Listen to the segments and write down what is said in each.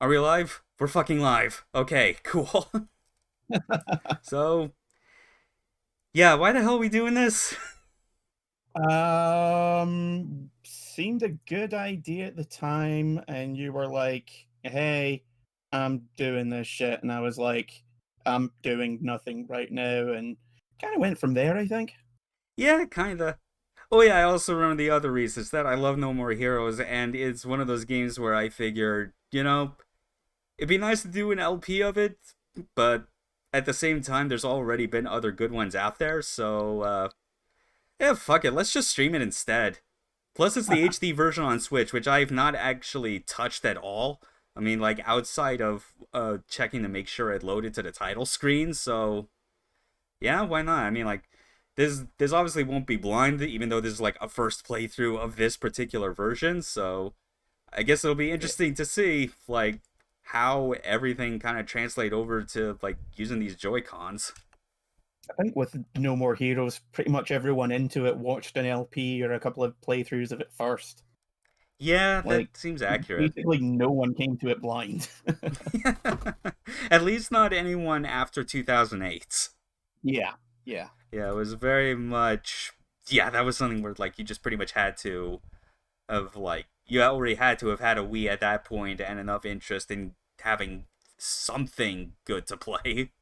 Are we live? We're fucking live. Okay, cool. So, yeah, why the hell are we doing this? Seemed a good idea at the time, and you were like, "Hey, I'm doing this shit," and I was like, "I'm doing nothing right now," and kind of went from there, I think. Yeah, kinda. Oh yeah, I also remember the other reasons that I love No More Heroes, and it's one of those games where I figured, it'd be nice to do an LP of it, but at the same time, there's already been other good ones out there, so, yeah, fuck it, let's just stream it instead. Plus, it's the HD version on Switch, which I've not actually touched at all. I mean, like, outside of checking to make sure it loaded to the title screen, so yeah, why not? I mean, like, this obviously won't be blind, even though this is like a first playthrough of this particular version, so I guess it'll be Yeah, interesting to see, like, how everything kind of translate over to, like, using these Joy-Cons. I think with No More Heroes, pretty much everyone into it watched an LP or a couple of playthroughs of it first. Yeah, Like, that seems accurate. basically, no one came to it blind. At least not anyone after 2008. Yeah, yeah. Yeah, it was very much. Yeah, that was something where, like, you just pretty much had to you already had to have had a Wii at that point and enough interest in having something good to play.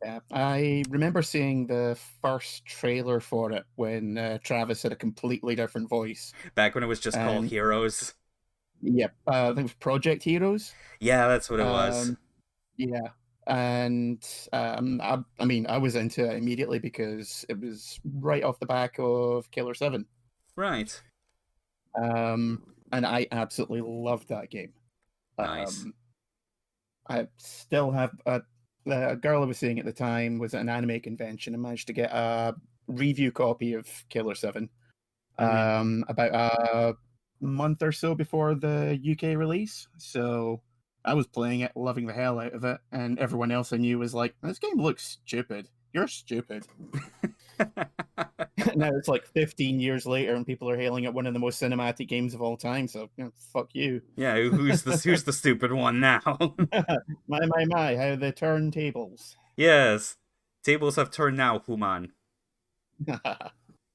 Yeah, I remember seeing the first trailer for it when Travis had a completely different voice. Back when it was just called And Heroes. yep, I think it was Project Heroes. Yeah, that's what it was. Um, yeah, and I mean, I was into it immediately because it was right off the back of Killer 7. Right. And I absolutely loved that game. Nice. Um, I still have a girl I was seeing at the time was at an anime convention and managed to get a review copy of Killer 7 Mm-hmm. about a month or so before the UK release. So I was playing it, loving the hell out of it, and everyone else I knew was like, "This game looks stupid. You're stupid." Now it's like 15 years later, and people are hailing it one of the most cinematic games of all time. So fuck you. Yeah, who's the stupid one now? My, how the turntables. Yes. Tables have turned now, Human.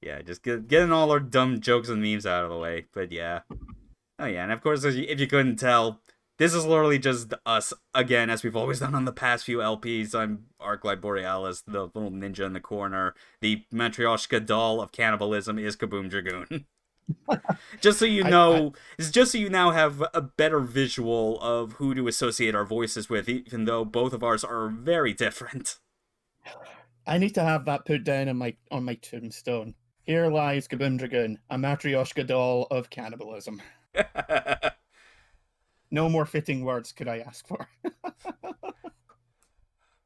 Yeah, just getting all our dumb jokes and memes out of the way. But yeah. Oh yeah, and of course, if you couldn't tell, this is literally just us again, as we've always done on the past few LPs. I'm Arclight Borealis, the little ninja in the corner. The Matryoshka doll of cannibalism is Kaboom Dragoon. just so you I know, just so you now have a better visual of who to associate our voices with, even though both of ours are very different. I need to have that put down on my tombstone. Here lies Kaboom Dragoon, a Matryoshka doll of cannibalism. No more fitting words could I ask for.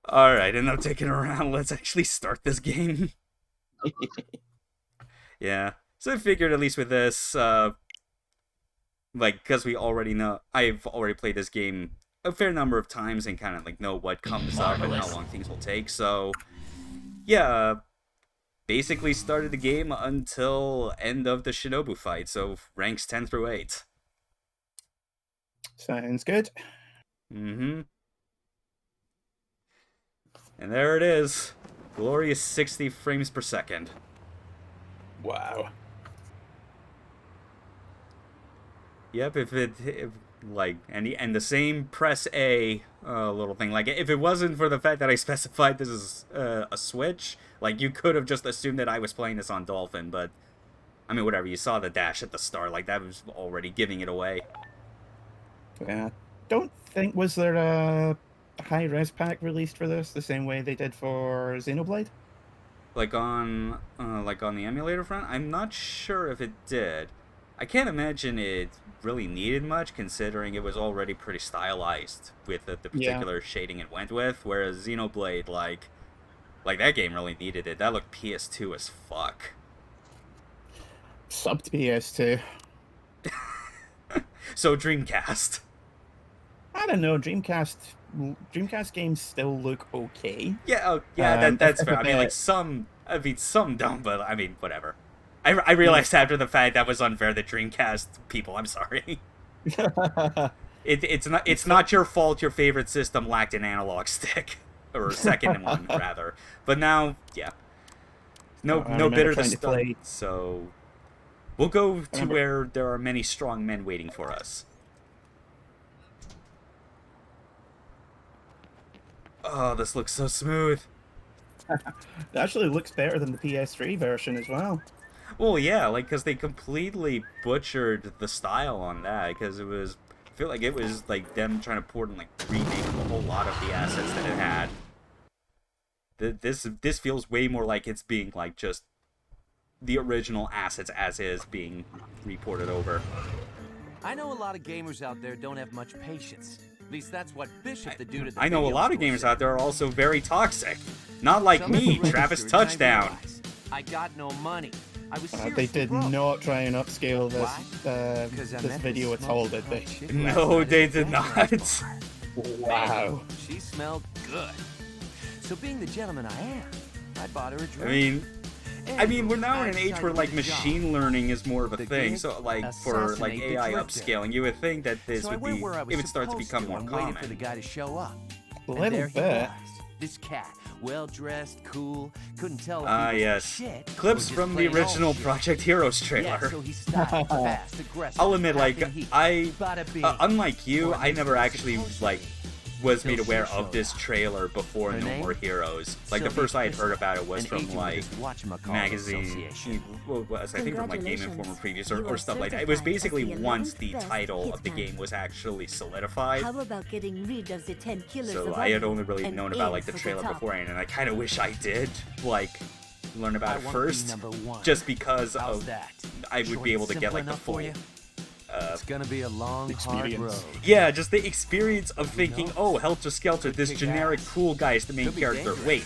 All right, enough taking around. Let's actually start this game. Yeah. So I figured at least with this, like, because we already know, I've already played this game a fair number of times and kind of like know what comes up and how long things will take. So yeah, basically started the game until end of the Shinobu fight. So ranks 10 through 8. Sounds good. Mm-hmm. And there it is, glorious 60 frames per second. Wow. Yep, if like and the same press A little thing. Like, if it wasn't for the fact that I specified this is a Switch, like, you could have just assumed that I was playing this on Dolphin. But I mean, whatever. You saw the dash at the start, like, that was already giving it away. Yeah. Don't think was there a high res pack released for this the same way they did for Xenoblade? Like on the emulator front, I'm not sure if it did. I can't imagine it really needed much, considering it was already pretty stylized with the Yeah. particular shading it went with. Whereas Xenoblade, like that game really needed it. That looked PS2 as fuck. Sub to PS2. So Dreamcast. I don't know. Dreamcast games still look okay. Yeah, oh, yeah, that's If fair. a I mean, like, bit. some dumb, but I mean, whatever. I realized after the fact that was unfair. The Dreamcast people, I'm sorry. It's not your fault your favorite system lacked an analog stick, or a second one rather. But now, yeah, no bitter to start. So we'll go to where there are many strong men waiting for us. Oh, this looks so smooth. It actually looks better than the PS3 version as well. Well, yeah, like, because they completely butchered the style on that, because it was, I feel like it was, like, them trying to port and, like, remake a whole lot of the assets that it had. This feels way more like it's being, like, just the original assets as is being reported over. I know a lot of gamers out there don't have much patience. At least that's what Bishop the dude at the I know a lot of gamers out there are also very toxic. Not like me, Travis Touchdown. I got no money. I was they did not try and upscale this video at all, did they? No, they did not. Wow. She smelled good. So being the gentleman I am, I bought her a drink. I mean, we're now in an age where, like, machine learning is more of a thing. So, like, for, like, AI upscaling, you would think that this would be, it would start to become more common. For the guy to show up. A little bit. This cat, well-dressed, cool, couldn't tell if yes. Shit, clips from the original Project Heroes trailer. Yeah, so he stopped, fast, aggressive, I'll admit, like, unlike you, I never actually, like, was made aware of this trailer before No More Heroes. Like, the first I had heard about it was from, like, magazine, I think from, like, Game Informer previews or stuff like that. It was basically once the title of the game was actually solidified. How about getting rid of the 10 killers So I had only really known about, like, the trailer beforehand, and I kind of wish I did, like, learn about it first, just because of I would be able to get, like, the full it's gonna be a long, hard road. Yeah, just the experience of thinking, oh, Helter Skelter, this generic cool guy is the main character. Wait,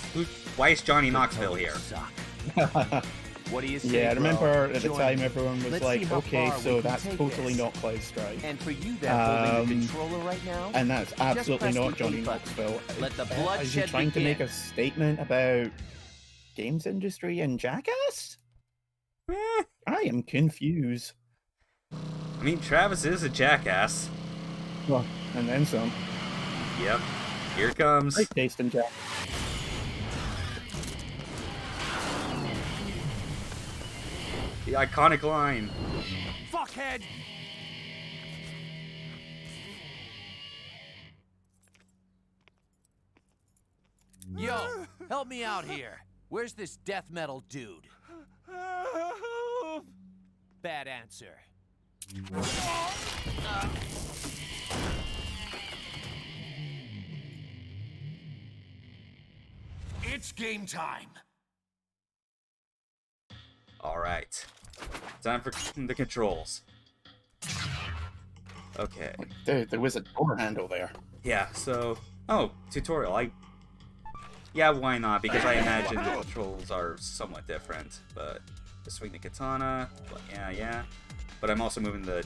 why is Johnny Knoxville here? What do you say, yeah, I remember at the time everyone was like, okay, so that's totally not Cloud Strife. And for you that holding the controller right now, and that's absolutely not Johnny Knoxville. Let the bloodshed Is he trying to make a statement about games industry and Jackass? I am confused. I mean, Travis is a jackass. Well, and then some. Yep. Here it comes. Great taste in Jack. The iconic line. Fuckhead! Yo, help me out here. Where's this death metal dude? Bad answer. It's game time. All right. Time for the controls. Okay. Dude, there was a door handle there. Yeah, so... Oh, tutorial. Yeah, why not? Because I imagine the controls are somewhat different. But to swing the katana... But yeah. But I'm also moving the...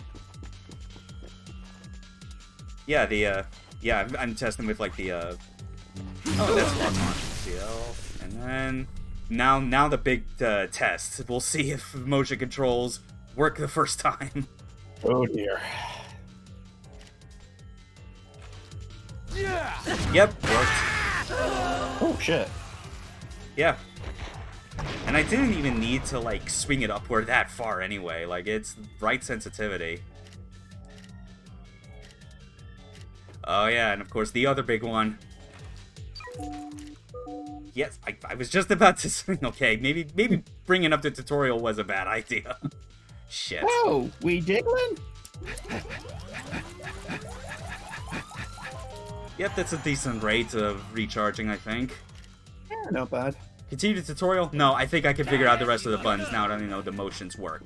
Yeah, I'm testing with, like, the, Oh, that's locked on. CL. And then... Now the big test. We'll see if motion controls work the first time. Oh, dear. Yeah. Yep, worked. Oh, shit. Yeah. And I didn't even need to, like, swing it upward that far anyway. Like, it's right sensitivity. Oh, yeah, and of course the other big one. Yes, I was just about to swing. Okay, maybe bringing up the tutorial was a bad idea. Shit. Oh, we diggling? Yep, that's a decent rate of recharging, I think. Yeah, not bad. Continue the tutorial? No, I think I can figure out the rest of the buttons now that I know the motions work.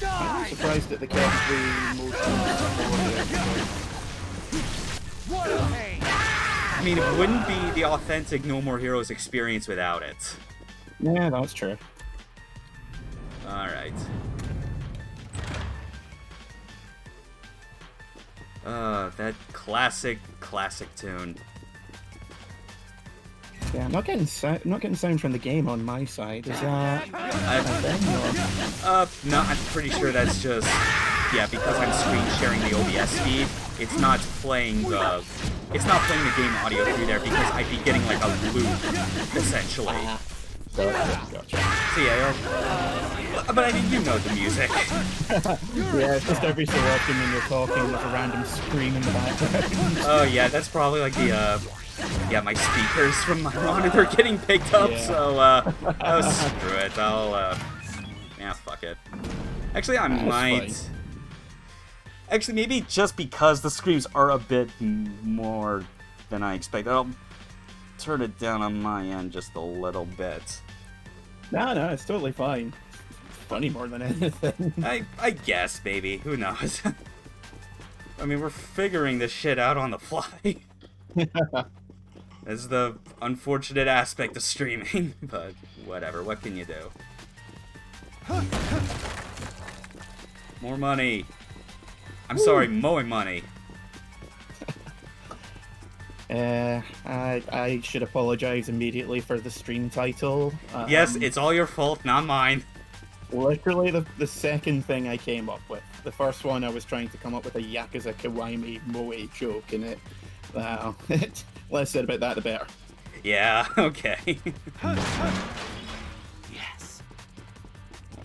I'm surprised that they kept the motion. I mean, it wouldn't be the authentic No More Heroes experience without it. Yeah, that's true. Alright. That classic tune. Yeah, I'm not getting sound from the game on my side. Is that a thing, or? No, I'm pretty sure that's just yeah, because I'm screen sharing the OBS feed, it's not playing the game audio through there because I'd be getting like a loop, essentially. Gotcha. So yeah, but I mean, you know the music. Yeah, it's just every so often when you're talking, there's a random scream in the background. Oh yeah, that's probably like the yeah, my speakers from my monitor getting picked up. Yeah. So oh, screw it. I'll yeah, fuck it. Actually, I might. Fine. Actually, maybe just because the screams are a bit more than I expected, I'll turn it down on my end just a little bit. No, it's totally fine. It's funny more than anything. I guess, baby. Who knows? I mean, we're figuring this shit out on the fly. That's the unfortunate aspect of streaming, but whatever. What can you do? More money. I'm sorry, mowing money. I should apologize immediately for the stream title. Yes, it's all your fault, not mine. Literally the second thing I came up with. The first one, I was trying to come up with a Yakuza Kiwami Moe joke in it. Wow. Less said about that, the better. Yeah, okay. Yes.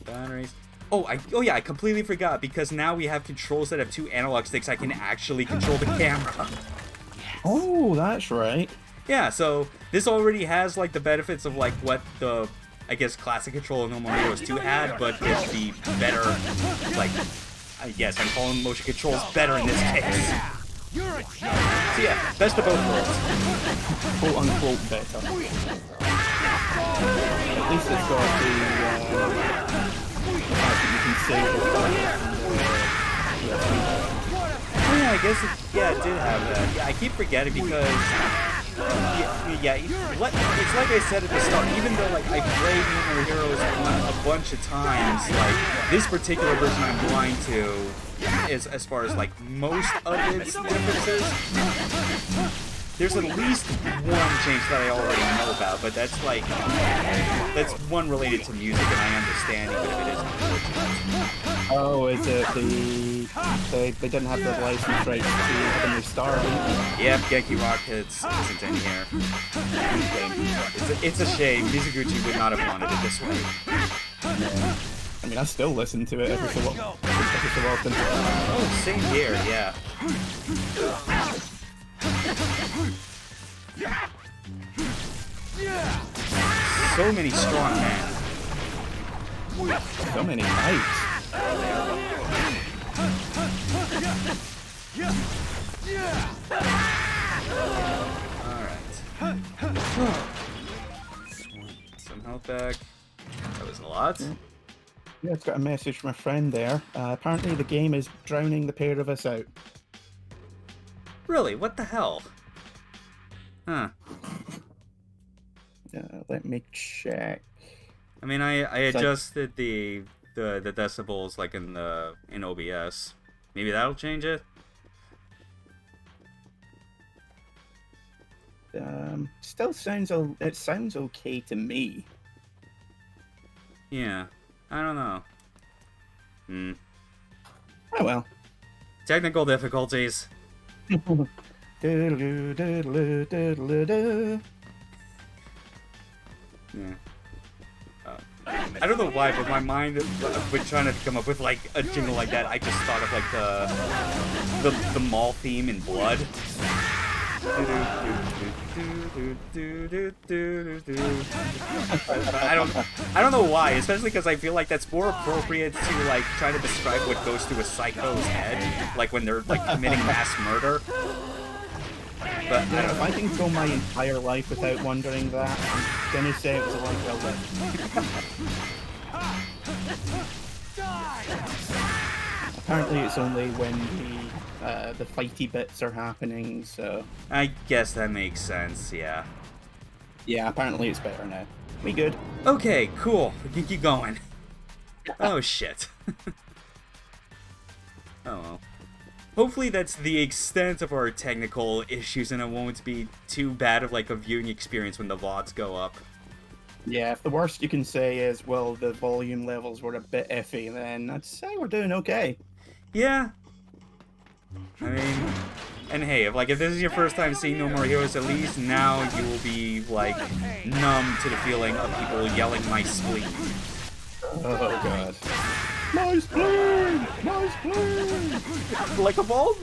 Batteries. Oh yeah, I completely forgot, because now we have controls that have 2 analog sticks. I can actually control the camera. Oh, that's right. Yeah, so this already has like the benefits of like what the, I guess, classic control of No More Heroes 2 had, but with the better, like, I guess I'm calling motion controls better in this case. So yeah, best of both worlds. Quote unquote better. At least it's got the fact that you can save it. Oh yeah, I guess it did have that. Yeah, I keep forgetting because it's like I said at the start, even though like I played No More Heroes 1 a bunch of times, like this particular version I'm blind to is, as far as like most of its differences. There's at least one change that I already know about, but that's like, that's one related to music, and I understand even if it isn't unfortunate. Oh, is it they didn't have the license rights to have a new star, didn't they? Yep, Genki Rockets isn't in here. It's a shame. Mizuguchi would not have wanted it this way. Yeah. I mean, I still listen to it every so often. Oh, same here, yeah. So many strong men. So many knights. Alright. Some health back. That was a lot. Yeah, it's got a message from a friend there. Apparently the game is drowning the pair of us out. Really? What the hell? Huh. Let me check. I mean, I It's like- adjusted the decibels like in OBS. Maybe that'll change it. Still sounds it sounds okay to me. Yeah. I don't know. Oh well. Technical difficulties. Doodle-doo, doodle-doo, doodle-doo. Yeah. I don't know why, but my mind, when trying to come up with like a jingle like that, I just thought of like the mall theme in Blood. I don't know why, especially because I feel like that's more appropriate to like try to describe what goes through a psycho's head, like when they're like committing mass murder. But I don't If I can go my entire life without wondering that, I'm gonna say it was a life well lived. Apparently it's only when the fighty bits are happening, so... I guess that makes sense, yeah. Yeah, apparently it's better now. We good? Okay, cool. We can keep going. Oh, shit. Oh, well. Hopefully that's the extent of our technical issues and it won't be too bad of like a viewing experience when the VODs go up. Yeah, if the worst you can say is, well, the volume levels were a bit iffy, then I'd say we're doing okay. Yeah. I mean, and hey, if this is your first time seeing No More Heroes, at least now you will be, like, numb to the feeling of people yelling my spleen. Oh god. My spleen! My spleen! Like of all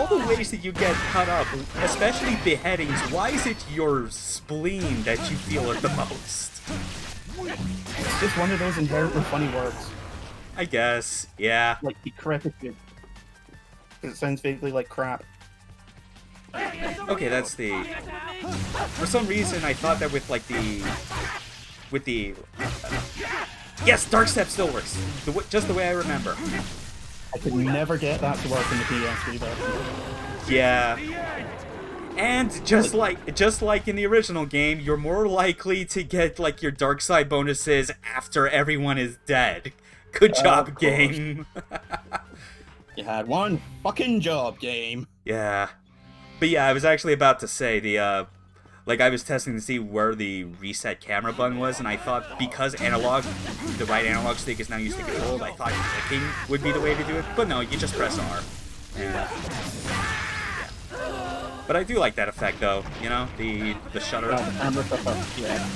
the ways that you get cut up, especially beheadings, why is it your spleen that you feel it the most? It's just one of those inherently funny words. I guess, yeah. Like decrepitude. It sounds vaguely like crap. Okay, that's the... For some reason, I thought that with, like, the... Yes, Dark Step still works. Just the way I remember. I could never get that to work in the PS3 version. Yeah. And just like in the original game, you're more likely to get, like, your dark side bonuses after everyone is dead. Good job, game. You had one fucking job, game. Yeah. But yeah, I was actually about to say, like, I was testing to see where the reset camera button was, and I thought because the right analog stick is now used to control, I thought clicking would be the way to do it. But no, you just press R. And, yeah. But I do like that effect, though. You know, the shutter. Oh, the camera flipper, yeah.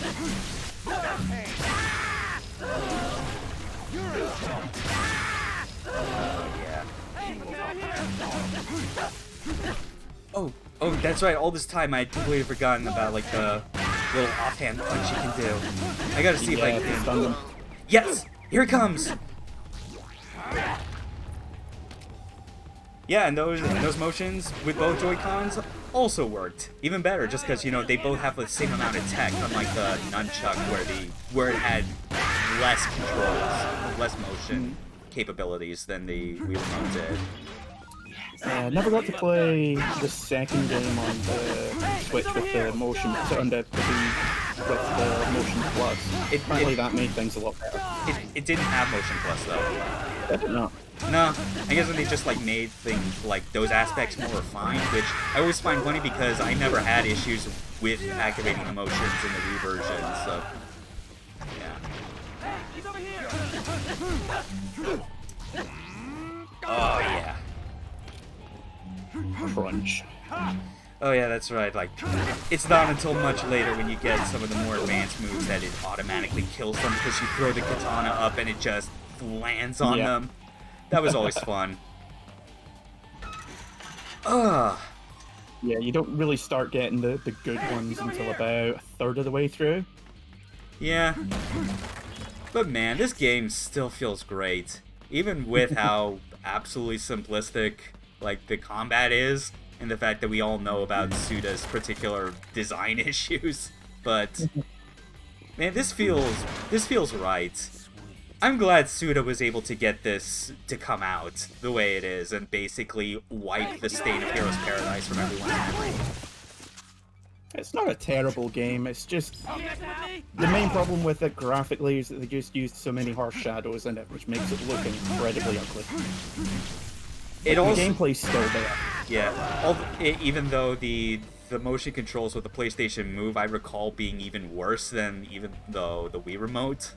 Oh, that's right. All this time I'd completely forgotten about, like, the little offhand punch you can do. I gotta see if I can... stun them. Yes! Here it comes! Yeah, and those motions with both Joy-Cons also worked. Even better, just because, you know, they both have the same amount of tech, unlike the nunchuck where it had less controls, less motion capabilities than the Wii Remote did. Never got to play the second game on the Switch with the motion, on the Wii with the motion plus. Apparently that made things a lot better. It didn't have motion plus though. Did it not? No, I guess they just like made things like those aspects more refined, which I always find funny because I never had issues with activating the motions in the Wii version. So yeah. Oh yeah. Crunch. Oh yeah, that's right. Like, it's not until much later when you get some of the more advanced moves that it automatically kills them because you throw the katana up and it just lands on them. That was always fun. Yeah, you don't really start getting the good ones until about a third of the way through. Yeah. But man, this game still feels great. Even with how absolutely simplistic, like, the combat is, and the fact that we all know about Suda's particular design issues. But man, this feels right. I'm glad Suda was able to get this to come out the way it is and basically wipe the stain of Heroes Paradise from everyone's memory. It's not a terrible game, it's just... The main problem with it graphically is that they just used so many harsh shadows in it, which makes it look incredibly ugly. The gameplay's still there. Yeah, even though the motion controls with the PlayStation Move, I recall being even worse than even the Wii Remote.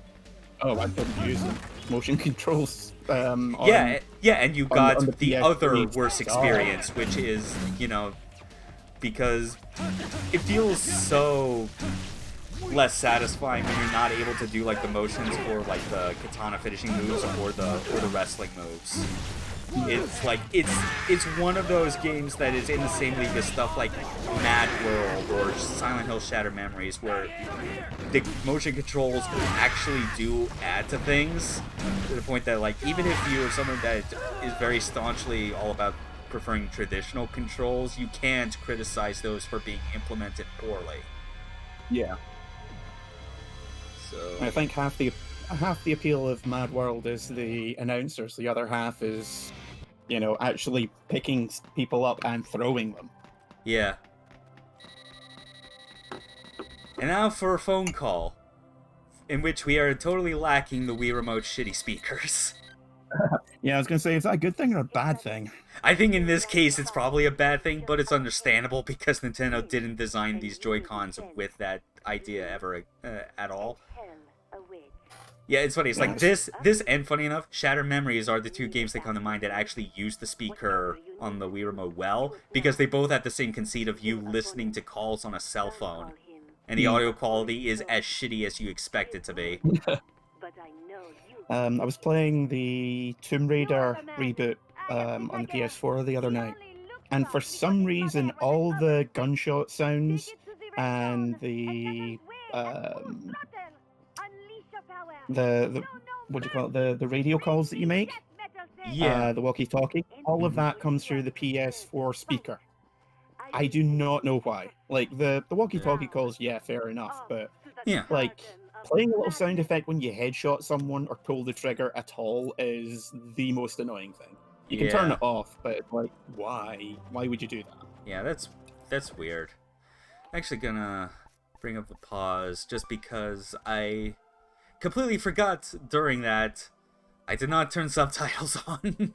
Oh, I couldn't use motion controls. And you got on the the PS3 other worst experience, which is, you know, because it feels so less satisfying when you're not able to do like the motions for like the katana finishing moves or the wrestling moves. It's like it's one of those games that is in the same league as stuff like Mad World or Silent Hill Shattered Memories, where the motion controls actually do add to things to the point that, like, even if you are someone that is very staunchly all about preferring traditional controls, you can't criticize those for being implemented poorly. Yeah. So I think half the appeal of Mad World is the announcers. The other half is, you know, actually picking people up and throwing them. yeah. And now for a phone call, in which we are totally lacking the Wii Remote shitty speakers. Yeah, I was gonna say, is that a good thing or a bad thing? I think in this case it's probably a bad thing, but it's understandable because Nintendo didn't design these Joy-Cons with that idea ever at all. Yeah, it's funny. It's Yeah, like this and funny enough, Shattered Memories are the two games that come to mind that actually use the speaker on the Wii Remote well, because they both have the same conceit of you listening to calls on a cell phone, and the audio quality is as shitty as you expect it to be. I was playing the Tomb Raider reboot on the PS4 the other night, and for some reason, all the gunshot sounds and the what do you call it, the radio calls that you make, Yeah. the walkie-talkie, all of that comes through the PS4 speaker. I do not know why. Like the walkie-talkie calls, yeah, fair enough, but Yeah. like playing a little sound effect when you headshot someone or pull the trigger at all is the most annoying thing. You can turn Yeah. it off, but like, why? Why would you do that? Yeah, that's weird. Actually gonna bring up the pause just because I completely forgot during that I did not turn subtitles on.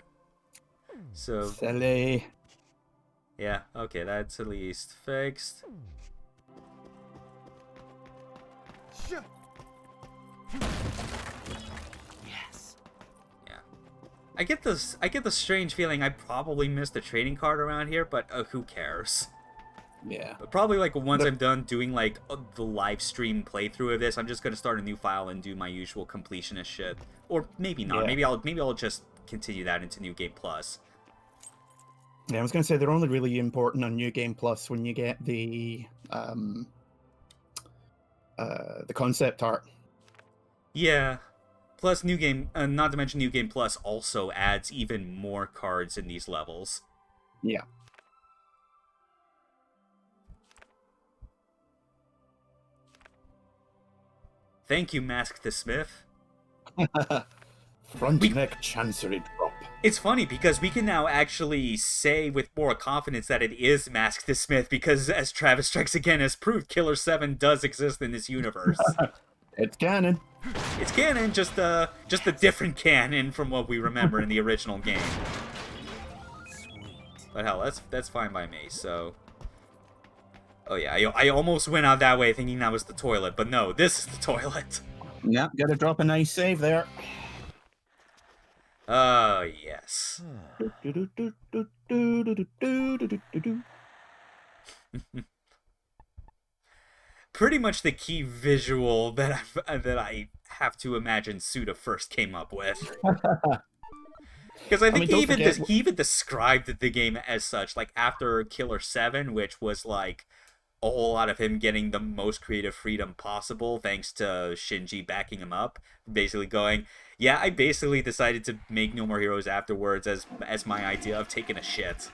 So Silly. yeah, okay, that's at least fixed. Yes. Yeah. I get the strange feeling I probably missed a trading card around here, but who cares? Yeah. But probably like once I'm done doing like the live stream playthrough of this, I'm just gonna start a new file and do my usual completionist shit. Or maybe not. Yeah. Maybe I'll just continue that into New Game Plus. Yeah, I was gonna say they're only really important on New Game Plus when you get the concept art. Yeah. Plus, New Game, not to mention New Game Plus also adds even more cards in these levels. Yeah. Thank you, Mask the Smith. Front neck chancery drop. It's funny because we can now actually say with more confidence that it is Mask the Smith because, as Travis Strikes Again has proved, Killer 7 does exist in this universe. It's canon. It's canon, just a different canon from what we remember in the original game. But hell, that's fine by me. So, oh yeah, I almost went out that way thinking that was the toilet, but no, this is the toilet. Yeah, gotta drop a nice save there. Oh yes. Pretty much the key visual that I have to imagine Suda first came up with. Because I think he even described the game as such, like after Killer 7, which was like a whole lot of him getting the most creative freedom possible thanks to Shinji backing him up, basically going, yeah, I basically decided to make No More Heroes afterwards as my idea of taking a shit.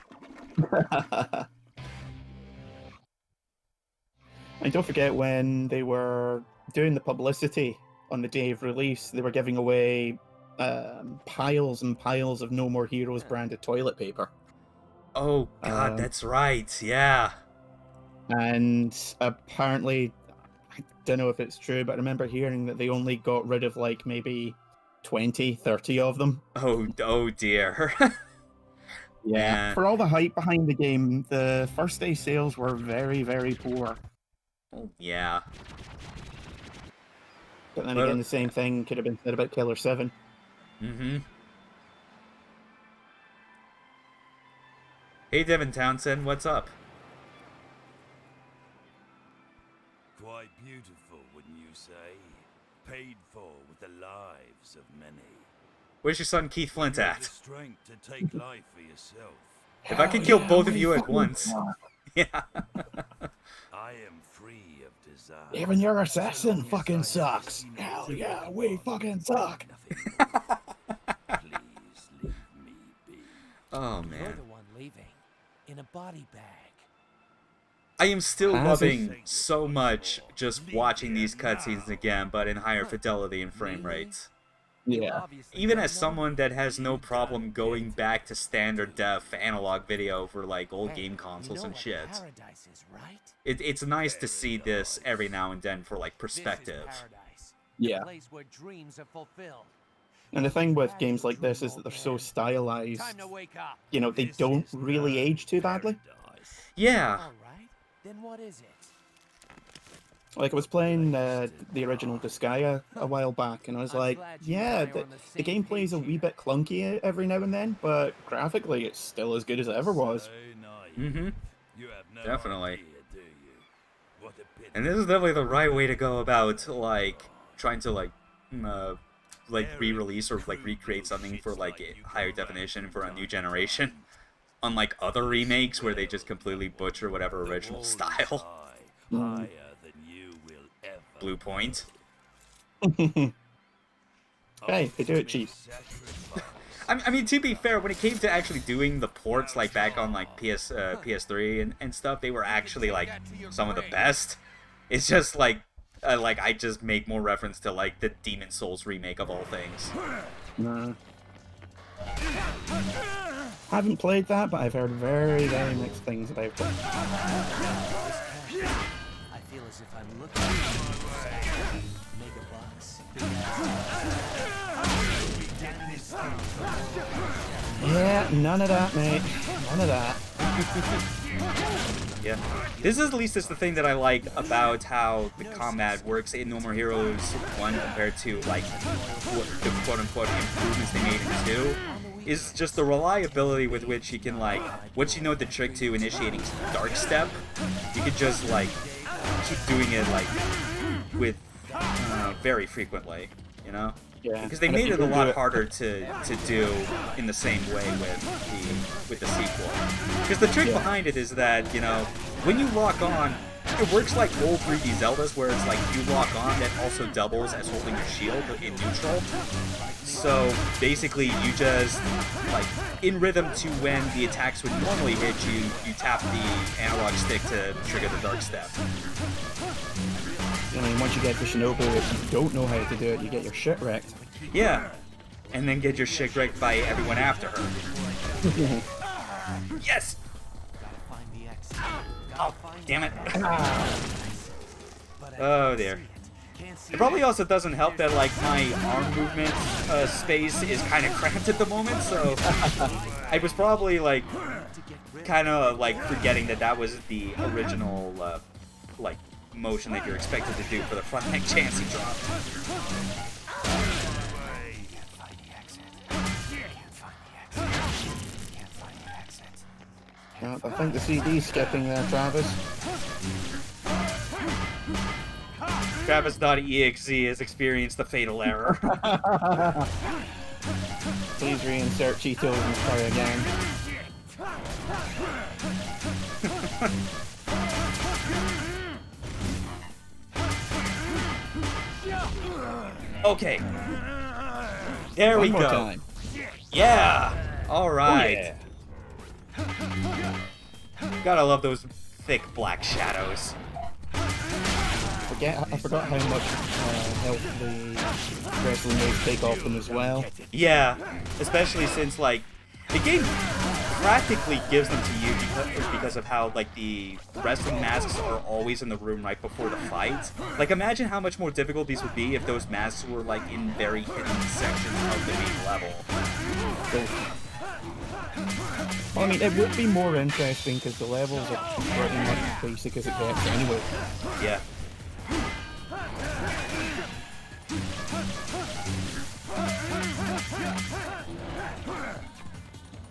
And don't forget when they were doing the publicity on the day of release, they were giving away piles and piles of No More Heroes branded toilet paper. Oh god, that's right, yeah. And apparently, I don't know if it's true, but I remember hearing that they only got rid of like maybe 20, 30 of them. Oh dear. Yeah. For all the hype behind the game, the first day sales were very, very poor. Oh, yeah. But then again, the same thing could have been said about Killer 7. Mm-hmm. Hey, Devin Townsend, what's up? Quite beautiful, wouldn't you say? Paid for with the lives of many. Where's your son Keith Flint You have at? the strength to take life for yourself. If I could kill both of you at once. Yeah. I am free of desire. Even your assassin fucking sucks. Hell yeah, we fucking suck. Please leave me be. Oh, You're man. the one leaving in a body bag. I am still Has loving so much just watching these cutscenes again, but in higher fidelity and frame rates. Yeah. Even as someone that has no problem going back to standard def analog video for like old game consoles and shit, Paradise is, right? it's nice to see this every now and then for like perspective. This is paradise. Yeah. The place where dreams are fulfilled. And the thing with games like this is that they're so stylized, Time to wake up. you know, they don't really age too badly. Yeah. All right. Then what is it? Like, I was playing the original Disgaea a while back, and I was I'm like, glad you and yeah, I are on the same gameplay is a page wee here. bit clunky every now and then, but graphically it's still as good as it ever was. So naive. Mm-hmm. You have no Definitely. idea, do you? What a pity. And this is definitely the right way to go about, like, trying to, like re-release or, like, recreate something for, like, higher definition for a new generation. Unlike other remakes where they just completely butcher whatever The original wall is style. high, higher than you will ever. Blue Point. Hey, they do it cheap. I mean, to be fair, when it came to actually doing the ports, like, back on, like, PS3 and stuff, they were actually, like, some of the best. It's just, like, I just make more reference to, like, the Demon Souls remake of all things. Nah. Haven't played that, but I've heard very, very mixed things about it. I feel as if I'm looking at mega bucks. Yeah, none of that, mate. None of that. Yeah. This is at least the thing that I like about how the combat works in No More Heroes 1 compared to, like, what the quote-unquote improvements they made in 2. Is just the reliability with which you can, like, once you know the trick to initiating Dark Step, you can just, like, keep doing it, like, with, very frequently, you know? Yeah. Because they and if made you it a can do lot it- harder to do in the same way with the sequel. Because the trick Yeah. behind it is that, you know, when you lock on, it works like old 3D Zeldas, where it's like you lock on, that also doubles as holding your shield in neutral. So basically, you just, like, in rhythm to when the attacks would normally hit you, you tap the analog stick to trigger the Dark Step. I mean, once you get to Shinobu, if you don't know how to do it, you get your shit wrecked. Yeah, and then get your shit wrecked by everyone after her. Yes! Gotta find the exit. Oh, damn it. But I Oh can't dear. see it. Can't see It probably also doesn't help that, like, my arm movement space is kind of cramped at the moment, so I was probably, like, kind of, like, forgetting that that was the original, like, motion that you're expected to do for the front neck Chansey drop. I think the CD's skipping there, Travis. Travis.exe has experienced the fatal error. Please reinsert Cheetos and try again. Okay. There we One more go. time. Yeah! Oh, Alright. yeah. Gotta love those thick black shadows. I forgot how much health the wrestling moves take off them as well. Yeah, especially since, like, the game practically gives them to you because of how, like, the wrestling masks are always in the room right before the fight. Like, imagine how much more difficult these would be if those masks were, like, in very hidden sections of the main level. Well, I mean, it would be more interesting because the levels are pretty much basic as it gets anyway. Yeah.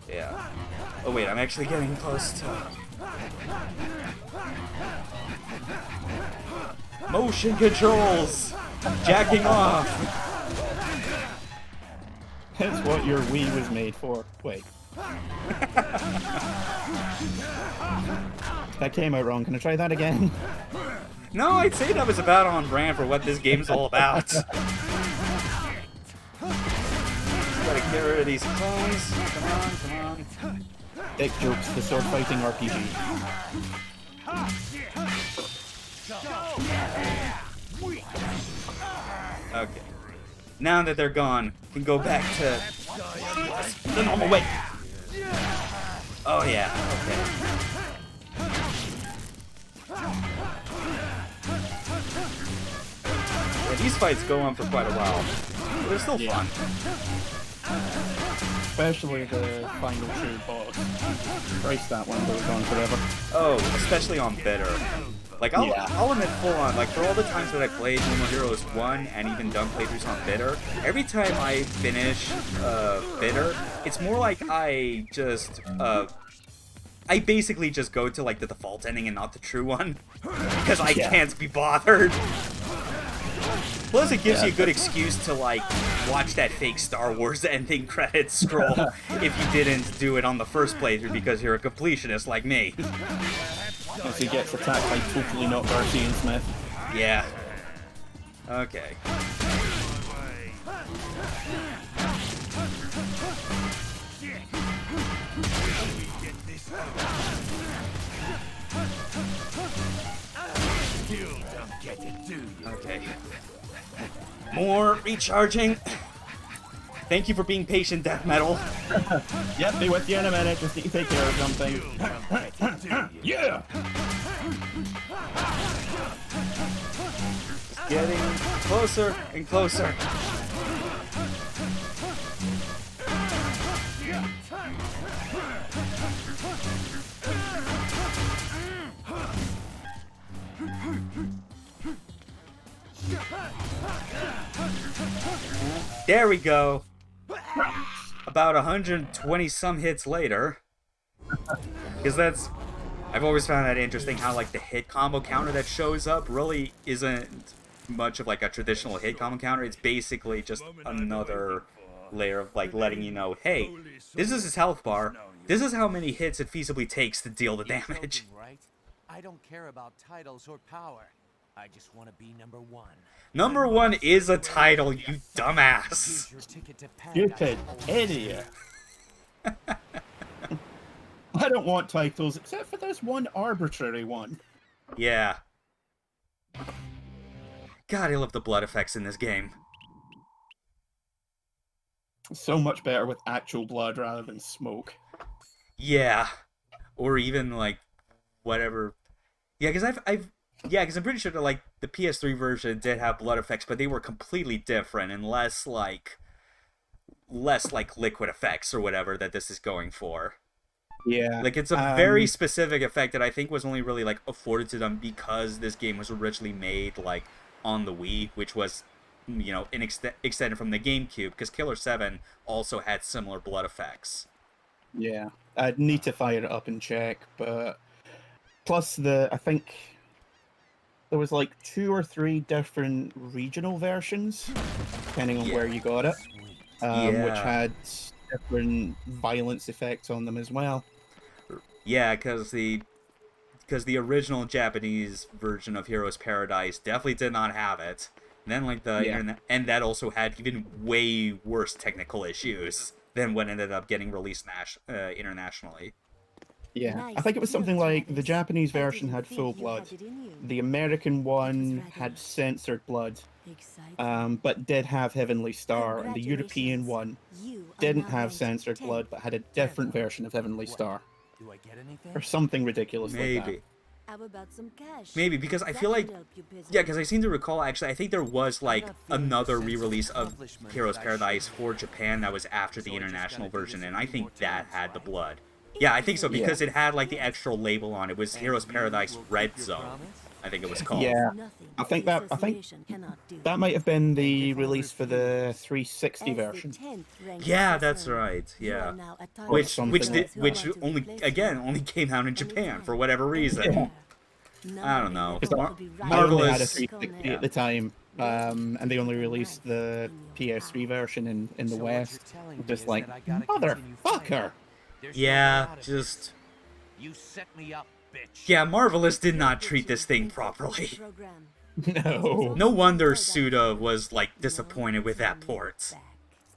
Yeah. Oh wait, I'm actually getting close to... Motion controls! Jacking off! That's what your Wii was made for. Wait. That came out wrong. Can I try that again? No, I'd say that was about on brand for what this game's all about. Gotta get rid of these clones. Come on, come on. Dick Jokes, the sword fighting RPG. Okay. Now that they're gone, we can go back to the normal way. Oh yeah, okay. Yeah, these fights go on for quite a while. But they're still fun. Especially the final true boss. Christ, that one goes on forever. Oh, especially on Bitter. Like, I'll admit full on, like, for all the times that I played No More Heroes 1 and even done playthroughs on Bitter, every time I finish Bitter, it's more like I just, I basically just go to, like, the default ending and not the true one, because I can't be bothered. Plus, it gives you a good excuse to, like, watch that fake Star Wars ending credits scroll if you didn't do it on the first playthrough because you're a completionist like me. As he gets attacked by totally not Darcy and Smith. Yeah. Okay. Okay. More recharging. Thank you for being patient, Death Metal. Yep, be with you in a minute. Just need to take care of something. Yeah! Getting closer and closer. There we go. About 120 some hits later. Because that's... I've always found that interesting how, like, the hit combo counter that shows up really isn't much of, like, a traditional hit combo counter. It's basically just another layer of, like, letting you know, hey, this is his health bar. This is how many hits it feasibly takes to deal the damage. Right? I don't care about titles or power. I just want to be number one. Number one is a title, you dumbass. Here's your ticket to paradise. Stupid idiot. I don't want titles, except for this one arbitrary one. Yeah. God, I love the blood effects in this game. So much better with actual blood rather than smoke. Yeah. Or even, like, whatever. Yeah, because because I'm pretty sure that, like, the PS3 version did have blood effects, but they were completely different and less like liquid effects or whatever that this is going for. Yeah. Like, it's a very specific effect that I think was only really, like, afforded to them because this game was originally made, like, on the Wii, which was, you know, extended from the GameCube, because Killer 7 also had similar blood effects. Yeah. I'd need to fire it up and check, but... Plus, I think... There was, like, 2 or 3 different regional versions, depending on where you got it, which had different violence effects on them as well. Yeah, because the original Japanese version of Heroes Paradise definitely did not have it. And then, like, the internet, and that also had even way worse technical issues than what ended up getting released internationally. Yeah, I think it was something like the Japanese version had full blood, the American one had censored blood, but did have Heavenly Star, and the European one didn't have censored blood, but had a different version of Heavenly Star. Do I get anything? Or something ridiculous like that. How about some cash? Maybe, because I feel like... Yeah, because I seem to recall, actually, I think there was, like, another re-release of Heroes Paradise for Japan that was after the international version, and I think that had the blood. Yeah, I think so, because it had, like, the extra label on it. It was Heroes Paradise Red Zone, I think it was called. Yeah, I think that might have been the release for the 360 version. Yeah, that's right, yeah. Which only came out in Japan, for whatever reason. Yeah. I don't know. I only had a 360 at the time, and they only released the PS3 version in the West. Just like, motherfucker! Yeah, just... You set me up, bitch. Yeah, Marvelous did not treat this thing properly. No. No wonder Suda was, like, disappointed with that port.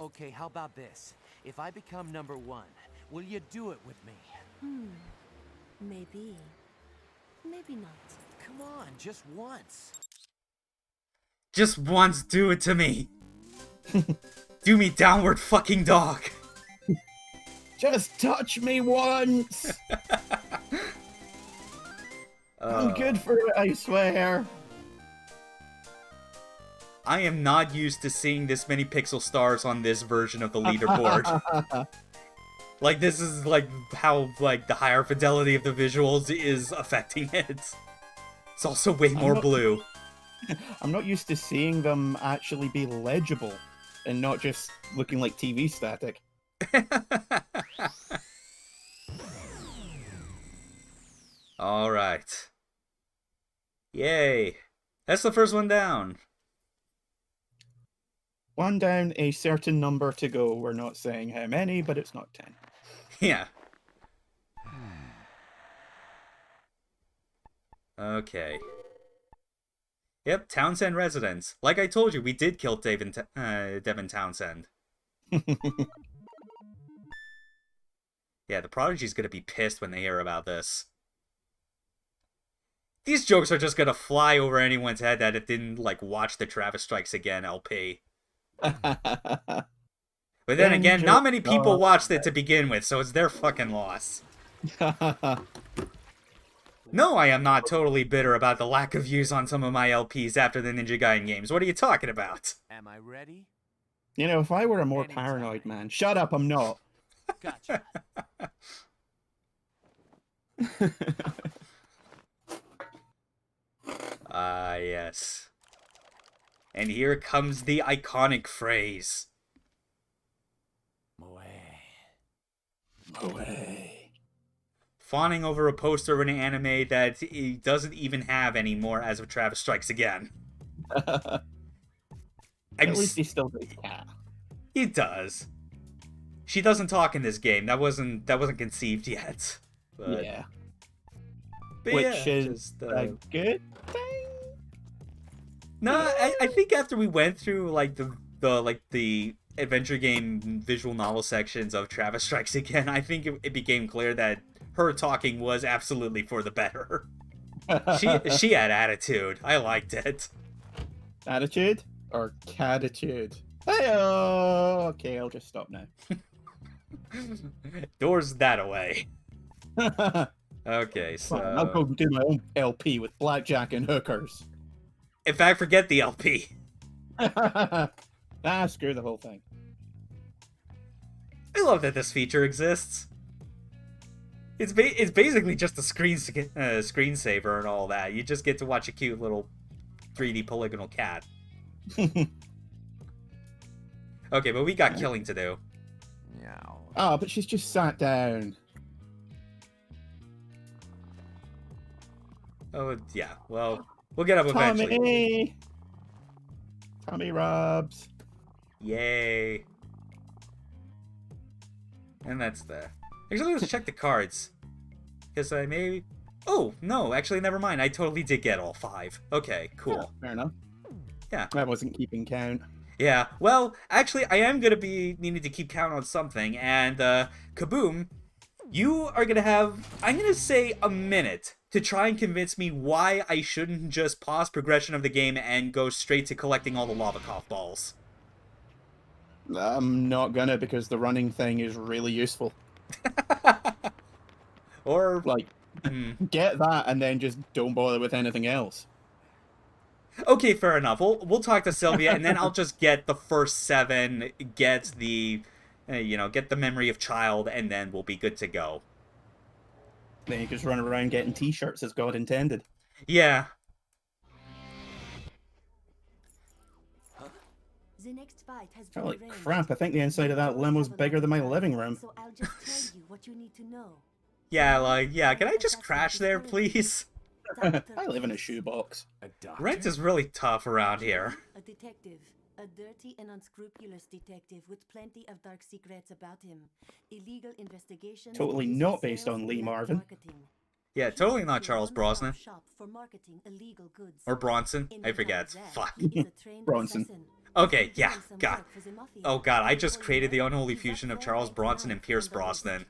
Okay, how about this? If I become number one, will you do it with me? Maybe. Maybe not. Come on, just once. Just once, do it to me. Do me, downward fucking dog. Just touch me once! I'm good for it, I swear. I am not used to seeing this many pixel stars on this version of the leaderboard. Like, this is, like, how, like, the higher fidelity of the visuals is affecting it. It's also way more not- blue. I'm not used to seeing them actually be legible and not just looking like TV static. All right. Yay. That's the first one down. One down, a certain number to go. We're not saying how many, but it's not 10. Yeah. Okay. Yep, Townsend residence. Like I told you, we did kill Devin Townsend. Yeah, the Prodigy's gonna be pissed when they hear about this. These jokes are just gonna fly over anyone's head that it didn't, like, watch the Travis Strikes Again LP. But then again, not many people watched it to begin with, so it's their fucking loss. No, I am not totally bitter about the lack of views on some of my LPs after the Ninja Gaiden games. What are you talking about? Am I ready? You know, if I were a more Anytime. paranoid man... Shut up, I'm not. Gotcha. Ah, yes. And here comes the iconic phrase. Moe. Away. Fawning over a poster of an anime that he doesn't even have anymore as of Travis Strikes Again. At least he still does cat. He does. She doesn't talk in this game. That wasn't conceived yet. But, Yeah. but Which yeah, is just, a good thing. No, I think after we went through like the adventure game visual novel sections of Travis Strikes Again, I think it became clear that her talking was absolutely for the better. She had attitude. I liked it. Attitude or catitude? Hey-oh! Okay, I'll just stop now. Doors that away. Okay, so Fine, I'll go do my own LP with blackjack and hookers. in fact, forget the LP. Screw the whole thing. I love that this feature exists. It's basically just a screensaver and all that. You just get to watch a cute little 3D polygonal cat. Okay, but we got killing to do. Meow. Oh, but she's just sat down. Oh, yeah. Well, we'll get up eventually. Tommy rubs. Yay. And that's there. Actually, let's check the cards. Because I may... Oh, no, actually, never mind. I totally did get all 5. Okay, cool. Fair enough. Yeah. I wasn't keeping count. Yeah, well, actually, I am going to be needing to keep count on something, and, Kaboom, you are going to have, I'm going to say, a minute to try and convince me why I shouldn't just pause progression of the game and go straight to collecting all the lava cough balls. I'm not gonna, because the running thing is really useful. Or, Like, get that and then just don't bother with anything else. okay, fair enough. We'll talk to Sylvia, and then I'll just get the first 7, get the, get the memory of child, and then we'll be good to go. Then you just run around getting t-shirts as God intended. Yeah. The next fight has been Holy arranged. crap, I think the inside of that limo's bigger than my living room. So I'll just tell you what you need to know. Yeah, can I just crash there, please? I live in a shoebox. A doctor? Rent is really tough around here. A detective. A dirty and unscrupulous detective with plenty of dark secrets about him. Illegal investigation. Totally not based on Lee Marvin. Yeah, totally not Charles Brosnan. Or Bronson. I forget. Fuck. Bronson. Okay, yeah, God. Oh god, I just created the unholy fusion of Charles Bronson and Pierce Brosnan.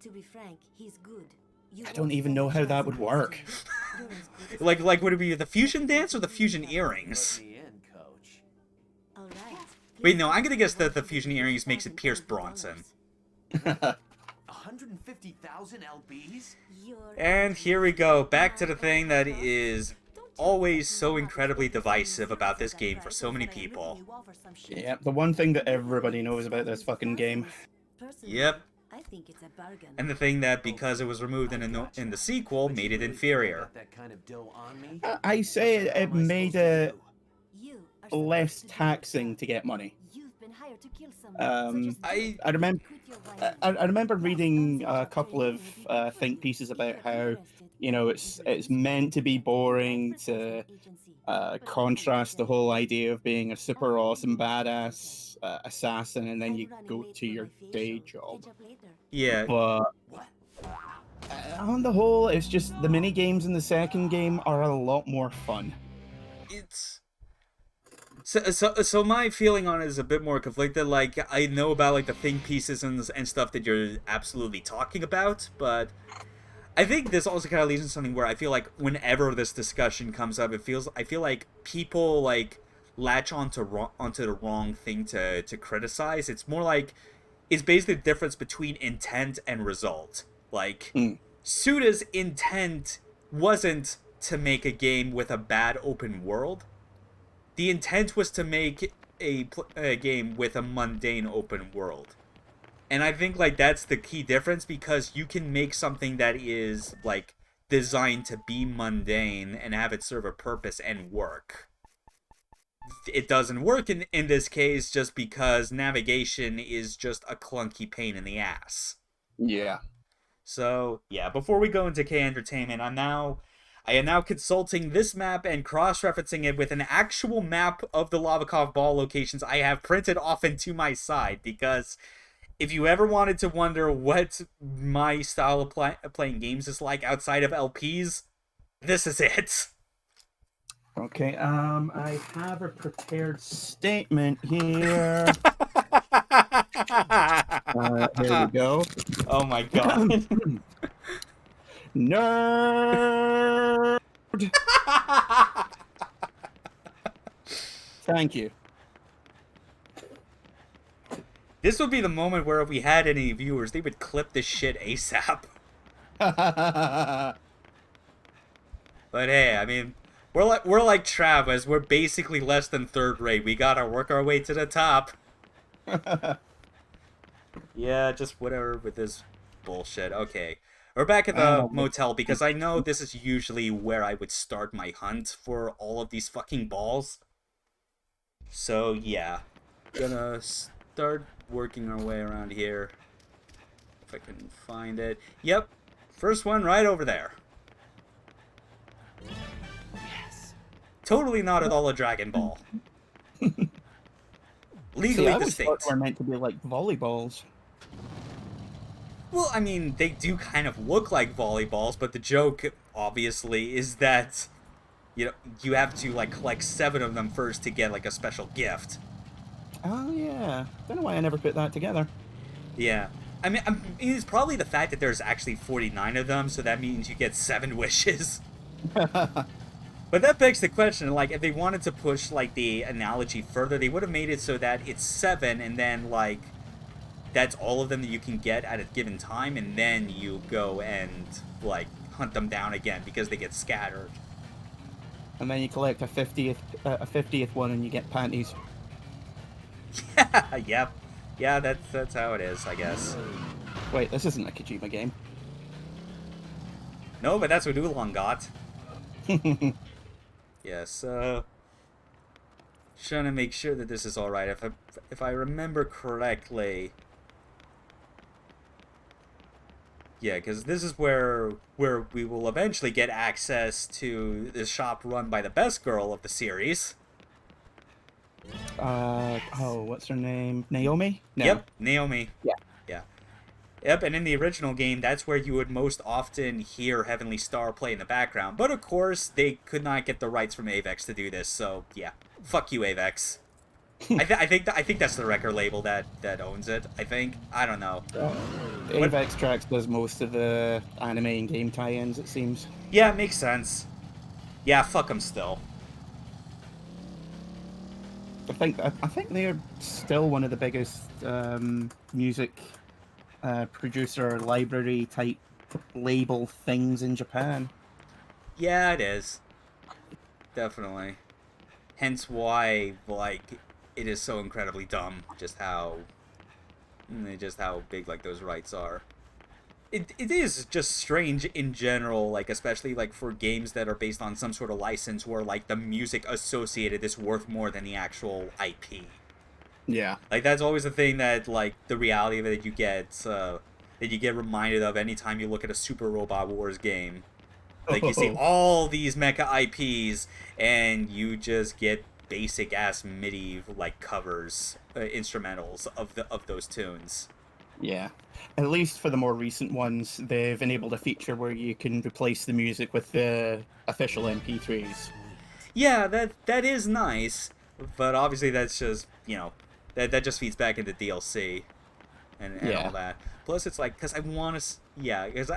To be frank, he's good. I don't even know how that would work. Like, would it be the fusion dance or the fusion earrings? Let me in, coach. Wait, no, I'm gonna guess that the fusion earrings makes it Pierce Bronson. 150,000 LBs? And here we go, back to the thing that is always so incredibly divisive about this game for so many people. Yeah, the one thing that everybody knows about this fucking game. Yep. think it's a bargain. And the thing that, because it was removed in the sequel, made it inferior. Got that kind of dough on me? I say What the hell it am I made supposed to it do? You are less supposed to do the taxing job. to get money. You've been hired to kill someone, so Um, just do it. I remember. Quit your whining. I remember Plus, reading bouncing a off couple training of will be good for think you pieces if about you're how, interested. it's It will meant to be use you boring as an to advertising agency, but contrast the hopefully whole idea of being a super Oh, awesome yeah. badass assassin, and then I'm you running go late to for your my day facial. job. Catch up later. Yeah, But on the whole, it's just the mini games in the second game are a lot more fun. it's so my feeling on it is a bit more conflicted. Like, I know about like the think pieces and stuff that you're absolutely talking about, but I think this also kind of leads into something where I feel like whenever this discussion comes up, I feel like people like latch onto the wrong thing to criticize. It's more like it's basically the difference between intent and result. Like, Mm. Suda's intent wasn't to make a game with a bad open world. The intent was to make a game with a mundane open world. And I think like that's the key difference, because you can make something that is like designed to be mundane and have it serve a purpose and work. It doesn't work in this case just because navigation is just a clunky pain in the ass. Yeah. So, yeah, before we go into K Entertainment, I am now consulting this map and cross-referencing it with an actual map of the Lavakov ball locations I have printed off into my side, because if you ever wanted to wonder what my style of playing games is like outside of LPs, this is it. Okay. I have a prepared statement here. Here we go. Oh my god. Nerd. Thank you. This would be the moment where if we had any viewers, they would clip this shit ASAP. But hey, I mean, we're like Travis. We're basically less than third rate. We gotta work our way to the top. Yeah, just whatever with this bullshit. Okay, we're back at the motel, because I know this is usually where I would start my hunt for all of these fucking balls. So yeah, gonna start working our way around here. If I can find it. Yep, first one right over there. Yes. Totally not at all a Dragon Ball. Legally See, I always thought distinct. they were meant to be like volleyballs. Well, I mean, they do kind of look like volleyballs, but the joke, obviously, is that you have to like collect 7 of them first to get like a special gift. Oh yeah. Don't know why I never put that together. Yeah. I mean, it's probably the fact that there's actually 49 of them, so that means you get 7 wishes. But that begs the question, like, if they wanted to push, like, the analogy further, they would have made it so that it's 7, and then, like, that's all of them that you can get at a given time, and then you go and, like, hunt them down again, because they get scattered. And then you collect a 50th one, and you get panties. Yep. Yeah, that's how it is, I guess. Wait, this isn't a Kojima game. No, but that's what Oolong got. Yeah, so trying to make sure that this is all right. If I remember correctly, yeah, because this is where we will eventually get access to the shop run by the best girl of the series. Oh, what's her name? Naomi? No. Yep, Naomi. Yeah. Yeah. Yep, and in the original game, that's where you would most often hear Heavenly Star play in the background. But of course, they could not get the rights from Avex to do this, so yeah. Fuck you, Avex. I think that's the record label that owns it. I think. I don't know. Avex Tracks does most of the anime and game tie-ins, it seems. Yeah, it makes sense. Yeah, fuck them still. I think they're still one of the biggest music producer library type label things in Japan. Yeah, it is. Definitely. Hence why, like, it is so incredibly dumb just how just how big like those rights are. It is just strange in general, like especially like for games that are based on some sort of license where like the music associated is worth more than the actual IP. Yeah. Like that's always the thing that like the reality of it that you get reminded of anytime you look at a Super Robot Wars game. Like you see all these mecha IPs and you just get basic ass MIDI like covers, instrumentals of those tunes. Yeah. At least for the more recent ones, they've enabled a feature where you can replace the music with the official MP3s. Yeah, that is nice, but obviously that's just, that just feeds back into DLC and Yeah. all that. Plus it's like, because I want to, because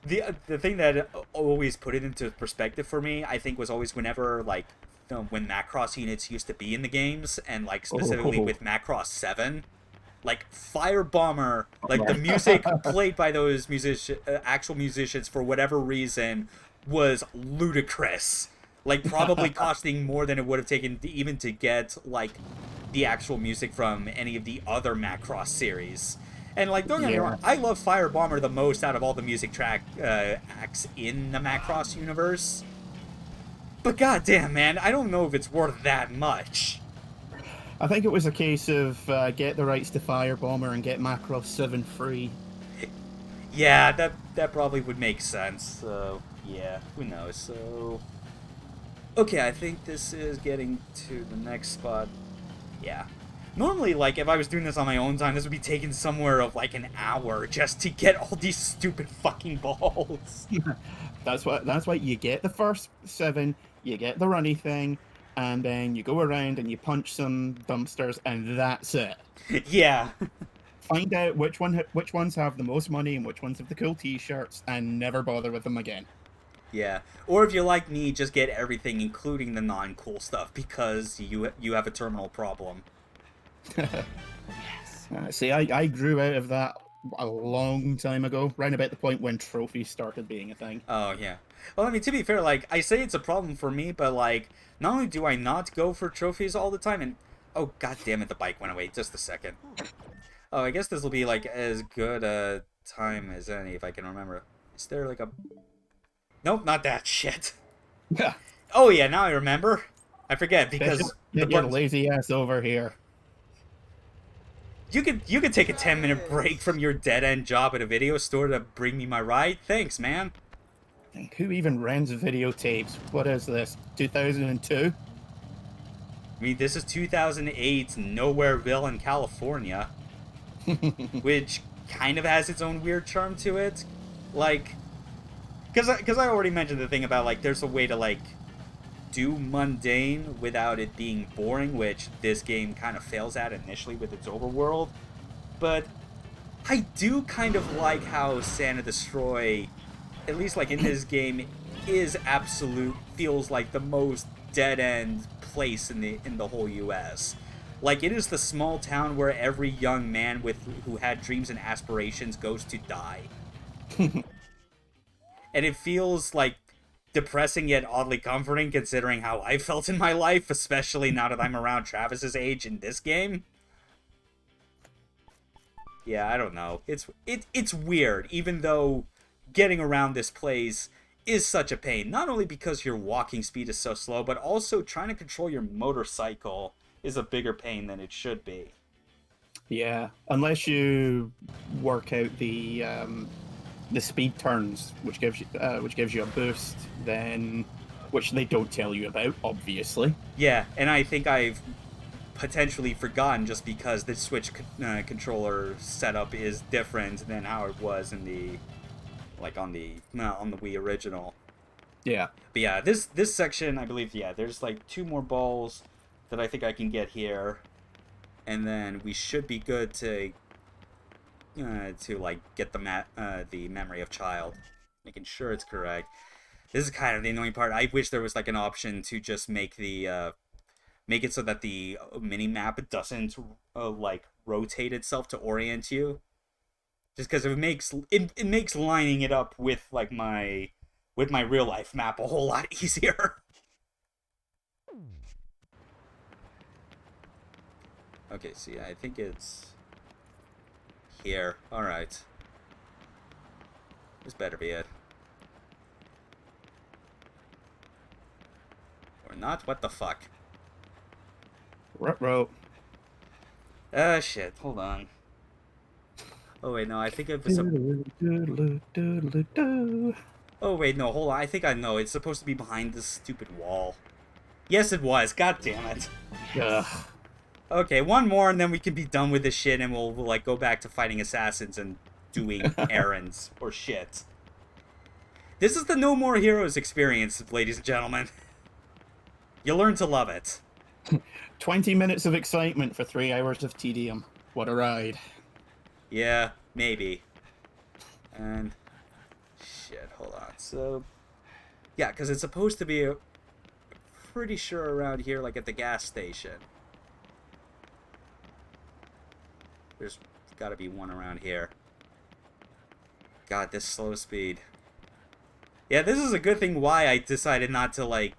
the thing that always put it into perspective for me, I think, was always whenever, like, when Macross units used to be in the games, and, like, specifically with Macross 7, like, Fire Bomber, like, the music played by those actual musicians, for whatever reason, was ludicrous. Like, probably costing more than it would have taken even to get, like, the actual music from any of the other Macross series. And, like, don't get me wrong, I love Fire Bomber the most out of all the music acts in the Macross universe. But goddamn, man, I don't know if it's worth that much. I think it was a case of get the rights to Fire Bomber and get Macross 7 free. Yeah, that probably would make sense. So, yeah, who knows. So, okay, I think this is getting to the next spot. Yeah. Normally, like, if I was doing this on my own time, this would be taking somewhere of, like, an hour just to get all these stupid fucking balls. That's what you get the first 7, you get the runny thing, and then you go around and you punch some dumpsters, and that's it. Yeah. Find out which ones have the most money and which ones have the cool T-shirts, and never bother with them again. Yeah. Or if you're like me, just get everything, including the non-cool stuff, because you have a terminal problem. See, I grew out of that a long time ago, right about the point when trophies started being a thing. Oh, yeah. Well, I mean, to be fair, like, I say it's a problem for me, but, like, not only do I not go for trophies all the time, and... Oh, god damn it, the bike went away. Just a second. Oh, I guess this will be, like, as good a time as any, if I can remember. Is there, like, a... Nope, not that shit. Yeah. Oh, yeah, now I remember. I forget, because... Get your lazy ass over here. You could take a 10-minute break from your dead-end job at a video store to bring me my ride? Thanks, man. Who even rents videotapes? What is this, 2002? I mean, this is 2008, Nowhereville in California. Which kind of has its own weird charm to it. Like, because I already mentioned the thing about, like, there's a way to, like, do mundane without it being boring, which this game kind of fails at initially with its overworld. But I do kind of like how Santa Destroy, at least like in this game, feels like the most dead-end place in the whole US. Like, it is the small town where every young man who had dreams and aspirations goes to die. And it feels like depressing yet oddly comforting, considering how I felt in my life, especially now that I'm around Travis's age in this game. Yeah, I don't know. It's weird, even though getting around this place is such a pain. Not only because your walking speed is so slow, but also trying to control your motorcycle is a bigger pain than it should be. Yeah, unless you work out the speed turns, which gives you a boost, then which they don't tell you about, obviously. Yeah, and I think I've potentially forgotten just because the Switch controller setup is different than how it was in the on the Wii original. Yeah. But yeah, this section, I believe, yeah, there's like 2 more balls that I think I can get here, and then we should be good to like get the memory of child, making sure it's correct. This is kind of the annoying part. I wish there was like an option to just make the make it so that the mini map doesn't like rotate itself to orient you. Just because it makes lining it up with like my real life map a whole lot easier. Okay, see, I think it's here. Alright. This better be it. Or not? What the fuck? Ruh-roh. Shit. Hold on. Oh, wait, no. I think it was... Oh, wait, no. Hold on. I think I know. It's supposed to be behind this stupid wall. Yes, it was. God damn it. Ugh. Okay, one more, and then we can be done with this shit, and we'll like, go back to fighting assassins and doing errands or shit. This is the No More Heroes experience, ladies and gentlemen. You'll learn to love it. 20 minutes of excitement for 3 hours of tedium. What a ride. Yeah, maybe. And... shit, hold on. So... yeah, because it's supposed to be... pretty sure around here, like at the gas station. There's gotta be one around here. God, this slow speed. Yeah, this is a good thing why I decided not to, like,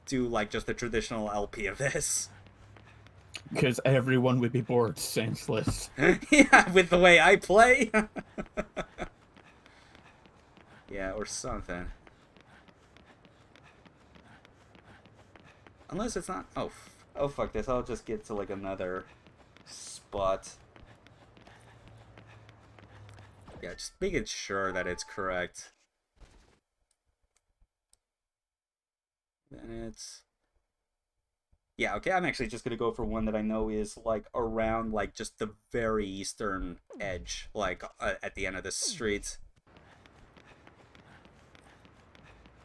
do, like, just the traditional LP of this. Because everyone would be bored senseless. Yeah, with the way I play. Yeah, or something. Unless it's not... oh, fuck this. I'll just get to, like, another spot. Yeah, just making sure that it's correct. Then it's... yeah, okay, I'm actually just gonna go for one that I know is, like, around, like, just the very eastern edge, like, at the end of the street.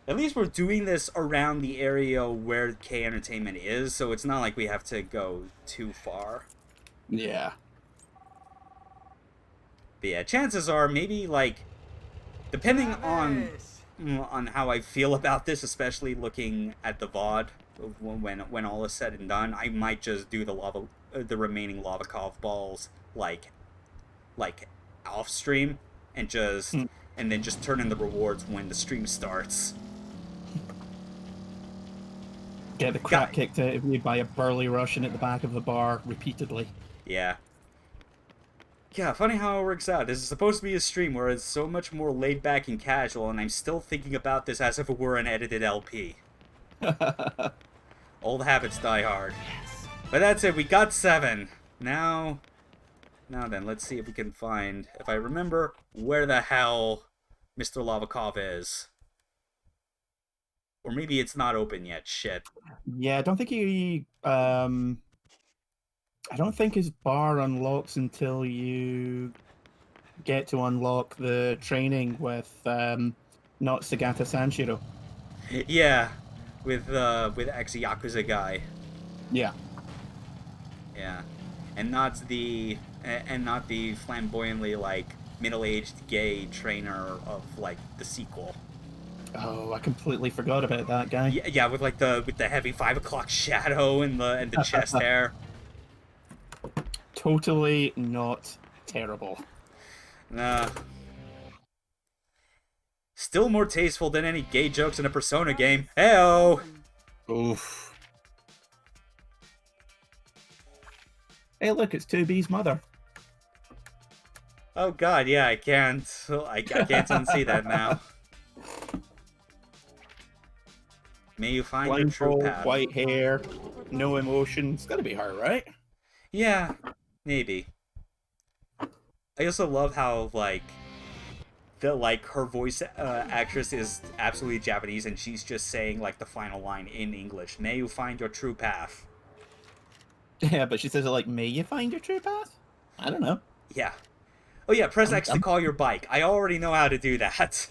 At least we're doing this around the area where K Entertainment is, so it's not like we have to go too far. Yeah. But yeah, chances are maybe, like, depending on how I feel about this, especially looking at the VOD when all is said and done, I might just do the remaining Lavakov balls like off stream and just and then just turn in the rewards when the stream starts. Get the crap kicked out of you by a burly Russian at the back of the bar repeatedly. Yeah. Yeah, funny how it works out. This is supposed to be a stream where it's so much more laid back and casual, and I'm still thinking about this as if it were an edited LP. Old habits die hard. But that's it, we got 7. Now then, let's see if we can find, if I remember, where the hell Mr. Lavakov is. Or maybe it's not open yet, shit. Yeah, I don't think he... I don't think his bar unlocks until you get to unlock the training with not Sagata Sanshiro. Yeah, with ex-Yakuza guy. Yeah. Yeah, and not the flamboyantly, like, middle-aged gay trainer of, like, the sequel. Oh, I completely forgot about that guy. Yeah, with like the heavy 5 o'clock shadow and the chest hair. Totally not terrible. Nah. Still more tasteful than any gay jokes in a Persona game. Heyo. Oof. Hey, look, it's 2B's mother. Oh God, yeah, I can't unsee that now. May you find your true Blindfold, path. white hair, no emotion. It's gotta be her, right? Yeah, maybe. I also love how, like, her voice actress is absolutely Japanese, and she's just saying, like, the final line in English. May you find your true path. Yeah, but she says it like, may you find your true path? I don't know. Yeah. Oh yeah, press X to call your bike. I already know how to do that.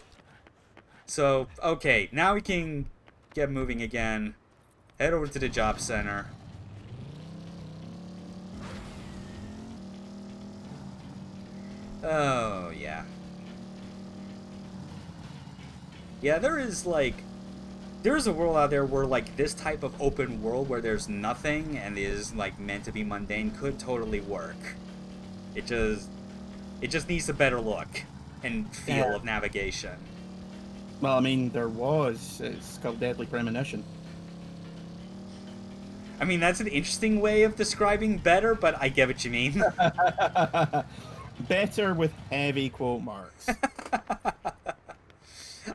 So, okay, now we can get moving again. Head over to the job center. Oh, yeah. Yeah, there is a world out there where, like, this type of open world where there's nothing and is, like, meant to be mundane could totally work. It just needs a better look and feel of navigation. Well, I mean, there was. It's called Deadly Premonition. I mean, that's an interesting way of describing better, but I get what you mean. Better with heavy quote marks.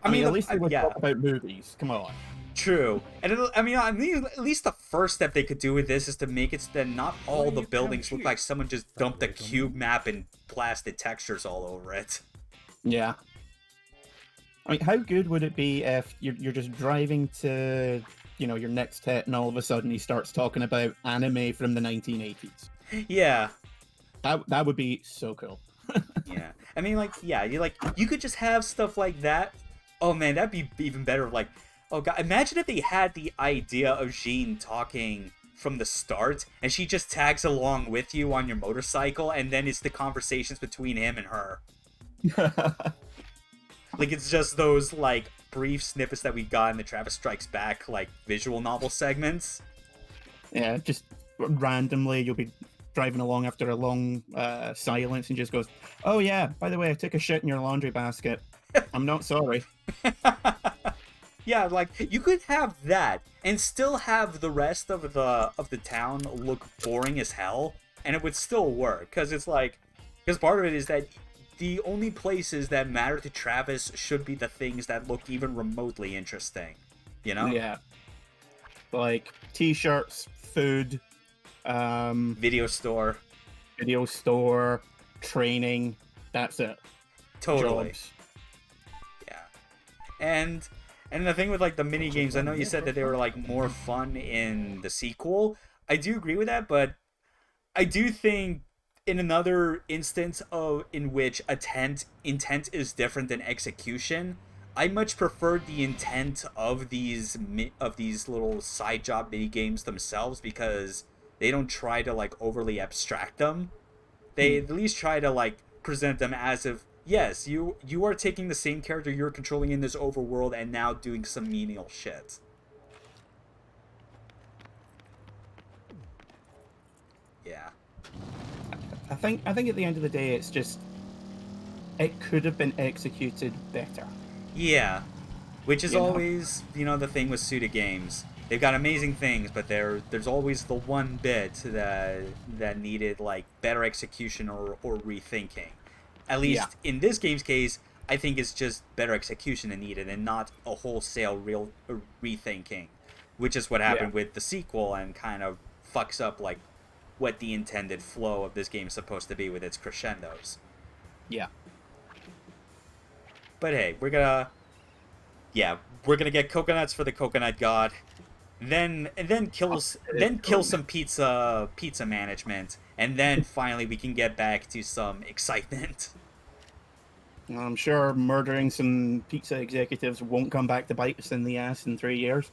I mean, at least they would yeah. talk about movies. Come on. True, and I mean, at least the first step they could do with this is to make it so that not all the buildings look like someone just dumped a cube map and blasted textures all over it. Yeah. I mean, how good would it be if you're just driving to, your next hit, and all of a sudden he starts talking about anime from the 1980s? Yeah. That would be so cool. Yeah. I mean, you could just have stuff like that. Oh man, that'd be even better. Like, oh god, imagine if they had the idea of Jean talking from the start, and she just tags along with you on your motorcycle, and then it's the conversations between him and her. Like, it's just those, like, brief snippets that we got in the Travis Strikes Back, like, visual novel segments. Yeah, just randomly you'll be driving along after a long silence and just goes, "Oh yeah, by the way, I took a shit in your laundry basket. I'm not sorry." Yeah, like, you could have that and still have the rest of the town look boring as hell, and it would still work, because part of it is that the only places that matter to Travis should be the things that look even remotely interesting, you know? Yeah. Like t-shirts, food, Video store. Training, that's it. Totally. Jobs. Yeah. And the thing with, like, the mini games, I know you said that they were, like, more fun in the sequel. I do agree with that, but I do think in another instance in which intent is different than execution, I much prefer the intent of these little side job mini games themselves, because they don't try to, like, overly abstract them. They at least try to, like, present them as if, yes, you are taking the same character you're controlling in this overworld and now doing some menial shit. Yeah. I think at the end of the day, it's just, it could have been executed better. Yeah. Which is You know? always, the thing with Suda games. They've got amazing things, but there's always the one bit that needed, like, better execution or rethinking. At least in this game's case, I think it's just better execution that needed, and not a wholesale rethinking, which is what happened with the sequel, and kind of fucks up, like, what the intended flow of this game is supposed to be with its crescendos. Yeah. But hey, we're gonna get coconuts for the coconut god, then kill some pizza management, and then finally we can get back to some excitement. I'm sure murdering some pizza executives won't come back to bite us in the ass in 3 years.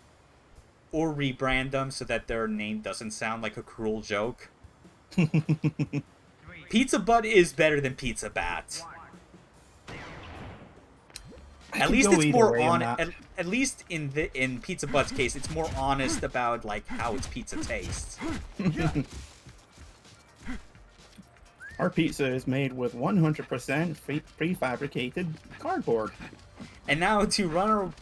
Or rebrand them so that their name doesn't sound like a cruel joke. Pizza Butt is better than Pizza Bat. At least it's more honest. At least in Pizza Butt's case, it's more honest about, like, how its pizza tastes. Our pizza is made with 100% prefabricated cardboard. And now to run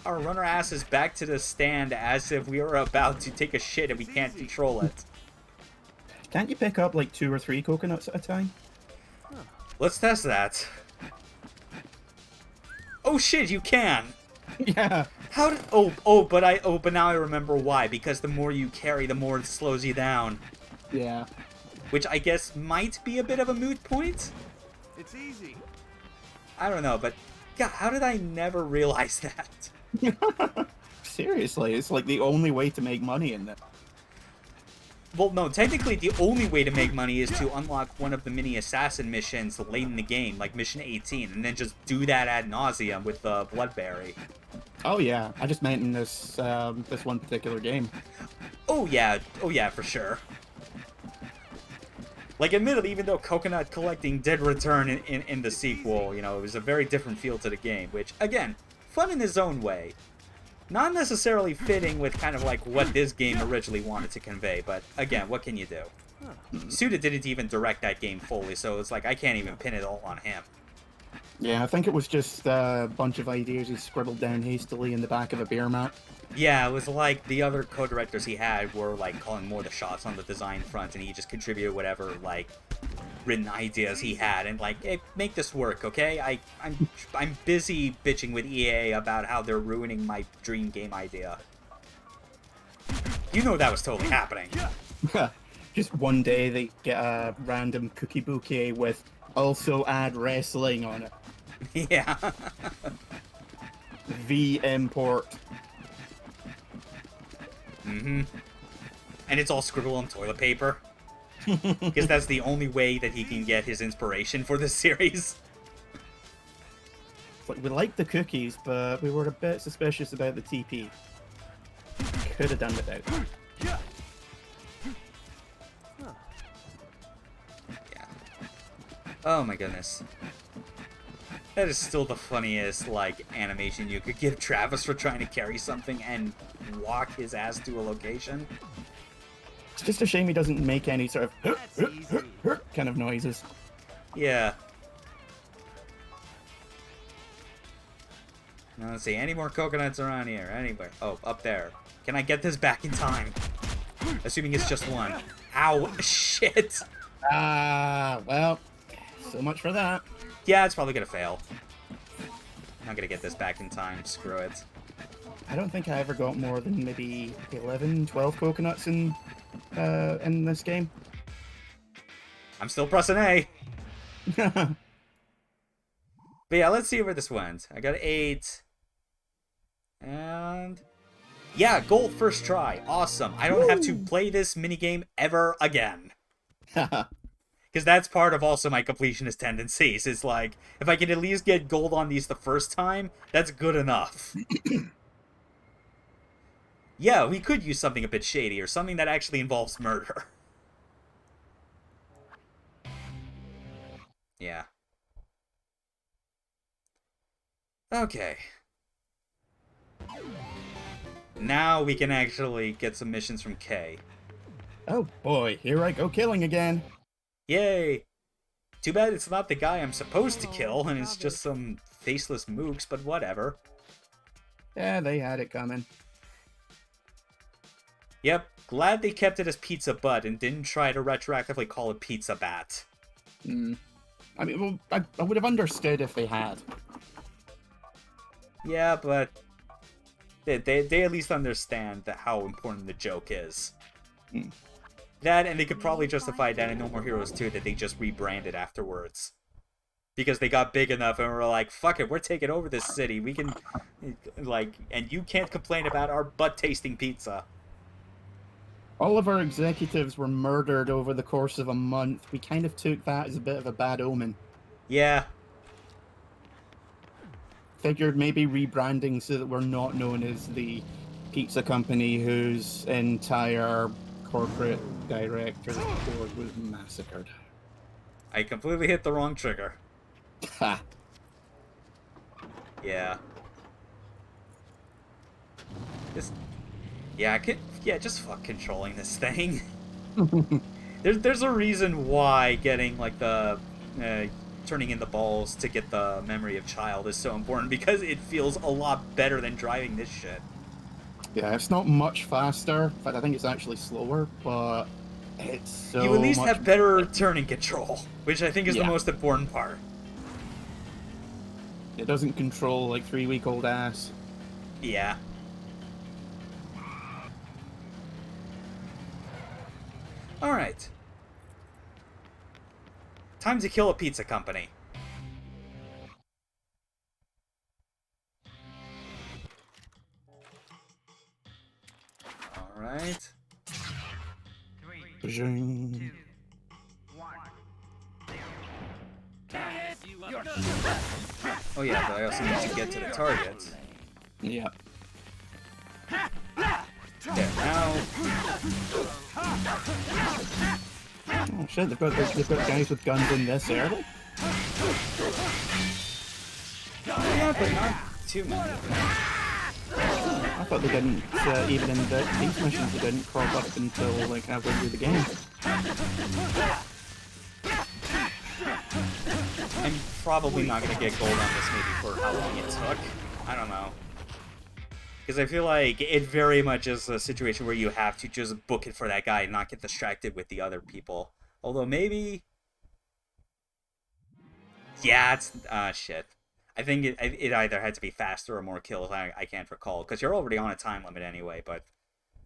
our asses back to the stand as if we are about to take a shit and we can't control it. Can't you pick up like 2 or 3 coconuts at a time? Let's test that. Oh shit, you can. Yeah. How did? But now I remember why. Because the more you carry, the more it slows you down. Yeah. Which I guess might be a bit of a moot point. It's easy. I don't know, but God, how did I never realize that? Seriously, it's like the only way to make money in this. Well, no, technically the only way to make money is to unlock one of the mini assassin missions late in the game, like mission 18, and then just do that ad nauseum with the Bloodberry. Oh yeah, I just meant in this this one particular game. Oh yeah, for sure. Like, admittedly, even though coconut collecting did return in the sequel, it was a very different feel to the game, which, again, fun in his own way. Not necessarily fitting with kind of like what this game originally wanted to convey, but again, what can you do? Suda didn't even direct that game fully, so it's like I can't even pin it all on him. Yeah, I think it was just a bunch of ideas he scribbled down hastily in the back of a beer mat. Yeah, it was like the other co-directors he had were like calling more the shots on the design front, and he just contributed whatever like written ideas he had and like, hey, make this work, okay? I'm busy bitching with EA about how they're ruining my dream game idea. You know that was totally happening. Just one day they get a random cookie bouquet with also add wrestling on it. Yeah. V import. Mm-hmm. And it's all scribbled on toilet paper. Because that's the only way that he can get his inspiration for this series. It's like, we liked the cookies, but we were a bit suspicious about the TP. Could have done without. Yeah. Oh my goodness. That is still the funniest, like, animation you could give Travis for trying to carry something and walk his ass to a location. It's just a shame he doesn't make any sort of That's easy. kind of noises. Yeah. Now let's see, any more coconuts around here? Anywhere? Oh, up there. Can I get this back in time? Assuming it's just one. Ow, shit! Well, so much for that. Yeah, it's probably gonna fail. I'm not gonna get this back in time, screw it. I don't think I ever got more than maybe 11, 12 coconuts in this game. I'm still pressing A. But yeah, let's see where this went. I got 8. And... yeah, gold first try. Awesome. I don't have to play this minigame ever again. Because that's part of also my completionist tendencies. It's like, if I can at least get gold on these the first time, that's good enough. Yeah, we could use something a bit shady, or something that actually involves murder. Yeah. Okay. Now we can actually get some missions from Kay. Oh boy, here I go killing again. Yay! Too bad it's not the guy I'm supposed to kill, and it's just some faceless mooks, but whatever. Yeah, they had it coming. Yep, glad they kept it as Pizza Butt and didn't try to retroactively call it Pizza Bat. I mean, well, I would have understood if they had. Yeah, but they at least understand how important the joke is. That, and they could probably justify that in No More Heroes 2, that they just rebranded afterwards. Because they got big enough and were like, fuck it, we're taking over this city. We can, like, and you can't complain about our butt-tasting pizza. All of our executives were murdered over the course of a month. We kind of took that as a bit of a bad omen. Yeah. Figured maybe rebranding so that we're not known as the pizza company whose entire corporate director board was massacred. I completely hit the wrong trigger. Ha! Yeah. Just fuck controlling this thing. There's a reason why getting, like, the, turning in the balls to get the memory of child is so important, because it feels a lot better than driving this shit. Yeah, it's not much faster. In fact, I think it's actually slower, but it's so You at least much have better turning control, which I think is the Yeah. most important part. It doesn't control like 3-week-old ass. Yeah. Alright. Time to kill a pizza company. Alright. Bzing. Oh yeah, but I also need to get to the target. Yeah. There, now... Oh shit, they've got guys with guns in this early? Yeah, but not too many. I thought they didn't, even in these missions, they didn't crop up until like halfway through the game. I'm probably not going to get gold on this maybe for how long it took. I don't know. Because I feel like it very much is a situation where you have to just book it for that guy and not get distracted with the other people. Although maybe Yeah, it's shit. I think it either had to be faster or more kills. I can't recall because you're already on a time limit anyway. But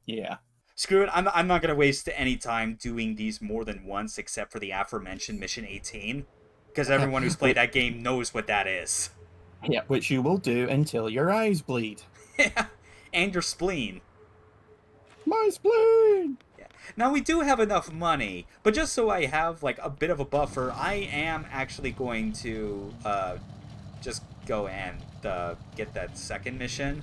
Yeah. screw it. I'm not gonna waste any time doing these more than once, except for the aforementioned mission 18, because everyone who's played that game knows what that is. Yeah, which you will do until your eyes bleed. And your spleen. My spleen! Yeah. Now we do have enough money, but just so I have like a bit of a buffer, I am actually going to just go and get that second mission.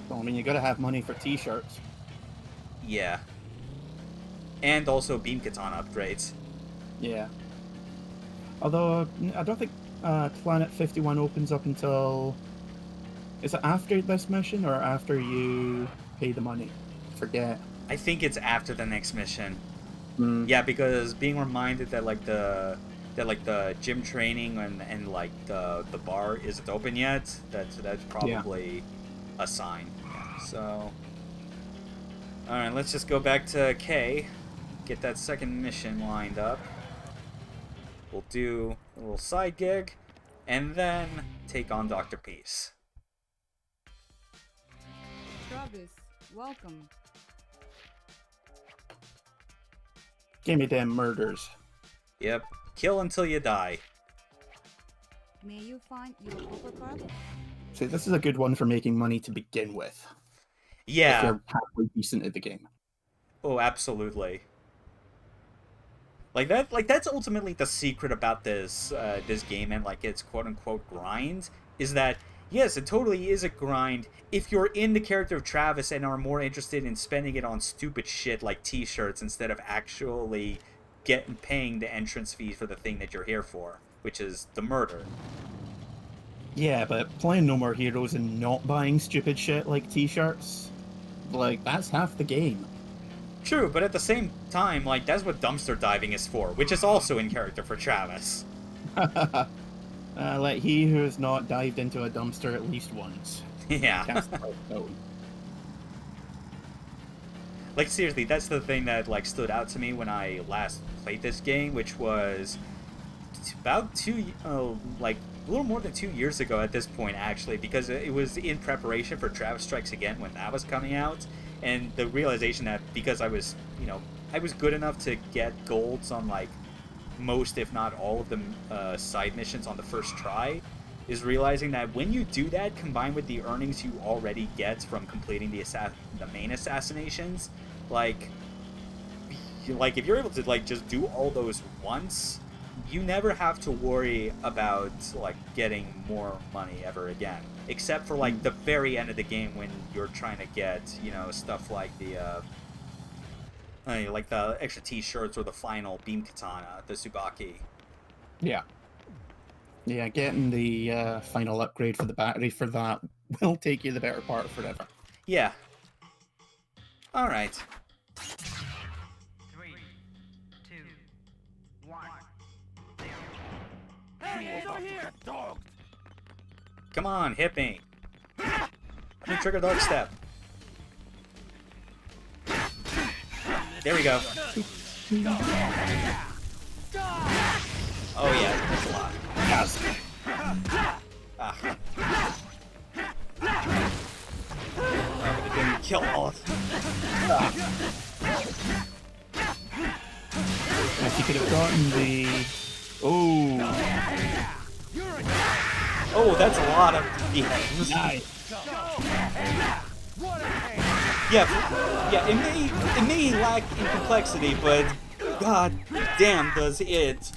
Well, I mean, you gotta have money for t-shirts. Yeah. And also beam katana upgrades. Yeah. Although, I don't think Planet 51 opens up until... Is it after this mission, or after you pay the money? Forget. I think it's after the next mission. Mm. Yeah, because being reminded that the gym training and like the bar isn't open yet, that's probably a sign. So alright, let's just go back to K, get that second mission lined up. We'll do a little side gig, and then take on Dr. Peace. Travis, welcome. Give me them murders. Yep, kill until you die. May you find your uppercut? See, this is a good one for making money to begin with. If Yeah. you're halfway decent at the game. Oh, absolutely. Like that's ultimately the secret about this this game and like its quote unquote grind is that yes, it totally is a grind if you're in the character of Travis and are more interested in spending it on stupid shit like t-shirts instead of actually paying the entrance fee for the thing that you're here for, which is the murder. Yeah, but playing No More Heroes and not buying stupid shit like t-shirts, like, that's half the game. True, but at the same time, like, that's what dumpster diving is for, which is also in character for Travis. Let he who has not dived into a dumpster at least once. Yeah. Cast the stone. Like, seriously, that's the thing that, like, stood out to me when I last played this game, which was about like, a little more than 2 years ago at this point, actually, because it was in preparation for Travis Strikes Again when that was coming out, and the realization that because I was, I was good enough to get golds on, like, most, if not all of the side missions on the first try, is realizing that when you do that, combined with the earnings you already get from completing the main assassinations, like if you're able to, like, just do all those once, you never have to worry about, like, getting more money ever again. Except for, like, the very end of the game when you're trying to get, stuff like the extra t-shirts or the final beam katana, the Tsubaki. Yeah. Yeah, getting the final upgrade for the battery for that will take you the better part of forever. Yeah. Alright. 3, 2, 1. Hey, he's over here! Dog! Come on, hit me. Let me trigger dog step. There we go. Oh yeah, that's a lot. Yes. Ah. Oh, it didn't kill all of them. If you could have gotten the... Oh, Oh, that's a lot of DMs. nice. Yeah, it may lack in complexity, but god damn does it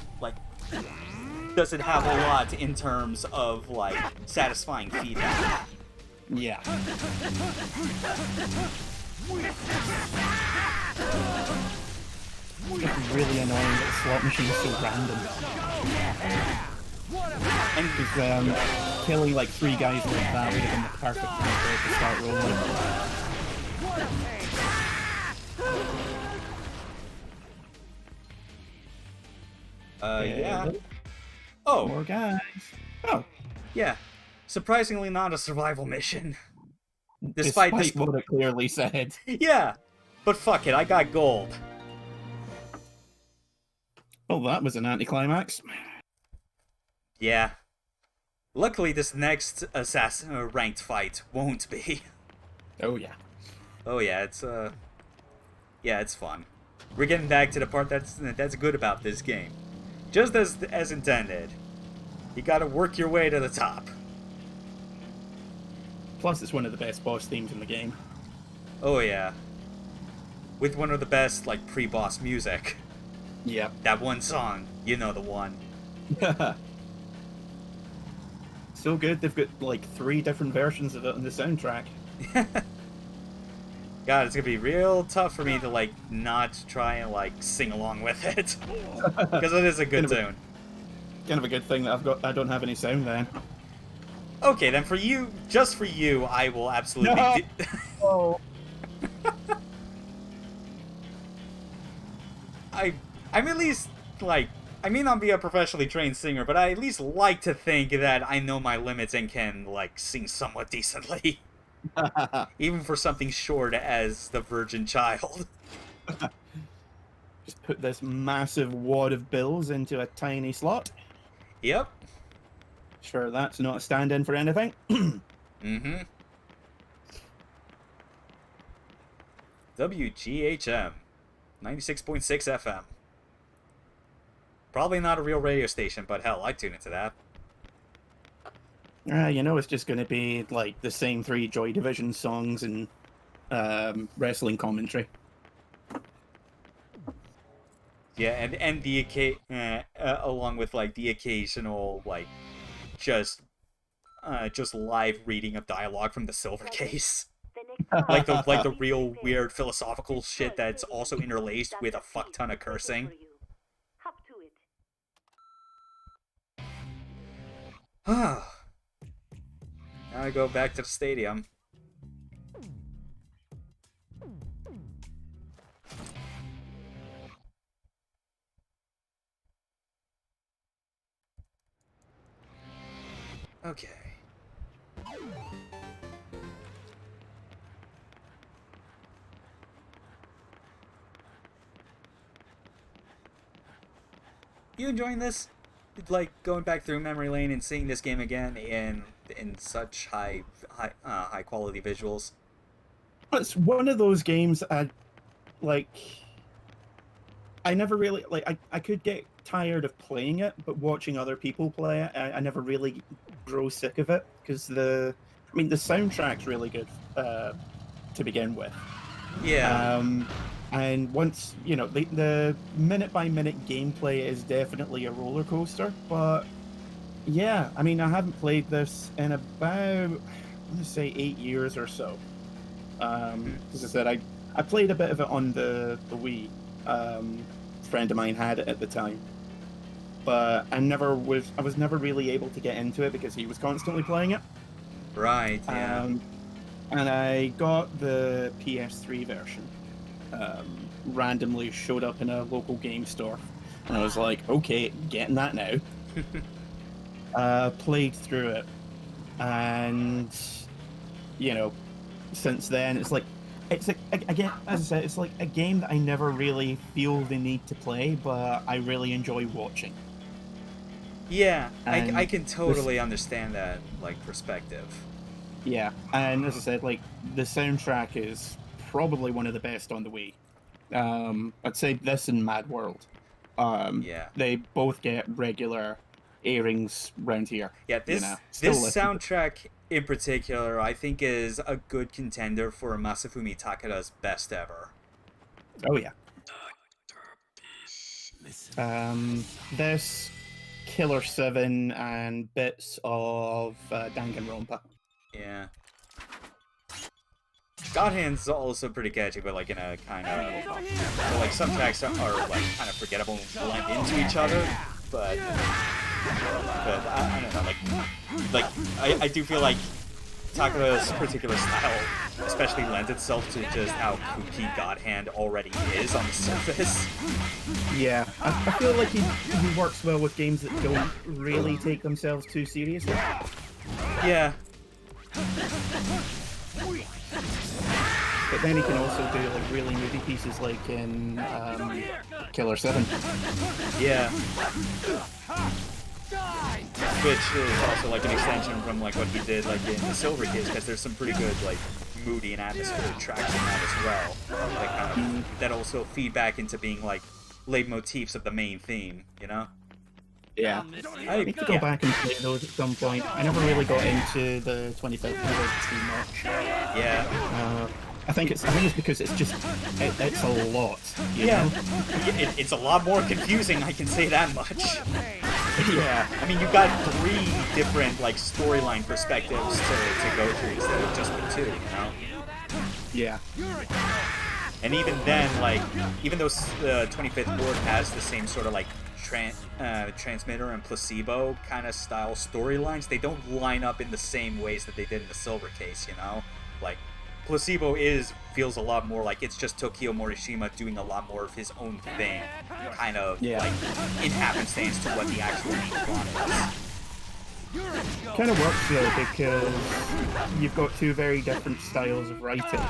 have a lot in terms of, like, satisfying feedback. Yeah. It's really annoying that the slot machine is so random. And Because killing like 3 guys like that would have been the perfect time for it to start rolling. yeah. Oh, More guys. Oh, yeah. Surprisingly not a survival mission. Despite this... what it clearly said. Yeah, but fuck it, I got gold. Well, that was an anticlimax. Yeah. Luckily, this next assassin ranked fight won't be. Oh yeah. Oh yeah, it's fun. We're getting back to the part that's good about this game. Just as intended. You gotta work your way to the top. Plus, it's one of the best boss themes in the game. Oh yeah. With one of the best, like, pre-boss music. Yep. That one song, you know the one. So good, they've got like 3 different versions of it on the soundtrack. God, it's gonna be real tough for me to, like, not try and, like, sing along with it. Because it is a good tune. Kind of a good thing that I don't have any sound then. Okay, then for you, just for you, I will absolutely No! Oh. I'm at least, like, I may not be a professionally trained singer, but I at least like to think that I know my limits and can, like, sing somewhat decently. Even for something short as The Virgin Child. Just put this massive wad of bills into a tiny slot. Yep. Sure, that's not a stand-in for anything. Mm-hmm. WGHM 96.6 FM. Probably not a real radio station, but hell, I'd tune into that. You know, it's just going to be like the same 3 Joy Division songs and wrestling commentary. Yeah, and the along with, like, the occasional, like, just live reading of dialogue from the Silver Case. like the real weird philosophical shit that's also interlaced with a fuck ton of cursing. Now I go back to the stadium. Okay. You enjoying this? Like, going back through memory lane and seeing this game again in such high quality visuals? It's one of those games I never really I could get tired of playing it, but watching other people play it, I never really grow sick of it because the soundtrack's really good to begin with. Yeah. And once, you know, the minute-by-minute gameplay is definitely a roller coaster, but yeah, I mean, I haven't played this in about, I'm going to say 8 years or so. As I said, I played a bit of it on the Wii. A friend of mine had it at the time. But I was never really able to get into it because he was constantly playing it. Right, yeah. And I got the PS3 version. Randomly showed up in a local game store, and I was like, okay, getting that now. Played through it, and you know, since then it's again, as I said, it's like a game that I never really feel the need to play, but I really enjoy watching. Yeah, I can totally understand that, like, perspective. Yeah, and as I said, like, the soundtrack is probably one of the best on the Wii. I'd say this and Mad World. Yeah. They both get regular airings round here. Yeah, this soundtrack in particular, I think, is a good contender for Masafumi Takada's best ever. Oh yeah. This, Killer 7, and bits of Danganronpa. Yeah. God Hand's also pretty catchy, but, like, in a kind of, like, some tracks are like kind of forgettable and blend into each other, but I don't know, I do feel like Takada's particular style especially lends itself to just how kooky God Hand already is on the surface. Yeah, I feel like he works well with games that don't really take themselves too seriously. Yeah. But then he can also do like really moody pieces like in Killer 7. Yeah. which is also like an extension from like what he did like in the Silver Case, because there's some pretty good like moody and atmospheric tracks in that as well. Like kind of, that also feed back into being like leitmotifs of the main theme, you know? Yeah. I need to go back and play those at some point. I never really got into the 25th Ward too much. Yeah. I think it's because it's just it's a lot. You know? It's a lot more confusing. I can say that much. Yeah. I mean, you've got 3 different like storyline perspectives to go through instead of just the 2. You know? Yeah. And even then, like, even though the 25th Ward has the same sort of like transmitter and placebo kind of style storylines, they don't line up in the same ways that they did in the Silver Case. You know, like. Placebo feels a lot more like it's just Tokio Morishima doing a lot more of his own thing, kind of like in happenstance to what the actual main plot is. Kind of works though because you've got 2 very different styles of writing.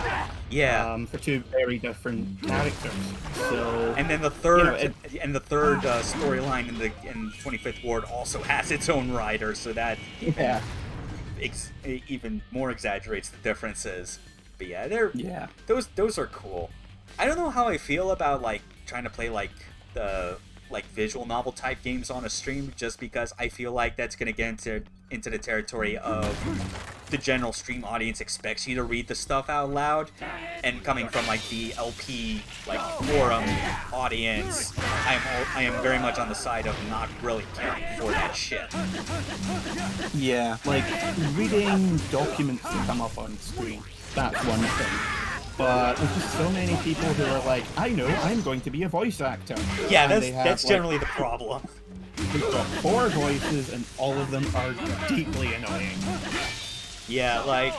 Yeah. For 2 very different characters. So. And then the third storyline in the 25th Ward also has its own writer, so that even more exaggerates the differences. But yeah, those are cool. I don't know how I feel about like trying to play like the like visual novel type games on a stream, just because I feel like that's gonna get into the territory of the general stream audience expects you to read the stuff out loud, and coming from like the LP like forum audience, I am very much on the side of not really caring for that shit. Yeah, like reading documents that come up on screen. That's one thing. But there's just so many people who are like, I know, I'm going to be a voice actor. Yeah, that's generally the problem. They've got 4 voices and all of them are deeply annoying. Yeah, like,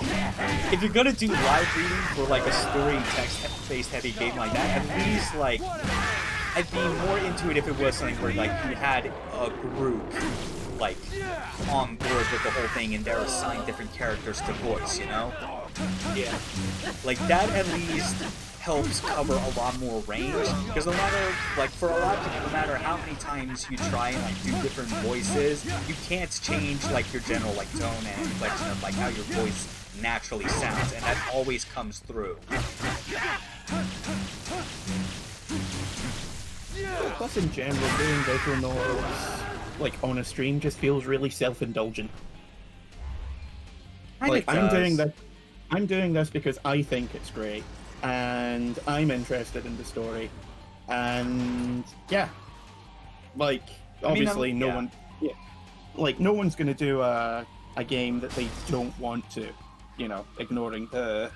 if you're gonna do live reading for like a story text-based heavy game like that, at least like, I'd be more into it if it was something where like you had a group like on board with the whole thing and they're assigned different characters to voice, you know? Yeah. Like that at least helps cover a lot more range, because no matter, like, for a lot of people, no matter how many times you try and like do different voices, you can't change like your general like tone and inflection of like how your voice naturally sounds, and that always comes through. Plus in general, doing visual novels like on a stream just feels really self-indulgent. Like I'm doing this because I think it's great and I'm interested in the story, and yeah, like obviously no one's gonna do a game that they don't want to, you know, ignoring the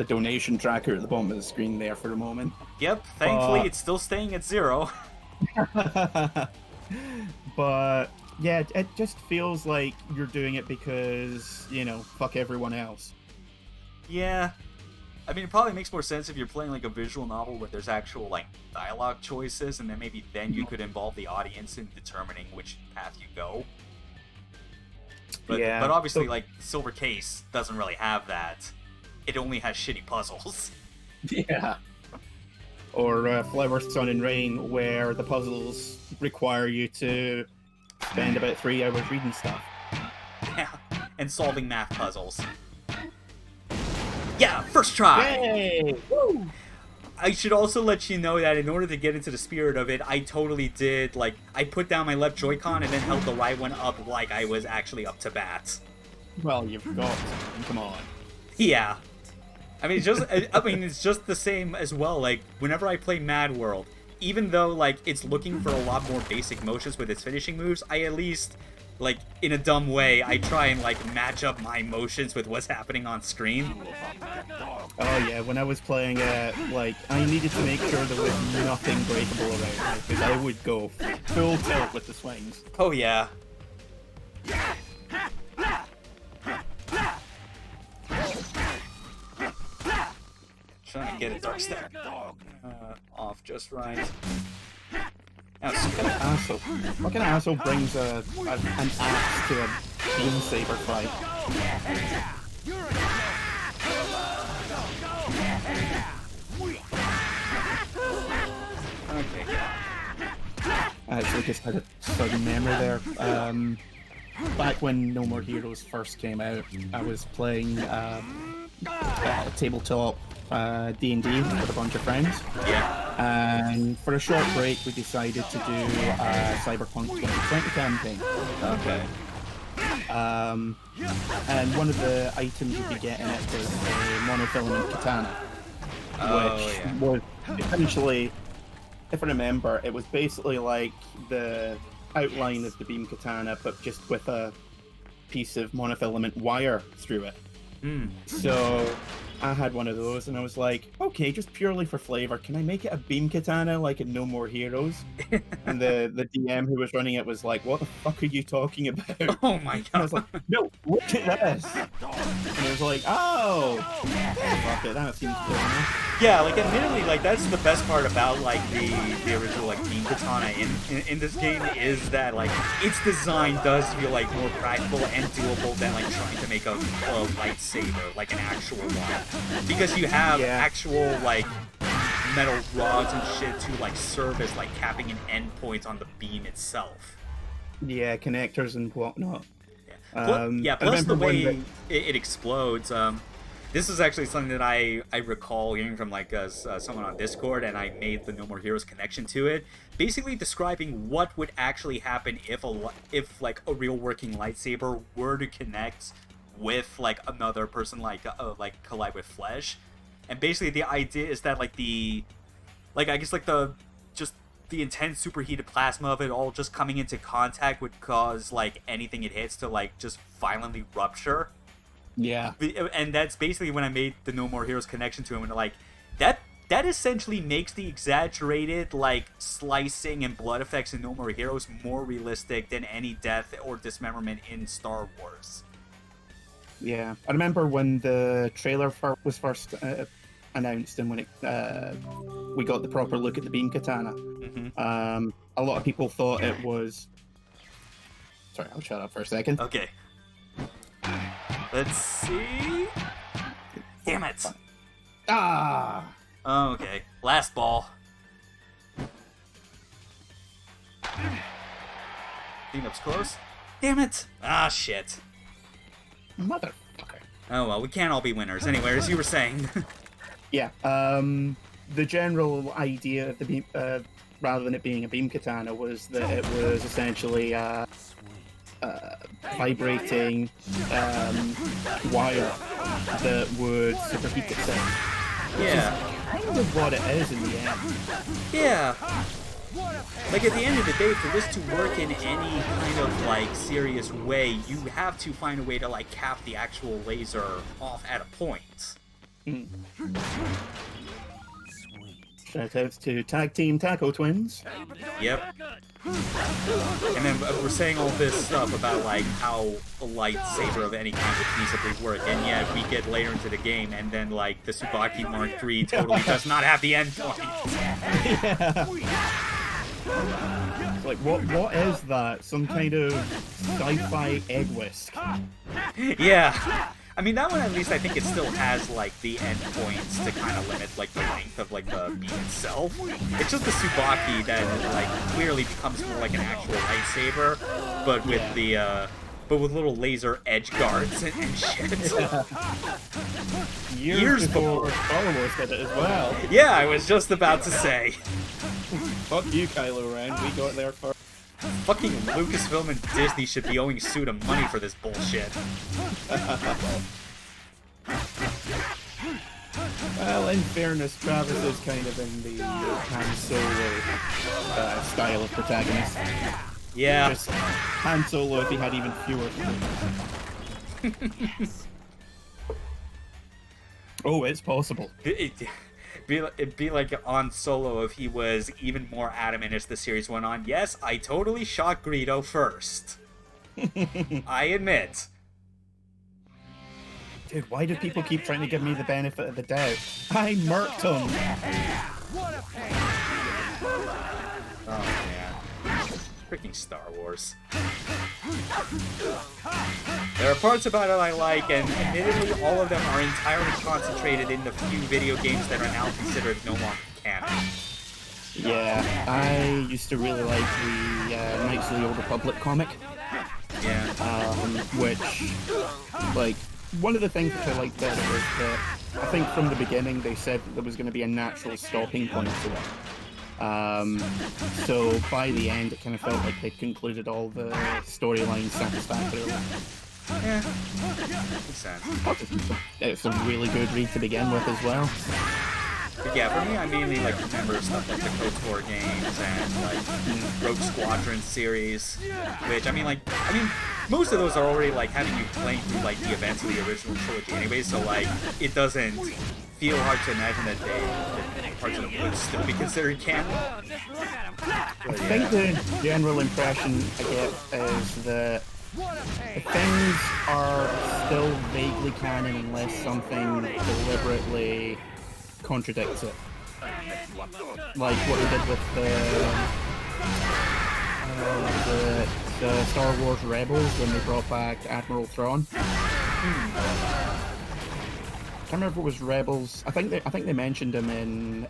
donation tracker at the bottom of the screen there for a moment. Yep, thankfully it's still staying at 0. But yeah, it just feels like you're doing it because, you know, fuck everyone else. Yeah. I mean, it probably makes more sense if you're playing like a visual novel where there's actual like dialogue choices, and then maybe then you could involve the audience in determining which path you go. But obviously, like, Silver Case doesn't really have that. It only has shitty puzzles. Yeah. Or Flower, Sun, and Rain, where the puzzles require you to spend about 3 hours reading stuff. Yeah, and solving math puzzles. Yeah, first try! Yay! Woo! I should also let you know that in order to get into the spirit of it, I totally did, like, I put down my left Joy-Con and then held the right one up like I was actually up to bat. Well, you've got to. Come on. Yeah. I mean, it's just the same as well. Like, whenever I play Mad World, even though, like, it's looking for a lot more basic motions with its finishing moves, I at least, like, in a dumb way, I try and, like, match up my motions with what's happening on screen. Oh, yeah, when I was playing it, like, I needed to make sure there was nothing breakable around me, because I would go full tilt with the swings. Oh, yeah. Trying to get a dark step off just right. Now, what kind of asshole brings an axe to a beam saber fight? Okay. I actually just had a sudden memory there. back when No More Heroes first came out, I was playing tabletop D&D with a bunch of friends. Yeah. And for a short break, we decided to do a Cyberpunk 2020 campaign. Okay. And one of the items you'd be getting it was a monofilament katana, which was essentially, if I remember, it was basically like the outline of the beam katana, but just with a piece of monofilament wire through it. So I had one of those, and I was like, okay, just purely for flavor, can I make it a beam katana like in No More Heroes? And the DM who was running it was like, what the fuck are you talking about? Oh my god. And I was like, no, look at this. And I was like, oh, fuck it, that seems good enough. Yeah, like admittedly, like that's the best part about like the original like beam katana in this game is that like its design does feel like more practical and doable than like trying to make a lightsaber, like an actual one, because you have actual like metal rods and shit to like serve as like capping and end points on the beam itself. Yeah, connectors and whatnot. Plus the way it explodes. This is actually something that I recall hearing from like someone on Discord, and I made the No More Heroes connection to it, basically describing what would actually happen if like a real working lightsaber were to connect with like another person, like collide with flesh. And basically the idea is that like the intense superheated plasma of it all just coming into contact would cause like anything it hits to like just violently rupture. Yeah. And that's basically when I made the No More Heroes connection to him, and like that essentially makes the exaggerated like slicing and blood effects in No More Heroes more realistic than any death or dismemberment in Star Wars. Yeah, I remember when the trailer was first announced, and when we got the proper look at the beam katana. A lot of people thought it was. Sorry, I'll shut up for a second. Okay. Let's see. Damn it. Ah. Oh, okay. Last ball. Cleanup's close. Damn it. Ah, shit. Motherfucker. Oh well, we can't all be winners. Anyway, as you were saying. Yeah. The general idea of the beam, rather than it being a beam katana, was that it was essentially vibrating wire that would superheat itself. Yeah. Kind of what it is in the end. Yeah. Like at the end of the day, for this to work in any kind of like serious way, you have to find a way to like cap the actual laser off at a point. Shout outs to Tag Team Taco Twins. Yep. And then we're saying all this stuff about like how a lightsaber of any kind would feasibly work, and yet we get later into the game, and then like the Tsubaki Mark III totally does not have the end point. Yeah. Like what is that? Some kind of sci-fi egg whisk? Yeah. I mean, that one at least I think it still has like the end points to kind of limit like the length of like the beam itself. It's just the Tsubaki that like clearly becomes more like an actual lightsaber, but with the with little laser edge guards and shit. Yeah. Years before Star Wars did it as well. Yeah, I was just about to say. Fuck you, Kylo Ren. We got there first. Fucking Lucasfilm and Disney should be owing Suda money for this bullshit. Well, in fairness, Travis is kind of in the Han Solo style of protagonist. Yeah. Just Han Solo if he had even fewer. Oh, it's possible. It'd be like on Solo if he was even more adamant as the series went on. Yes, I totally shot Greedo first. I admit. Dude, why do people keep trying to give me the benefit of the doubt? I murked him! Oh, man. Freaking Star Wars. There are parts about it I like, and admittedly all of them are entirely concentrated in the few video games that are now considered no longer canon. Yeah, I used to really like the Knights of the Old Republic comic. Yeah. Which, like, one of the things which I liked about it was that I think from the beginning they said that there was going to be a natural stopping point to it. So by the end, it kind of felt like they concluded all the storylines satisfactorily. Yeah. Makes sense. It's a really good read to begin with as well. But yeah, for me, I mainly like remember stuff like the KOTOR games and like Rogue Squadron series, which I mean, most of those are already like having you playing through like the events of the original trilogy anyway, so like it doesn't feel hard to imagine that parts of them would still be considered canon. I think the general impression I get is that things are still vaguely canon unless something deliberately contradicts it. Like what they did with the Star Wars Rebels when they brought back Admiral Thrawn. I can't remember if it was Rebels. I think they mentioned him in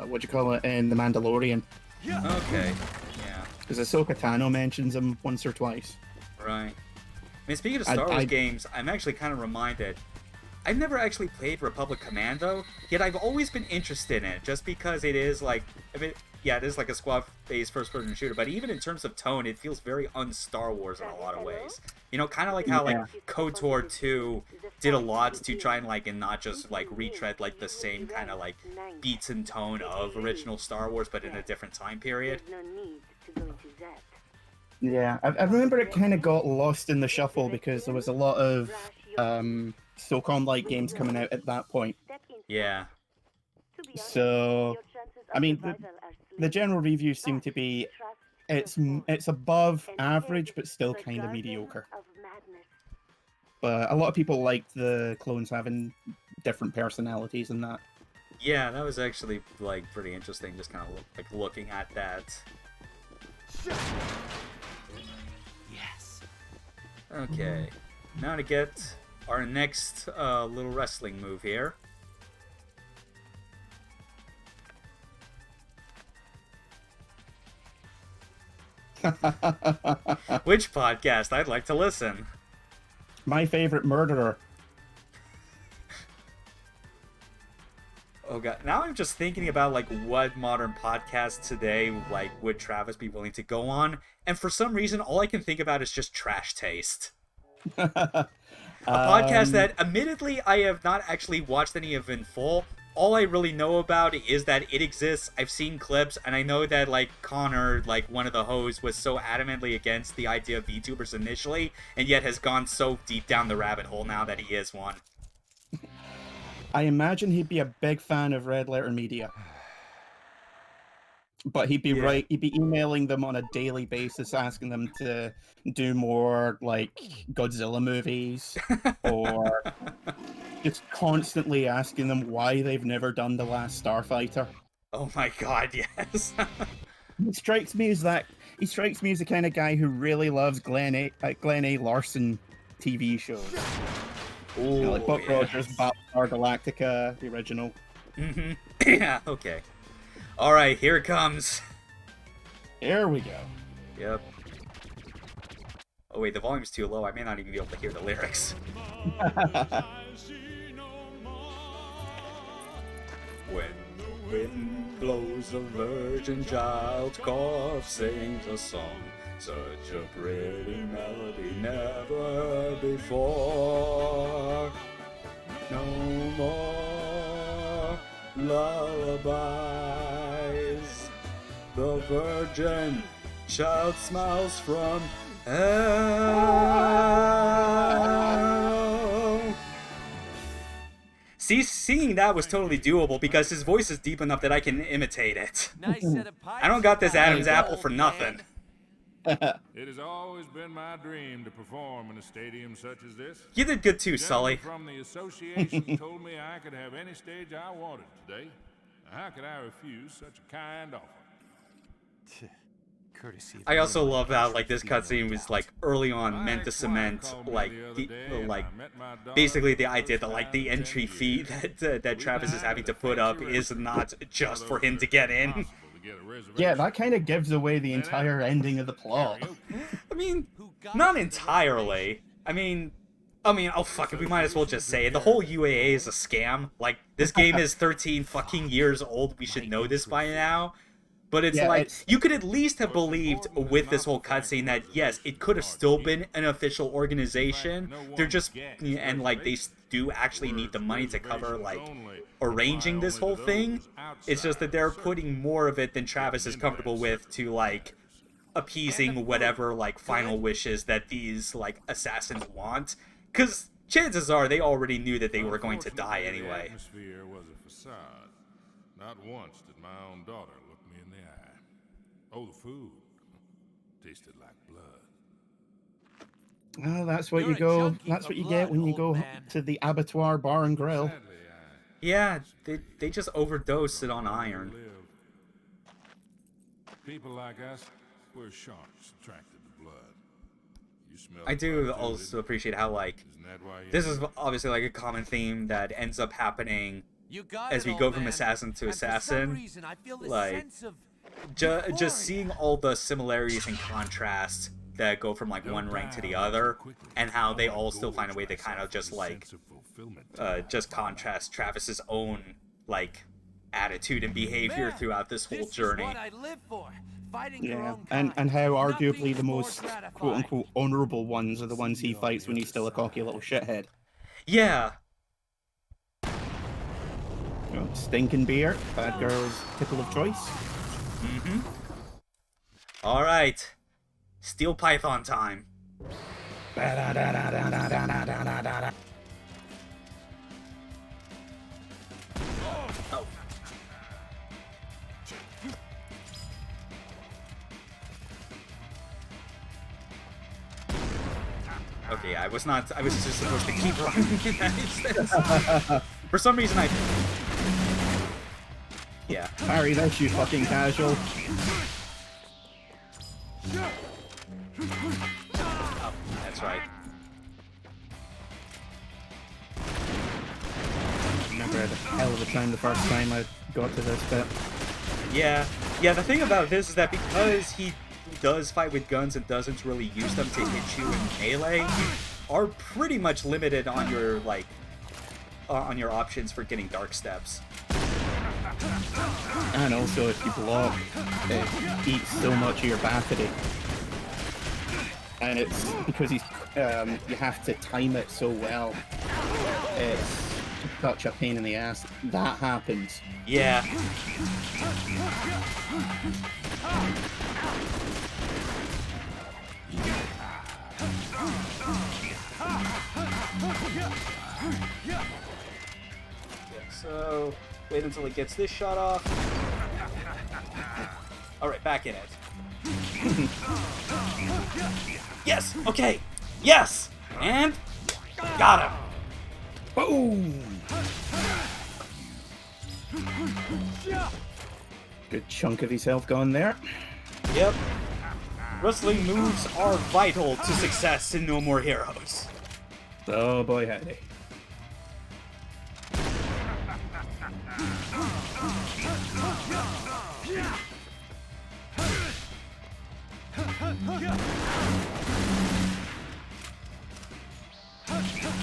what do you call it, in The Mandalorian. Okay. Yeah. Because Ahsoka Tano mentions him once or twice. Right. I mean, speaking of Star Wars games, I'm actually kind of reminded. I've never actually played Republic Commando, yet I've always been interested in it, just because it is like, it is like a squad-based first-person shooter, but even in terms of tone, it feels very un-Star Wars in a lot of ways. You know, kind of like how like KOTOR 2 did a lot to try and like, and not just like retread like the same kind of like beats and tone of original Star Wars, but in a different time period. Yeah, I remember it kind of got lost in the shuffle because there was a lot of SOCOM-like games coming out at that point. Yeah. So, I mean, the general reviews seem to be it's above average, but still kind of mediocre. But a lot of people liked the clones having different personalities and that. Yeah, that was actually like pretty interesting. Just kind of like looking at that. Yes. Okay, now to get our next little wrestling move here. Which podcast I'd like to listen? My favorite murderer. Oh god, now I'm just thinking about like what modern podcast today like would Travis be willing to go on, and for some reason all I can think about is just Trash Taste. A podcast that admittedly I have not actually watched any of in full. All I really know about is that it exists. I've seen clips, and I know that like Connor, like one of the hosts, was so adamantly against the idea of VTubers initially, and yet has gone so deep down the rabbit hole now that he is one. I imagine he'd be a big fan of Red Letter Media. But he'd be he'd be emailing them on a daily basis, asking them to do more like Godzilla movies, or just constantly asking them why they've never done The Last Starfighter. Oh my god, yes. He strikes me as the kind of guy who really loves Glenn A. Larson TV shows. Ooh, you know, like Buck Rogers, Battlestar Galactica, the original. Mm-hmm. Yeah, okay. Alright, here it comes. Here we go. Yep. Oh wait, the volume's too low. I may not even be able to hear the lyrics. When the wind blows, a virgin child's cough sings a song. Such a pretty melody, never before. No more lullabies. The virgin child smiles from hell. See, singing that was totally doable because his voice is deep enough that I can imitate it. Nice set of pipes. I don't got this Adam's apple for nothing. It has always been my dream to perform in a stadium such as this. You did good too, Sully. From the association told me I could have any stage I wanted today. How could I refuse such a kind offer? Courtesy. I also love how like this cutscene was like early on meant to cement like basically the idea that like the entry fee that Travis is having to put up is not just for him to get in. get a reservation. Yeah, that kind of gives away the entire ending of the plot. I mean, Who got not us the entirely. I mean, oh fuck it, we might as well just say it. The whole UAA is a scam. Like, this game is 13 fucking years old. We should know this by now. But it's Yeah, like, you could at least have believed with this whole cutscene that, yes, it could have still been an official organization. They're just, and like, they do actually need the money to cover, like, arranging this whole thing. It's just that they're putting more of it than Travis is comfortable with to, like, appeasing whatever, like, final wishes that these, like, assassins want. Because chances are they already knew that they were going to die anyway. The atmosphere was a facade. Not once did my own daughter look me in the eye. Oh, the food tasted like blood. Oh, that's what You're you a go. junkie That's for what you blood, get when you old go man. to the abattoir bar and grill. Sadly, Yeah, they just overdosed it on iron. live. People like us, we're sharks attracted to blood. You smell I do blood, also appreciate how, like, Isn't that why you this is obviously, like, a common theme that ends up happening You got as it, we old go from man. assassin to And for some assassin. reason, I feel this Like, sense of just euphoria. seeing all the similarities and contrasts that go from, like, one rank to the other, and how they all still find a way to kind of just, like, just contrast Travis's own, like, attitude and behavior Man, throughout this whole this journey. Is what I live for. Fighting your Yeah, own and kind. how Nothing arguably the is more most gratifying. quote-unquote honorable ones are the ones he fights when he's still a cocky little shithead. Yeah, You know, stinking beer, bad girl's pickle of choice. alright. Steel Python time. Oh. Okay, I was just supposed to keep running in that instance. For some reason yeah. Harry, that's you fucking casual. Oh, that's right. I remember I had a hell of a time the first time I got to this bit. Yeah, the thing about this is that because he does fight with guns and doesn't really use them to hit you in melee, you are pretty much limited on your, like, on your options for getting dark steps. And also, if you block, it eats so much of your battery. And it's because you have to time it so well. It's such a pain in the ass. That happens. Yeah. So, wait until he gets this shot off. Alright, back in it. Yes! Okay! Yes! And... got him! Boom! Good chunk of his health gone there. Yep. Wrestling moves are vital to success in No More Heroes. Oh boy, howdy.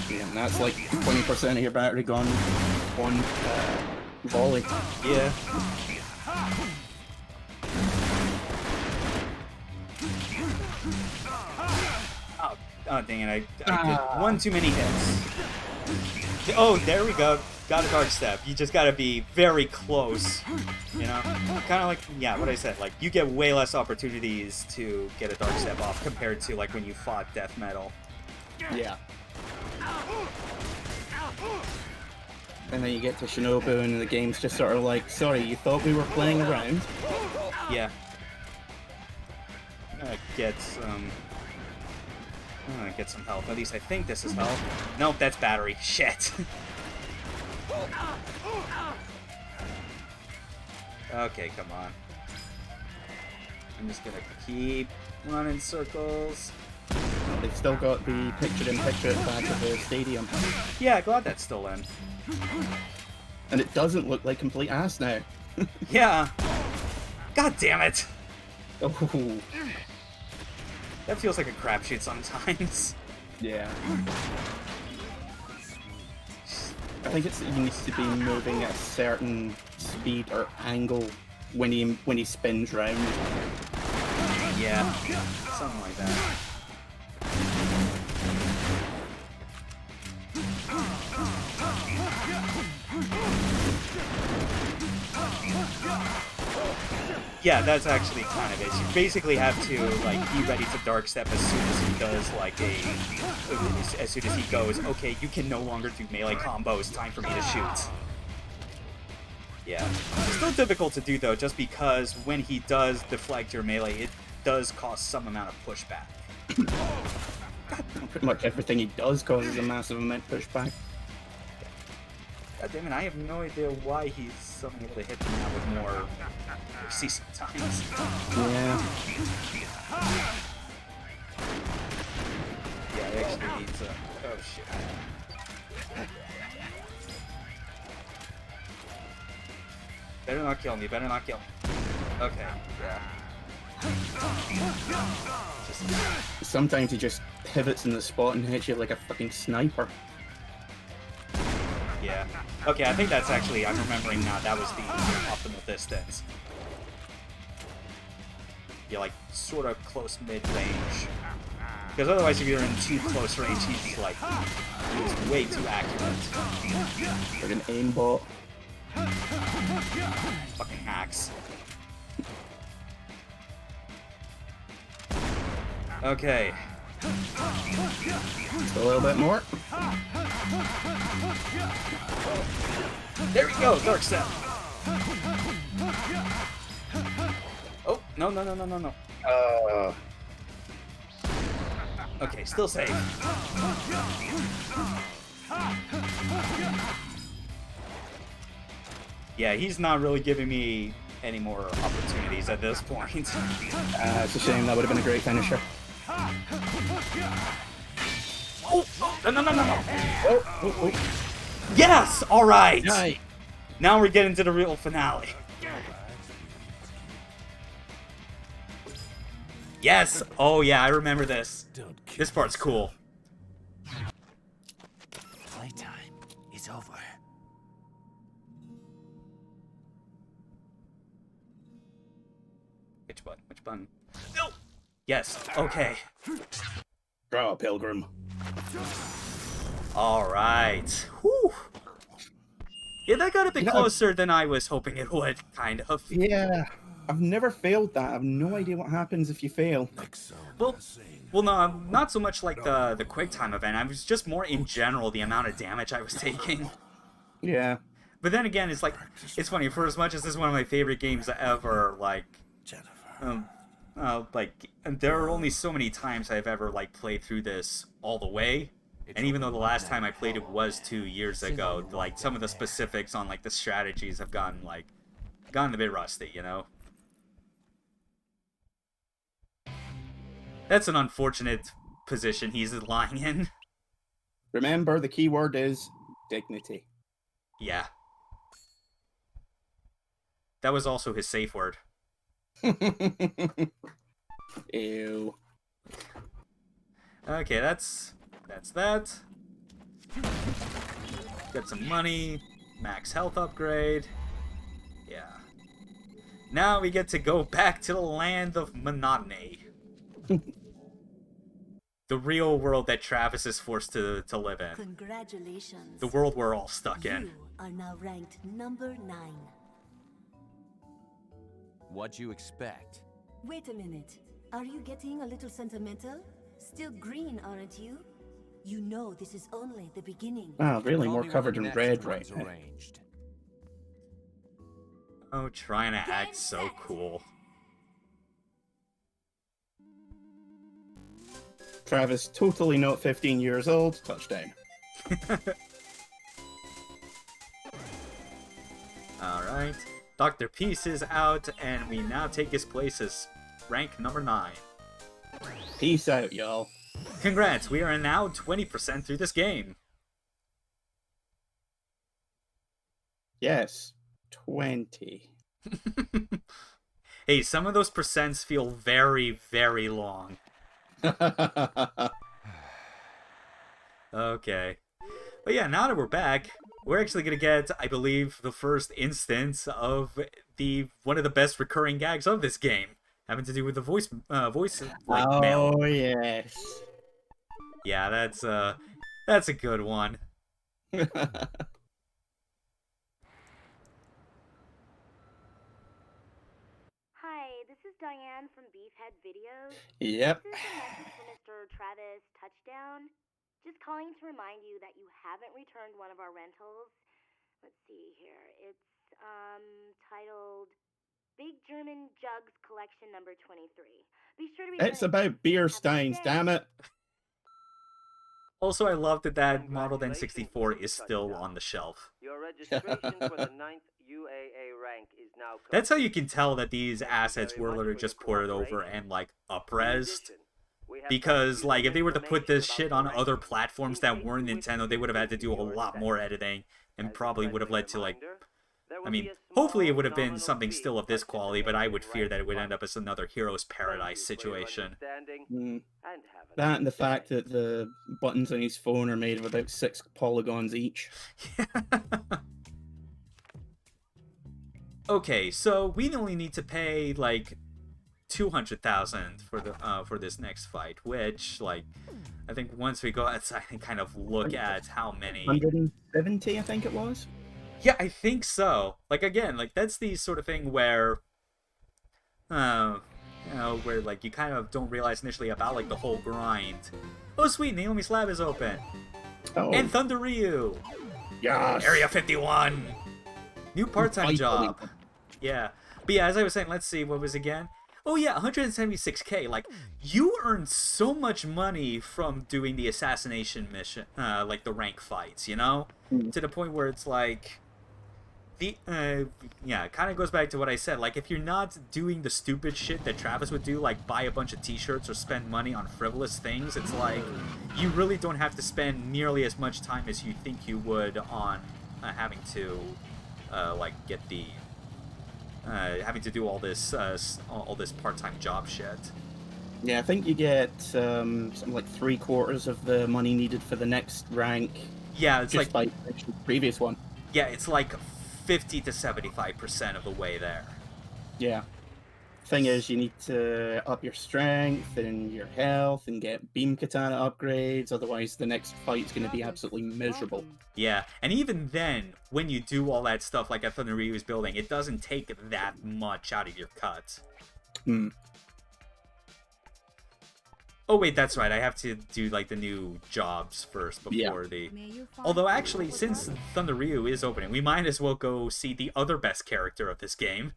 Yeah, and that's like 20% of your battery gone one volley. Yeah. Oh dang it, I did one too many hits. Oh, there we go. Got a dark step. You just gotta be very close. You know? Kind of like, yeah, what I said. Like, you get way less opportunities to get a dark step off compared to, like, when you fought death metal. Yeah. And then you get to Shinobu and the game's just sort of like, sorry, you thought we were playing around? Yeah. Get some... get some health. At least I think this is health. Nope, that's battery. Shit. Okay, come on. I'm just gonna keep running circles. They've still got the picture-in-picture at the back of the stadium. Yeah, glad that's still in. And it doesn't look like complete ass now. Yeah. God damn it! Oh, That feels like a crapshoot sometimes. yeah. I think he needs to be moving at a certain speed or angle when he spins round. Yeah, something like that. Yeah, that's actually kind of it. You basically have to like be ready to dark step as soon as he does like as soon as he goes, okay, you can no longer do melee combos, time for me to shoot. Yeah. It's still difficult to do though, just because when he does deflect your melee, it does cost some amount of pushback. Pretty much everything he does causes a massive amount of pushback. God damn it, I have no idea why he's suddenly able to hit me now with more CC times. Yeah. Yeah, I actually need to... Oh shit. Better not kill me, better not kill me. Okay, yeah. Sometimes he just pivots in the spot and hits you like a fucking sniper. Yeah. Okay, I think that's actually, I'm remembering now, that was the optimal distance. Yeah, like, sort of close mid-range. Because otherwise, if you're in too close range, he's like, he's way too accurate. Like an aimbot. Fucking hacks. Okay. Just a little bit more. There we go, dark step. Oh, no, no, no, no, no, no. Okay, still safe. Yeah, he's not really giving me any more opportunities at this point. It's a shame, that would have been a great finisher. Oh, no, no, no, no, no. Oh. Yes, all right. Nice. Now we're getting to the real finale. Yes. Oh yeah, I remember this. This part's cool. Playtime is over. Which button? Which button? No. Yes. Okay. Draw, Pilgrim. All right. Whew. Yeah, that got a bit closer than I was hoping it would, kind of. Yeah. I've never failed that. I have no idea what happens if you fail. Well, no, not so much like the quick time event. I was just more in general the amount of damage I was taking. Yeah. But then again, it's like, it's funny, for as much as this is one of my favorite games ever, like, there are only so many times I've ever, like, played through this all the way. And even though the last time I played it was 2 years ago, like, some of the specifics on, like, the strategies have gotten a bit rusty, you know? That's an unfortunate position he's lying in. Remember, the key word is dignity. Yeah. That was also his safe word. Ew. Okay, that's that. Get some money. Max health upgrade. Yeah. Now we get to go back to the land of monotony. The real world that Travis is forced to live in. Congratulations. The world we're all stuck in. You are now ranked number 9. What'd you expect? Wait a minute. Are you getting a little sentimental? Still green, aren't you? You know this is only the beginning. Wow, really Call more me when covered the in next red one's right now. arranged. Oh, trying to act so cool. Travis, totally not 15 years old. Touchdown. Alright. Dr. Peace is out, and we now take his place as rank number 9. Peace out, y'all. Congrats, we are now 20% through this game. Yes. 20. Hey, some of those percents feel very, very long. Okay. But yeah, now that we're back, we're actually gonna get, I believe, the first instance of one of the best recurring gags of this game, having to do with the voice like mail. Oh yes. Yeah, that's a good one. Hi, this is Diane from Beefhead Videos. Yep. This is a message for Mr. Travis Touchdown. Just calling to remind you that you haven't returned one of our rentals. Let's see here. It's titled Big German Jugs Collection number 23. Be sure to return It's it. about beer Have a good steins, day. damn it. Also, I love that Model N64 is still on the shelf. Your registration for the 9th UAA rank is now complete. That's how you can tell that these assets were literally just ported over and, like, up-resed. Because, like, if they were to put this shit on other platforms that weren't Nintendo, they would have had to do a lot more editing, and probably would have led to, like... I mean, hopefully it would have been something still of this quality, but I would fear that it would end up as another Heroes Paradise situation. That and the fact that the buttons on his phone are made of about 6 polygons each. Okay, so we only need to pay, like, 200,000 for this next fight, which, like, I think once we go outside and kind of look at how many... 170, I think it was? Yeah, I think so. Like, again, like, that's the sort of thing where, you know, where, like, you kind of don't realize initially about, like, the whole grind. Oh, sweet, Naomi's lab is open. Oh. And Thunder Ryu. Yes. Area 51. New part-time job. Yeah. But yeah, as I was saying, let's see, what was it again? Oh yeah, 176k. Like, you earn so much money from doing the assassination mission, like the rank fights, you know? To the point where it's like... yeah, it kind of goes back to what I said. Like, if you're not doing the stupid shit that Travis would do, like buy a bunch of t-shirts or spend money on frivolous things, it's like, you really don't have to spend nearly as much time as you think you would on having to, like, get the... having to do all this part-time job shit. Yeah, I think you get something like 3/4 of the money needed for the next rank. Yeah, it's just like the previous one. Yeah, it's like 50 to 75% of the way there. Yeah. Thing is, you need to up your strength and your health and get beam katana upgrades, otherwise the next fight's going to be absolutely miserable. Yeah, and even then, when you do all that stuff like at Thunder Ryu's building, it doesn't take that much out of your cut. Oh wait, that's right, I have to do like the new jobs first before the... Although actually, since Thunder Ryu is opening, we might as well go see the other best character of this game.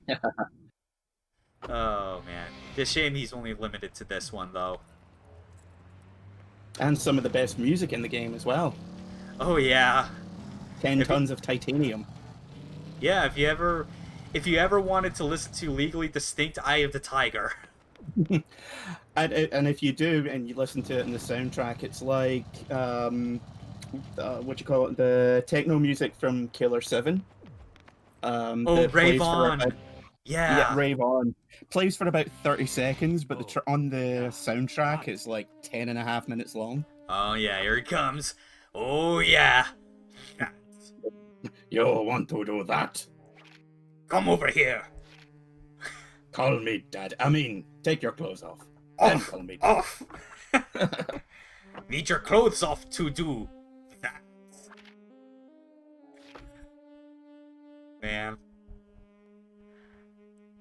Oh man, it's a shame he's only limited to this one though. And some of the best music in the game as well. Oh yeah. 10 tons of titanium. Yeah, if you ever wanted to listen to Legally Distinct Eye of the Tiger. And if you do, and you listen to it in the soundtrack, it's like, what you call it, the techno music from Killer 7. Rave On! Yeah, Rave On. Plays for about 30 seconds, but on the soundtrack it's like 10.5 minutes long. Oh yeah, here he comes. Oh yeah. You want to do that? Come over here. Call me Dad. I mean, take your clothes off. Then call me Dad. Off! Need your clothes off to do that. Man.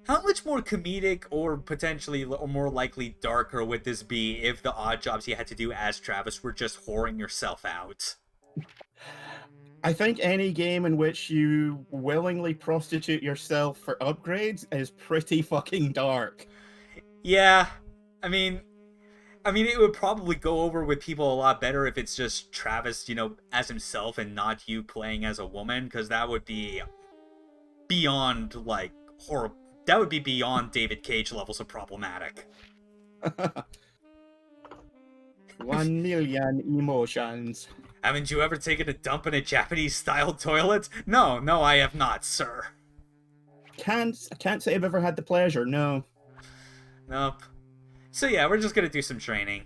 How much more comedic or potentially or more likely darker would this be if the odd jobs you had to do as Travis were just whoring yourself out? I think any game in which you willingly prostitute yourself for upgrades is pretty fucking dark. Yeah, I mean, it would probably go over with people a lot better if it's just Travis, you know, as himself and not you playing as a woman, because that would be beyond, like, horrible. That would be beyond David Cage levels of problematic. 1 million emotions. Haven't you ever taken a dump in a Japanese-style toilet? No, I have not, sir. can't say I've ever had the pleasure. No. Nope. So yeah, we're just gonna do some training.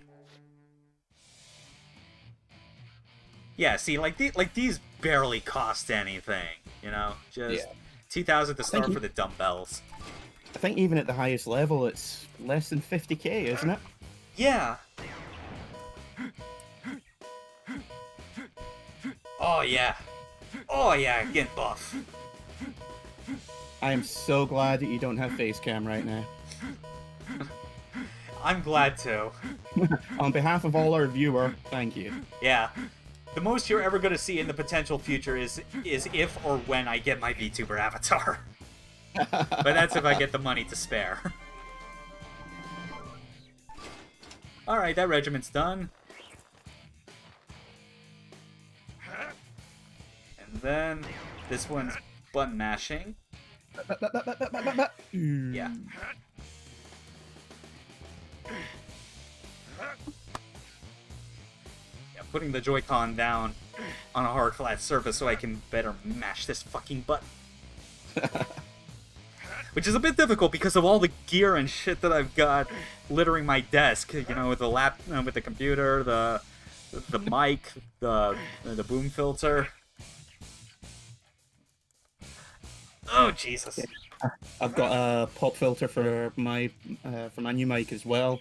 Yeah, see, like these barely cost anything, you know? Just 2,000 to start for the dumbbells. I think even at the highest level, it's less than 50k, isn't it? Yeah. Oh yeah. Oh yeah, get buff. I am so glad that you don't have face cam right now. I'm glad to. On behalf of all our viewer, thank you. Yeah. The most you're ever going to see in the potential future is if or when I get my VTuber avatar. But that's if I get the money to spare. Alright, that regiment's done. And then this one's button mashing. Yeah. Putting the Joy-Con down on a hard flat surface so I can better mash this fucking button. Which is a bit difficult because of all the gear and shit that I've got littering my desk. You know, with the with the computer, the mic, the boom filter. Oh Jesus! I've got a pop filter for my new mic as well,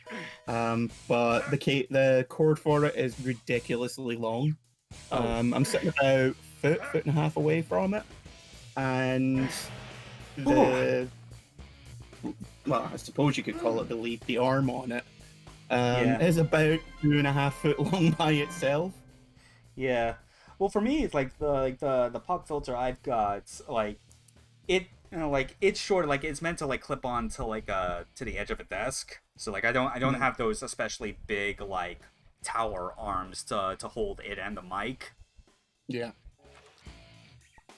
but the cord for it is ridiculously long. I'm sitting about foot and a half away from it, and well, I suppose you could call it the arm on it is about 2.5 foot long by itself. Yeah. Well, for me, it's like the pop filter I've got, like it. You know, like it's short, like it's meant to like clip on to like to the edge of a desk. So like I don't have those especially big like tower arms to hold it and the mic. Yeah.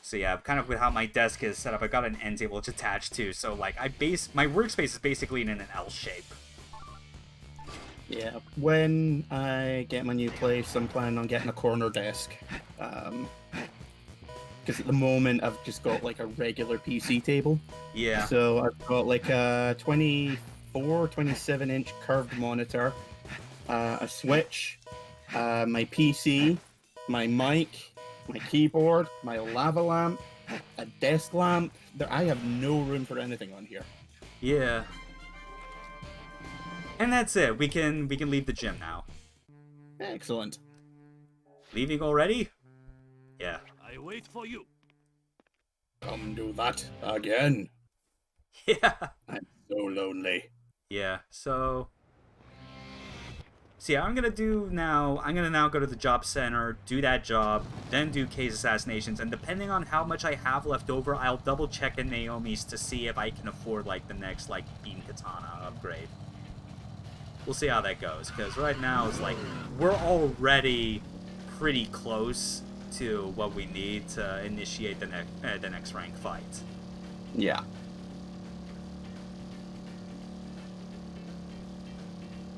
So yeah, kind of with how my desk is set up, I got an end table it's attached to. So like my workspace is basically in an L shape. Yeah. When I get my new place, I'm planning on getting a corner desk. Because at the moment I've just got like a regular PC table. Yeah. So I've got like a 27-inch curved monitor, a switch, my PC, my mic, my keyboard, my lava lamp, a desk lamp. I have no room for anything on here. Yeah. And that's it. We can leave the gym now. Excellent. Leaving already? Yeah. I wait for you. Come do that again. Yeah. I'm so lonely. Yeah. So yeah, I'm gonna now go to the job center, do that job, then do case assassinations, and depending on how much I have left over, I'll double check in Naomi's to see if I can afford like the next like beam katana upgrade. We'll see how that goes, because right now it's like we're already pretty close to what we need to initiate the next rank fight. Yeah.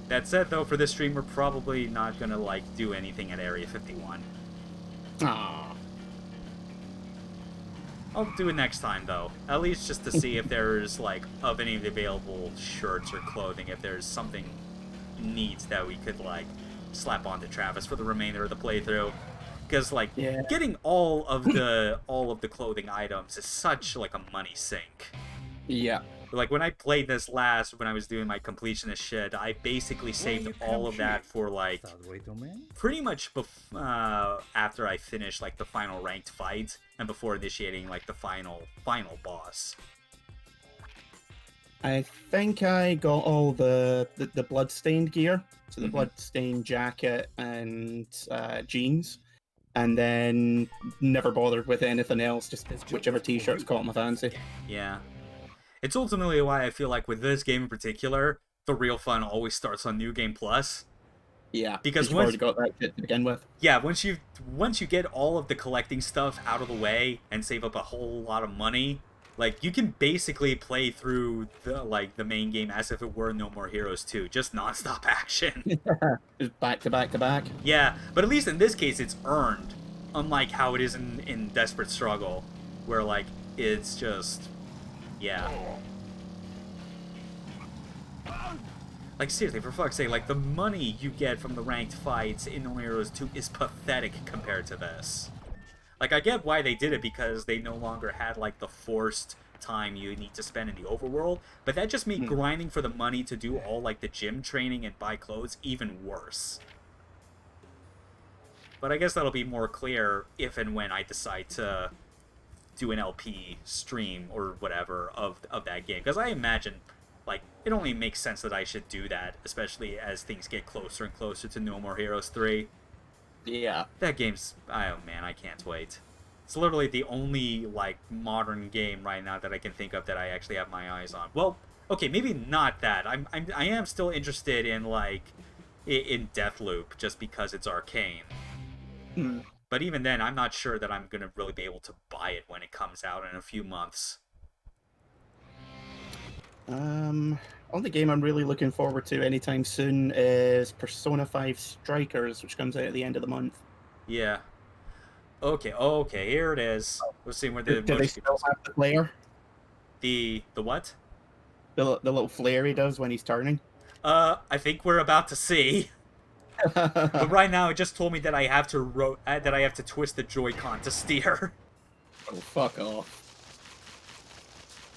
That said, though, for this stream, we're probably not gonna like do anything at Area 51. Ah. I'll do it next time, though. At least just to see if there's like of any of the available shirts or clothing, if there's something neat that we could like slap onto Travis for the remainder of the playthrough. Because like getting all of the clothing items is such like a money sink. Yeah. Like when I played this last, when I was doing my completionist shit, I basically saved all of that for like pretty much after I finished like the final ranked fight and before initiating like the final boss. I think I got all the bloodstained gear, so the bloodstained jacket and jeans. And then never bothered with anything else, just whichever t-shirts caught my fancy. Yeah. It's ultimately why I feel like with this game in particular, the real fun always starts on New Game Plus. Yeah, because you've already got that shit to begin with. Yeah, once you get all of the collecting stuff out of the way and save up a whole lot of money, like you can basically play through the main game as if it were No More Heroes 2, just non-stop action. Just back to back to back. Yeah, but at least in this case it's earned, unlike how it is in Desperate Struggle, where like it's just Yeah. Like, seriously, for fuck's sake, like, the money you get from the ranked fights in No More Heroes 2 is pathetic compared to this. Like, I get why they did it, because they no longer had, like, the forced time you need to spend in the overworld, but that just made grinding for the money to do all, like, the gym training and buy clothes even worse. But I guess that'll be more clear if and when I decide to do an LP stream or whatever of that game, because I imagine, like, it only makes sense that I should do that, especially as things get closer and closer to No More Heroes 3. Yeah. That game's... oh, man, I can't wait. It's literally the only, like, modern game right now that I can think of that I actually have my eyes on. Well, okay, maybe not that. I am still interested in, like, in Deathloop, just because it's Arcane. But even then, I'm not sure that I'm going to really be able to buy it when it comes out in a few months. Only game I'm really looking forward to anytime soon is Persona 5 Strikers, which comes out at the end of the month. Yeah. Okay, here it is. Let's see where the... Do they still have the flare? The what? The little flare he does when he's turning? I think we're about to see. But right now, it just told me that I have to twist the Joy-Con to steer. Oh, fuck off.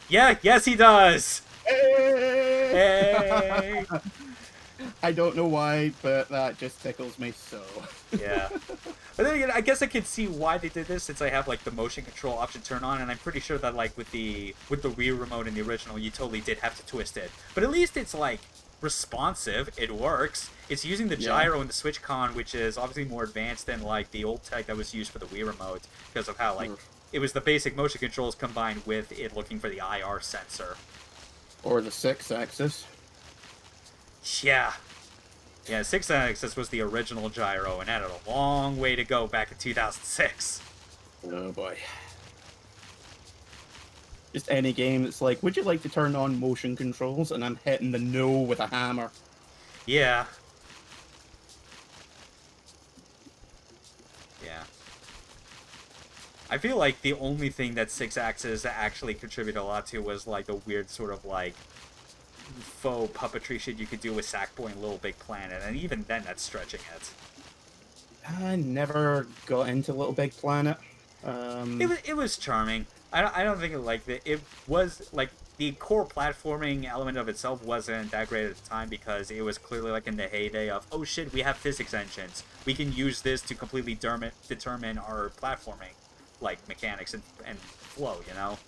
Yeah, yes he does! Hey! Hey! I don't know why, but that just tickles me so. Yeah. But then again, I guess I can see why they did this, since I have, like, the motion control option turned on, and I'm pretty sure that, like, with the Wii remote in the original, you totally did have to twist it. But at least it's, like, responsive. It works. It's using the gyro and the Switch-Con, which is obviously more advanced than, like, the old tech that was used for the Wii remote, because of how, like, it was the basic motion controls combined with it looking for the IR sensor. Or the 6-axis. Yeah. Yeah, 6-axis was the original gyro, and had a long way to go back in 2006. Oh boy. Just any game that's like, would you like to turn on motion controls? And I'm hitting the no with a hammer. Yeah. Yeah. I feel like the only thing that 6-axis actually contributed a lot to was, like, the weird sort of, like, faux puppetry shit you could do with Sackboy and Little Big Planet, and even then that's stretching it. I never got into Little Big Planet. It was charming. I don't think it was, like, the core platforming element of itself wasn't that great at the time, because it was clearly, like, in the heyday of, oh shit, we have physics engines. We can use this to completely determine our platforming, like, mechanics and flow, you know?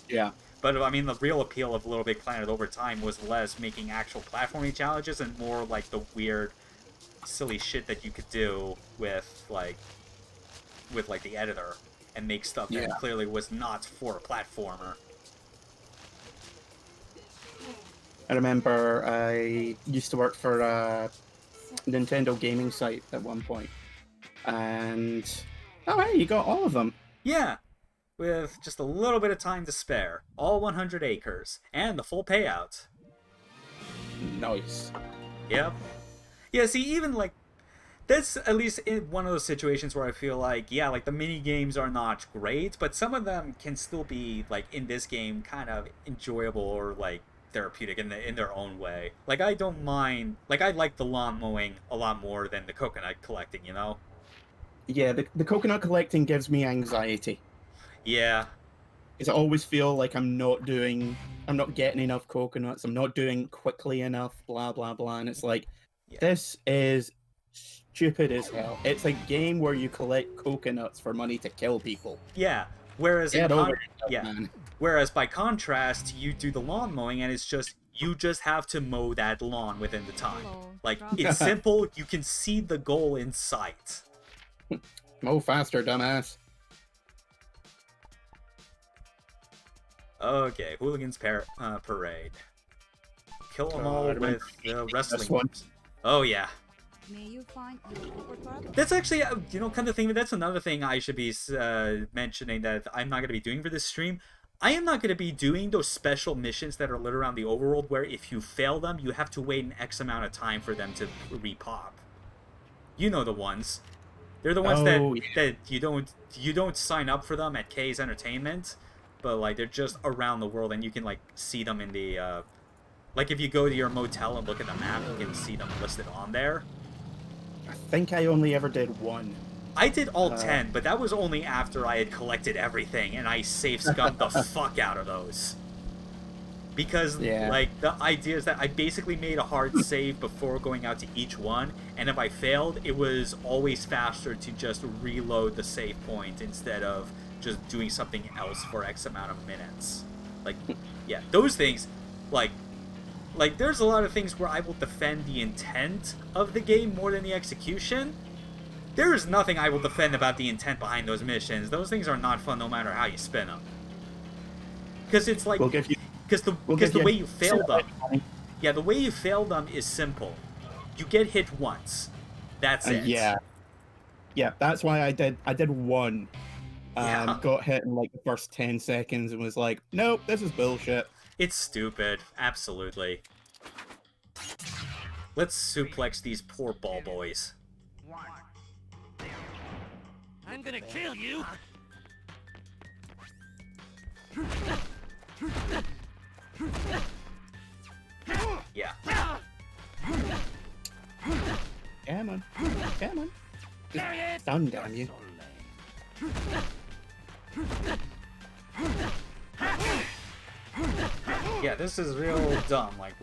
Yeah. But, I mean, the real appeal of Little Big Planet over time was less making actual platforming challenges and more, like, the weird, silly shit that you could do with the editor and make stuff that clearly was not for a platformer. I remember I used to work for a Nintendo gaming site at one point. And, oh hey, you got all of them. Yeah. With just a little bit of time to spare. All 100 acres. And the full payout. Nice. Yep. Yeah, see, even, like, that's at least in one of those situations where I feel like, yeah, like, the mini-games are not great, but some of them can still be, like, in this game, kind of enjoyable or, like, therapeutic in their own way. Like, I don't mind... Like, I like the lawn mowing a lot more than the coconut collecting, you know? Yeah, the coconut collecting gives me anxiety. Yeah. Because I always feel like I'm not getting enough coconuts, I'm not doing quickly enough, blah, blah, blah, and it's like, this is stupid as hell. It's a game where you collect coconuts for money to kill people. Yeah, whereas man. Whereas by contrast, you do the lawn mowing and it's just, you just have to mow that lawn within the time. Like, it's simple, you can see the goal in sight. Mow faster, dumbass. Okay, Hooligans Parade. Kill them all with the wrestling. Oh yeah. May you find your overclock? That's actually, you know, kind of thing. That's another thing I should be mentioning that I'm not going to be doing for this stream. I am not going to be doing those special missions that are lit around the overworld where if you fail them, you have to wait an X amount of time for them to repop. You know the ones. They're the ones that you don't sign up for them at K's Entertainment. but like they're just around the world, and you can like see them in the like if you go to your motel and look at the map, you can see them listed on there. I think I only ever did one. I did all 10, but that was only after I had collected everything, and I safe scummed the fuck out of those. Because, like, the idea is that I basically made a hard save before going out to each one, and if I failed, it was always faster to just reload the save point instead of just doing something else for X amount of minutes. Like, yeah, those things, like, there's a lot of things where I will defend the intent of the game more than the execution. There is nothing I will defend about the intent behind those missions. Those things are not fun no matter how you spin them. Because it's like... Because the way you fail them... Yeah, the way you fail them is simple. You get hit once. That's it. Yeah. Yeah, that's why I did one. Got hit in like the first 10 seconds and was like, nope, this is bullshit. It's stupid. Absolutely. Let's suplex these poor ball boys. I'm gonna kill you! Yeah. Come on. Come on. Just stun, damn you. Yeah, this is real dumb. Like,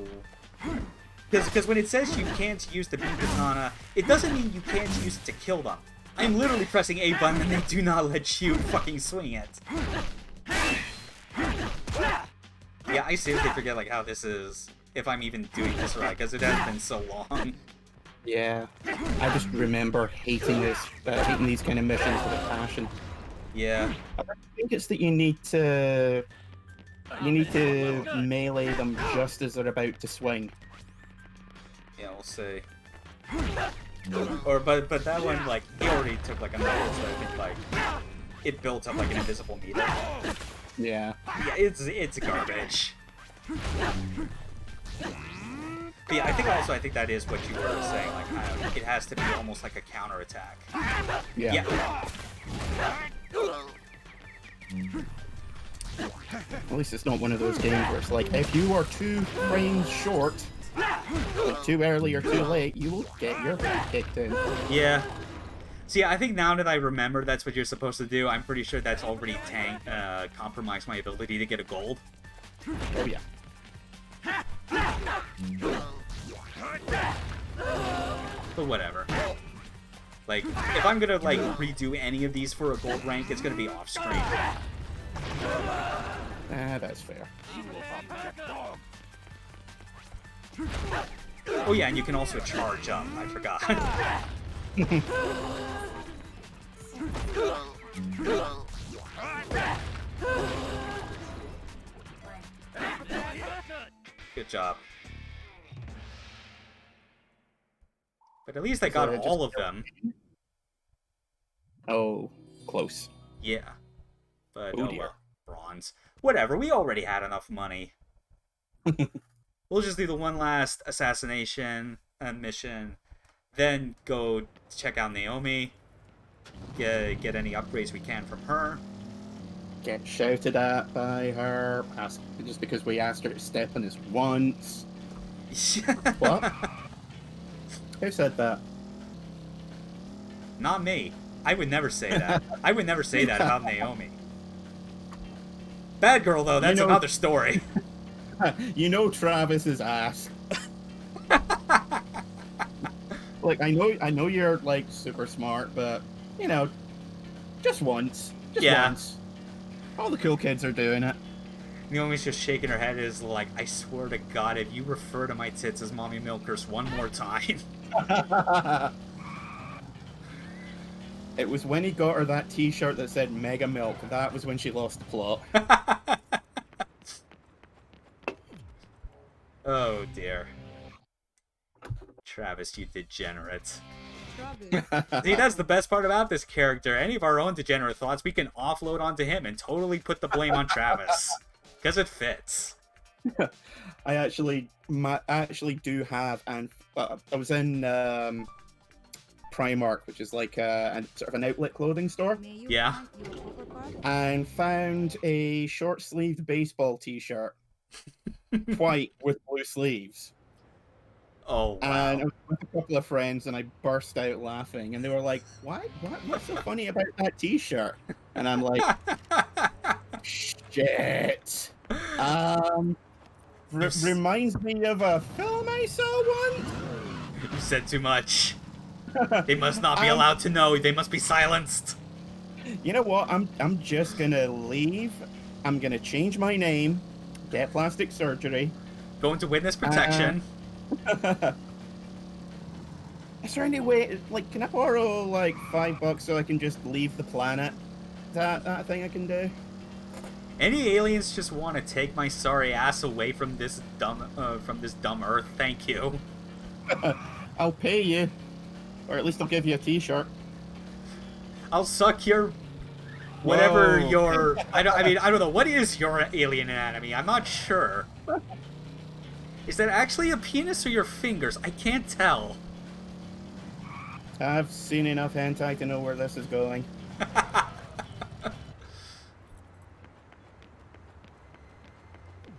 because when it says you can't use the beam katana, it doesn't mean you can't use it to kill them. I'm literally pressing A button and they do not let you fucking swing it. Yeah, I seriously forget like how this is, if I'm even doing this right, because it has been so long. Yeah, I just remember hating these kind of missions with a passion. Yeah. I think it's that you need to melee them just as they're about to swing. Yeah, we'll see. Or but that one, like, he already took like a medal, so I think like it built up like an invisible meter. Yeah. Yeah, it's garbage. But yeah, I think that is what you were saying, like kind of, it has to be almost like a counterattack. Yeah. At least it's not one of those games where it's like, if you are 2 frames short, like too early or too late, you will get your butt kicked in. Yeah. See, I think now that I remember that's what you're supposed to do, I'm pretty sure that's already compromised my ability to get a gold. Oh yeah. But whatever. Like, if I'm gonna like redo any of these for a gold rank, it's gonna be off screen. That's fair. Oh yeah, and you can also charge up. I forgot. Good job. But at least I got all of them. Oh, close. Yeah. But oh well, bronze. Whatever, we already had enough money. We'll just do the one last assassination mission, then go check out Naomi, get any upgrades we can from her. Get shouted at by her, just because we asked her to step on us once. What? Who said that? Not me. I would never say that. I would never say that about Naomi. Bad girl, though, that's another story. You know Travis's ass. Like, I know you're, like, super smart, but, you know, just once. Just once. All the cool kids are doing it. Naomi's just shaking her head, is like, I swear to God, if you refer to my tits as mommy milkers one more time. It was when he got her that t-shirt that said Mega Milk. That was when she lost the plot. Oh, dear. Travis, you degenerate. See, that's the best part about this character. Any of our own degenerate thoughts, we can offload onto him and totally put the blame on Travis. Because it fits. I actually do have, and I was in Primark, which is like a sort of an outlet clothing store. Yeah. and found a short-sleeved baseball T-shirt, white with blue sleeves. Oh, And wow. I was with a couple of friends, and I burst out laughing, and they were like, "What? What's so funny about that T-shirt?" And I'm like, "Shit." Reminds me of a film I saw once. You said too much. They must not be allowed to know. They must be silenced. You know what? I'm just gonna leave. I'm gonna change my name, get plastic surgery. Go into witness protection. Is there any way, like, can I borrow like $5 so I can just leave the planet? Is that a thing I can do? Any aliens just want to take my sorry ass away from this dumb Earth? Thank you. I'll pay you, or at least I'll give you a T-shirt. I'll suck your whatever Whoa. your I don't know, what is your alien anatomy? I'm not sure. Is that actually a penis or your fingers? I can't tell. I've seen enough hentai to know where this is going.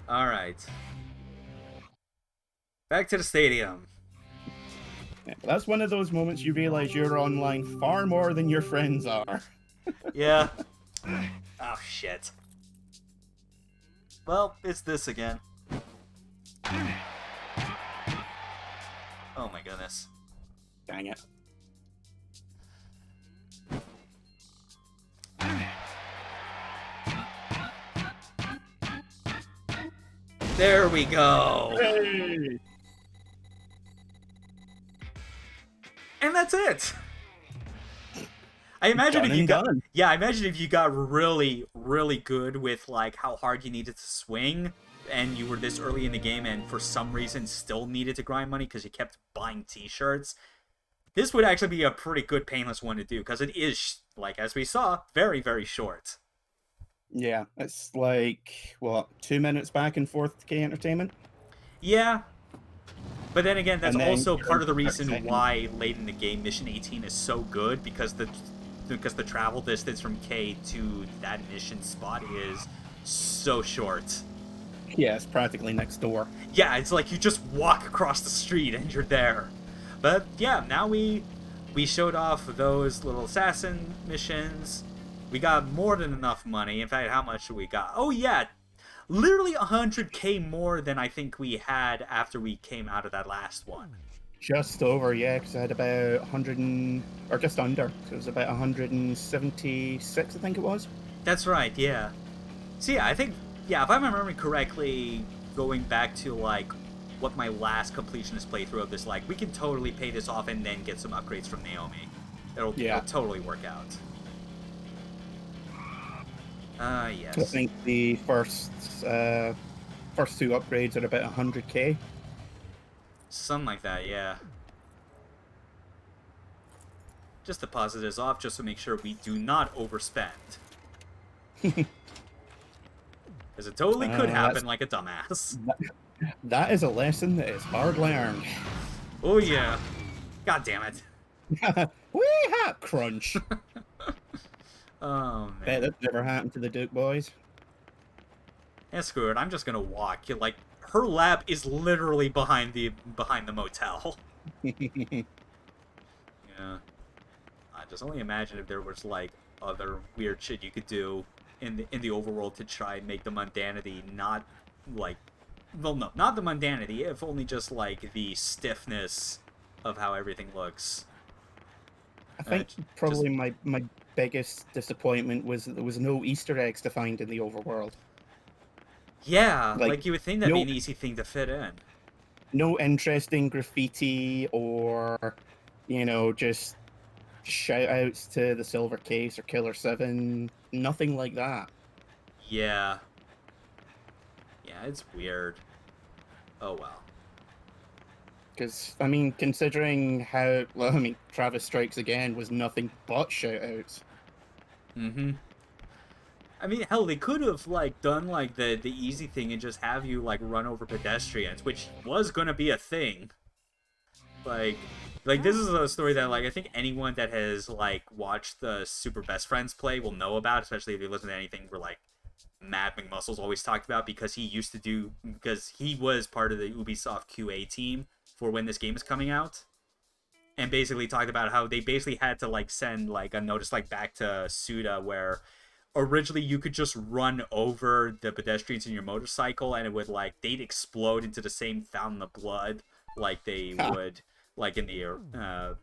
Alright. Back to the stadium. Yeah, that's one of those moments you realize you're online far more than your friends are. Yeah. Oh, shit. Well, it's this again. Oh my goodness. Dang it. There we go. Hey! And that's it. I imagine if you got I imagine if you got really, really good with like how hard you needed to swing, and you were this early in the game and for some reason still needed to grind money because you kept buying T-shirts. This would actually be a pretty good painless one to do because it is, like as we saw, very, very short. Yeah, it's like, what, 2 minutes back and forth to K Entertainment? Yeah. But then again, that's then also part of the 30 reason seconds. why late in the game Mission 18 is so good, because the travel distance from K to that mission spot is so short. Yeah, it's practically next door. Yeah, it's like you just walk across the street and you're there. But yeah, now we showed off those little assassin missions. We got more than enough money. In fact, how much we got? Oh yeah, literally 100k more than I think we had after we came out of that last one. Just over, yeah, because I had about 100 or just under. So it was about 176, I think it was. That's right, yeah. So yeah, I think, yeah, if I'm remembering correctly, going back to like what my last completionist playthrough of this, like, we can totally pay this off and then get some upgrades from Naomi. It'll totally work out. Yes. I think the first two upgrades are about 100k. Something like that, yeah. Just to pause this off, just to make sure we do not overspend. Because it totally could happen like a dumbass. That is a lesson that is hard learned. Oh yeah. God damn it. Wee-ha! Crunch. Oh, man. Bet that never happened to the Duke boys. Yeah, screw it. I'm just gonna walk. Like, her lab is literally behind the motel. Yeah. I just only imagine if there was like other weird shit you could do in the overworld to try and make the mundanity not like, well, no, not the mundanity, if only just like the stiffness of how everything looks. I think probably my biggest disappointment was that there was no Easter eggs to find in the overworld. Yeah, like you would think that'd be an easy thing to fit in. No interesting graffiti or, you know, just shout outs to the Silver Case or Killer 7. Nothing like that. Yeah. Yeah, it's weird. Oh well. Because, I mean, considering how, well, I mean, Travis Strikes Again was nothing but shout outs. Mm-hmm. I mean, hell, they could have, like, done, like, the easy thing and just have you, like, run over pedestrians, which was gonna be a thing. Like, Like, this is a story that, like, I think anyone that has, like, watched the Super Best Friends play will know about, especially if you listen to anything where, like, Matt McMuscle's always talked about, because he was part of the Ubisoft QA team for when this game is coming out. And basically talked about how they basically had to, like, send, like, a notice, like, back to Suda where originally you could just run over the pedestrians in your motorcycle and it would, like, they'd explode into the same fountain of blood like they would, like, in the,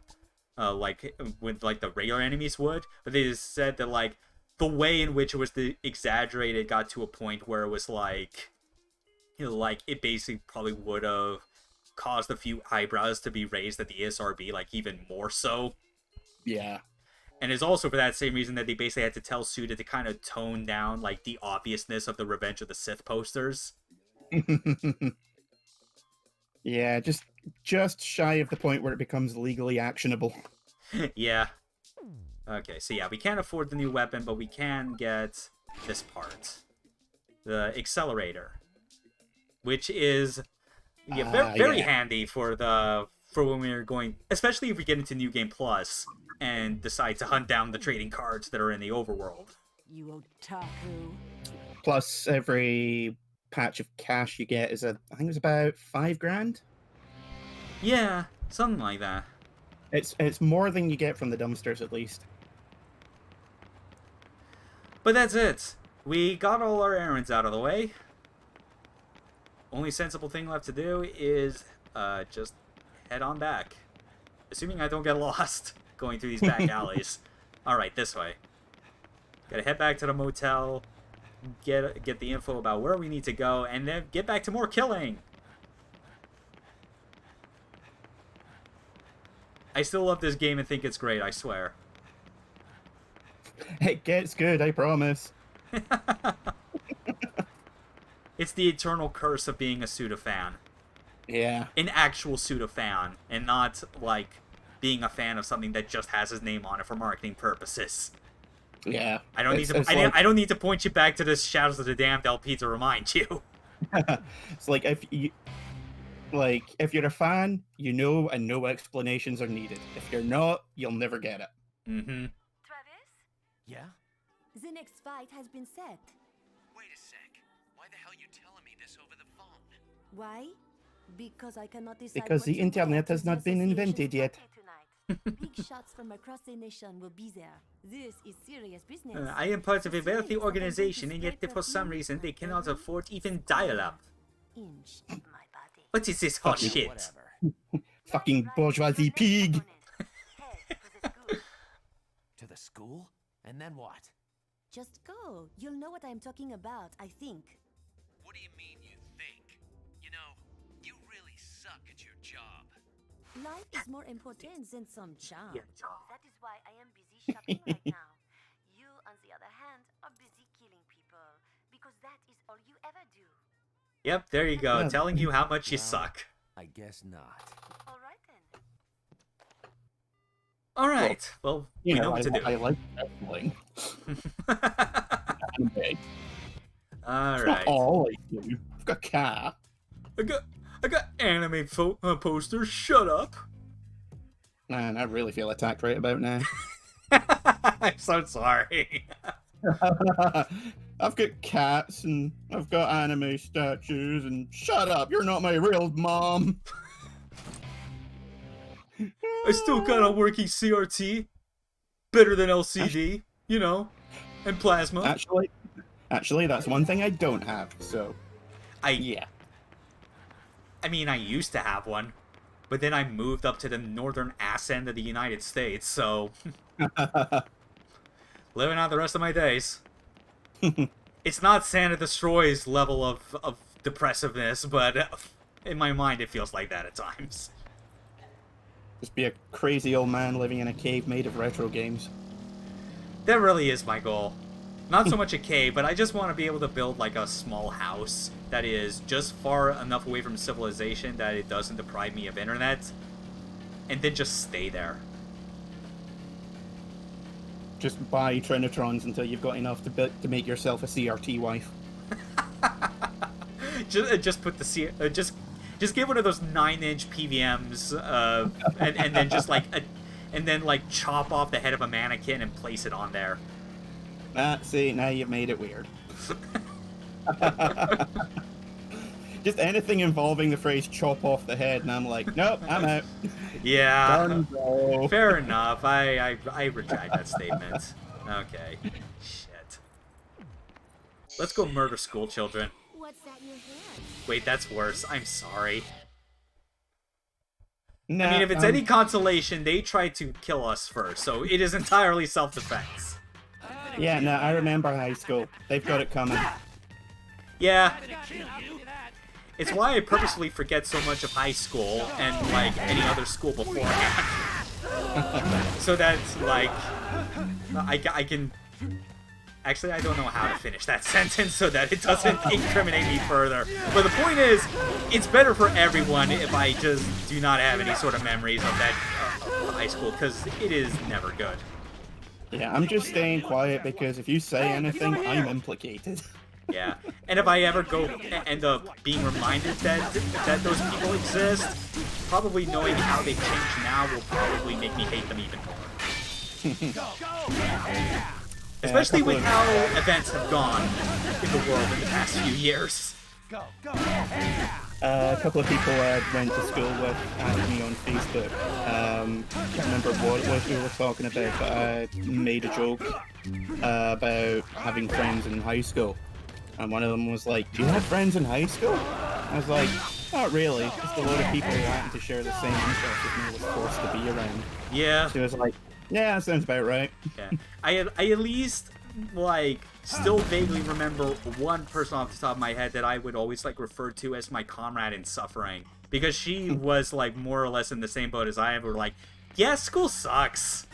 like, with, like, the regular enemies would. But they just said that, like, the way in which it was exaggerated got to a point where it was, like, you know, like, it basically probably would have caused a few eyebrows to be raised at the ESRB, like, even more so. Yeah. And it's also for that same reason that they basically had to tell Suda to kind of tone down, like, the obviousness of the Revenge of the Sith posters. Yeah, just shy of the point where it becomes legally actionable. Yeah. Okay, so yeah, we can't afford the new weapon, but we can get this part. The accelerator. Which is very handy for when we're going, especially if we get into New Game Plus and decide to hunt down the trading cards that are in the overworld. You otaku. Plus, every patch of cash you get is I think it's about $5,000. Yeah, something like that. It's more than you get from the dumpsters, at least. But that's it. We got all our errands out of the way. Only sensible thing left to do is just head on back. Assuming I don't get lost going through these back alleys. Alright, this way. Gotta head back to the motel, get the info about where we need to go, and then get back to more killing! I still love this game and think it's great, I swear. It gets good, I promise. It's the eternal curse of being a Suda fan. Yeah. An actual Suda fan, and not, like, being a fan of something that just has his name on it for marketing purposes. Yeah. I don't need to point you back to this Shadows of the Damned LP to remind you. It's like if you're a fan, you know, and no explanations are needed. If you're not, you'll never get it. Mm-hmm. Travis? Yeah? The next fight has been set. Wait a sec. Why the hell are you telling me this over the phone? Why? Because I cannot decide. Because what the to internet wear has to not the been association's invented yet. party tonight. Big shots from across the nation will be there. This is serious business. I am part of a wealthy organization, and yet for some reason they cannot afford even dial-up. Inch my body. What is this hot shit? Whatever. Fucking bourgeoisie pig. To the school? And then what? Just go. You'll know what I'm talking about, I think. What do you mean you think? You know, you really suck at your job. Life is more important than some charm. Yeah. That is why I am busy shopping right now. You, on the other hand, are busy killing people because that is all you ever do. Yep, there you go, Yeah. telling you how much you Well, suck. I guess not. All right then. Alright, well, we know what to do. I like wrestling. Okay. Alright. All I do. I've got a car. I got anime posters, shut up! Man, I really feel attacked right about now. I'm so sorry. I've got cats and I've got anime statues and shut up, you're not my real mom. I still got a working CRT. Better than LCD, you know, and plasma. Actually, that's one thing I don't have, so yeah. I mean, I used to have one, but then I moved up to the northern ass end of the United States, so living out the rest of my days. It's not Santa Destroy's level of depressiveness, but in my mind it feels like that at times. Just be a crazy old man living in a cave made of retro games. That really is my goal. Not so much a cave, but I just want to be able to build like a small house that is just far enough away from civilization that it doesn't deprive me of internet, and then just stay there. Just buy Trinitrons until you've got enough to make yourself a CRT wife. just put the just Just get one of those 9-inch PVMs, and then just like and then like chop off the head of a mannequin and place it on there. See, now you've made it weird. Just anything involving the phrase "chop off the head," and I'm like, nope, I'm out. Yeah, Done, bro. fair enough. I retract that statement. Okay, shit. Let's go murder school children. What's that in your hand? Wait, that's worse. I'm sorry. Nah, I mean, if it's any consolation, they tried to kill us first, so it is entirely self-defense. Yeah, no, I remember high school. They've got it coming. Yeah. It's why I purposefully forget so much of high school and, like, any other school beforehand. So that's, like, I can... Actually, I don't know how to finish that sentence so that it doesn't incriminate me further. But the point is, it's better for everyone if I just do not have any sort of memories of that of high school, because it is never good. Yeah, I'm just staying quiet because if you say anything, I'm implicated. Yeah, and if I ever end up being reminded that those people exist, probably knowing how they've changed now will probably make me hate them even more. Especially with how events have gone in the world in the past few years. A couple of people I went to school with asked me on Facebook. Can't remember what it was we were talking about, but I made a joke about having friends in high school. And one of them was like, "Do you have friends in high school?" I was like, "Not really. Just a load of people who happen to share the same interests as me was forced to be around." Yeah. She was like, "Yeah, that sounds about right." Yeah. I at least, like, still vaguely remember one person off the top of my head that I would always, like, refer to as my comrade in suffering. Because she was, like, more or less in the same boat as I am. We're like, yeah, school sucks.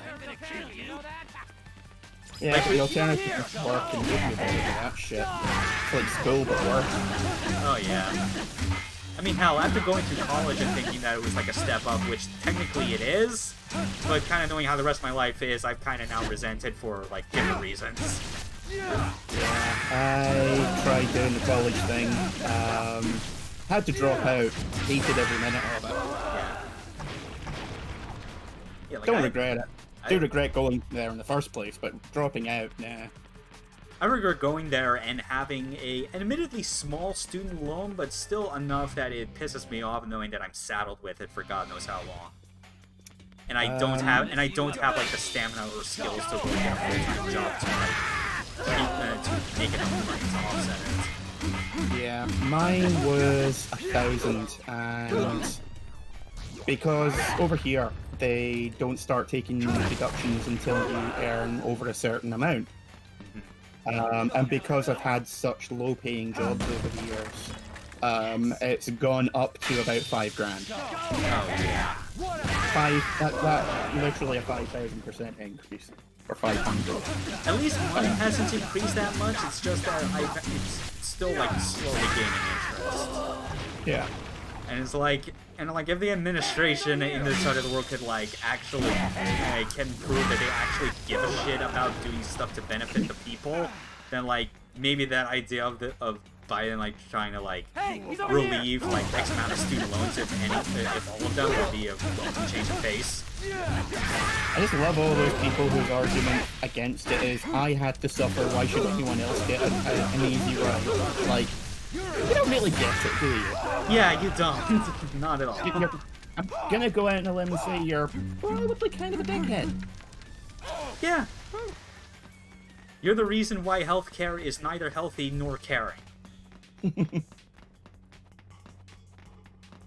Yeah, like, the alternative is work and give you that shit. It's like school, but work. Oh, yeah. I mean, hell, after going through college and thinking that it was like a step up, which technically it is, but kind of knowing how the rest of my life is, I've kind of now resented for, like, different reasons. Yeah, I tried doing the college thing. Had to drop out. Hated every minute of it. Yeah, like, Don't regret it. Do regret going there in the first place, but dropping out, nah. I regret going there and having an admittedly small student loan, but still enough that it pisses me off knowing that I'm saddled with it for God knows how long. And I don't have like the stamina or skills to really get a full-time job to make enough money to offset it. Yeah, mine was 1,000, and because over here they don't start taking deductions until you earn over a certain amount. And because I've had such low-paying jobs over the years, it's gone up to about $5,000. Oh yeah. That literally a 5,000% increase, or 500. At least mine hasn't increased that much. It's just that it's still like slowly gaining interest. Yeah. And it's like, if the administration in this side of the world could, like, actually, can prove that they actually give a shit about doing stuff to benefit the people, then, like, maybe that idea of Biden, like, trying to, like, relieve, like, X amount of student loans, if all of them, would be a welcome change of pace. I just love all those people whose argument against it is, I had to suffer, why should anyone else get an easy ride? Like, you don't really get it, do you? Yeah, you don't. Not at all. I'm gonna go out on a limb and say you're probably kind of a dickhead. Yeah. You're the reason why healthcare is neither healthy nor caring.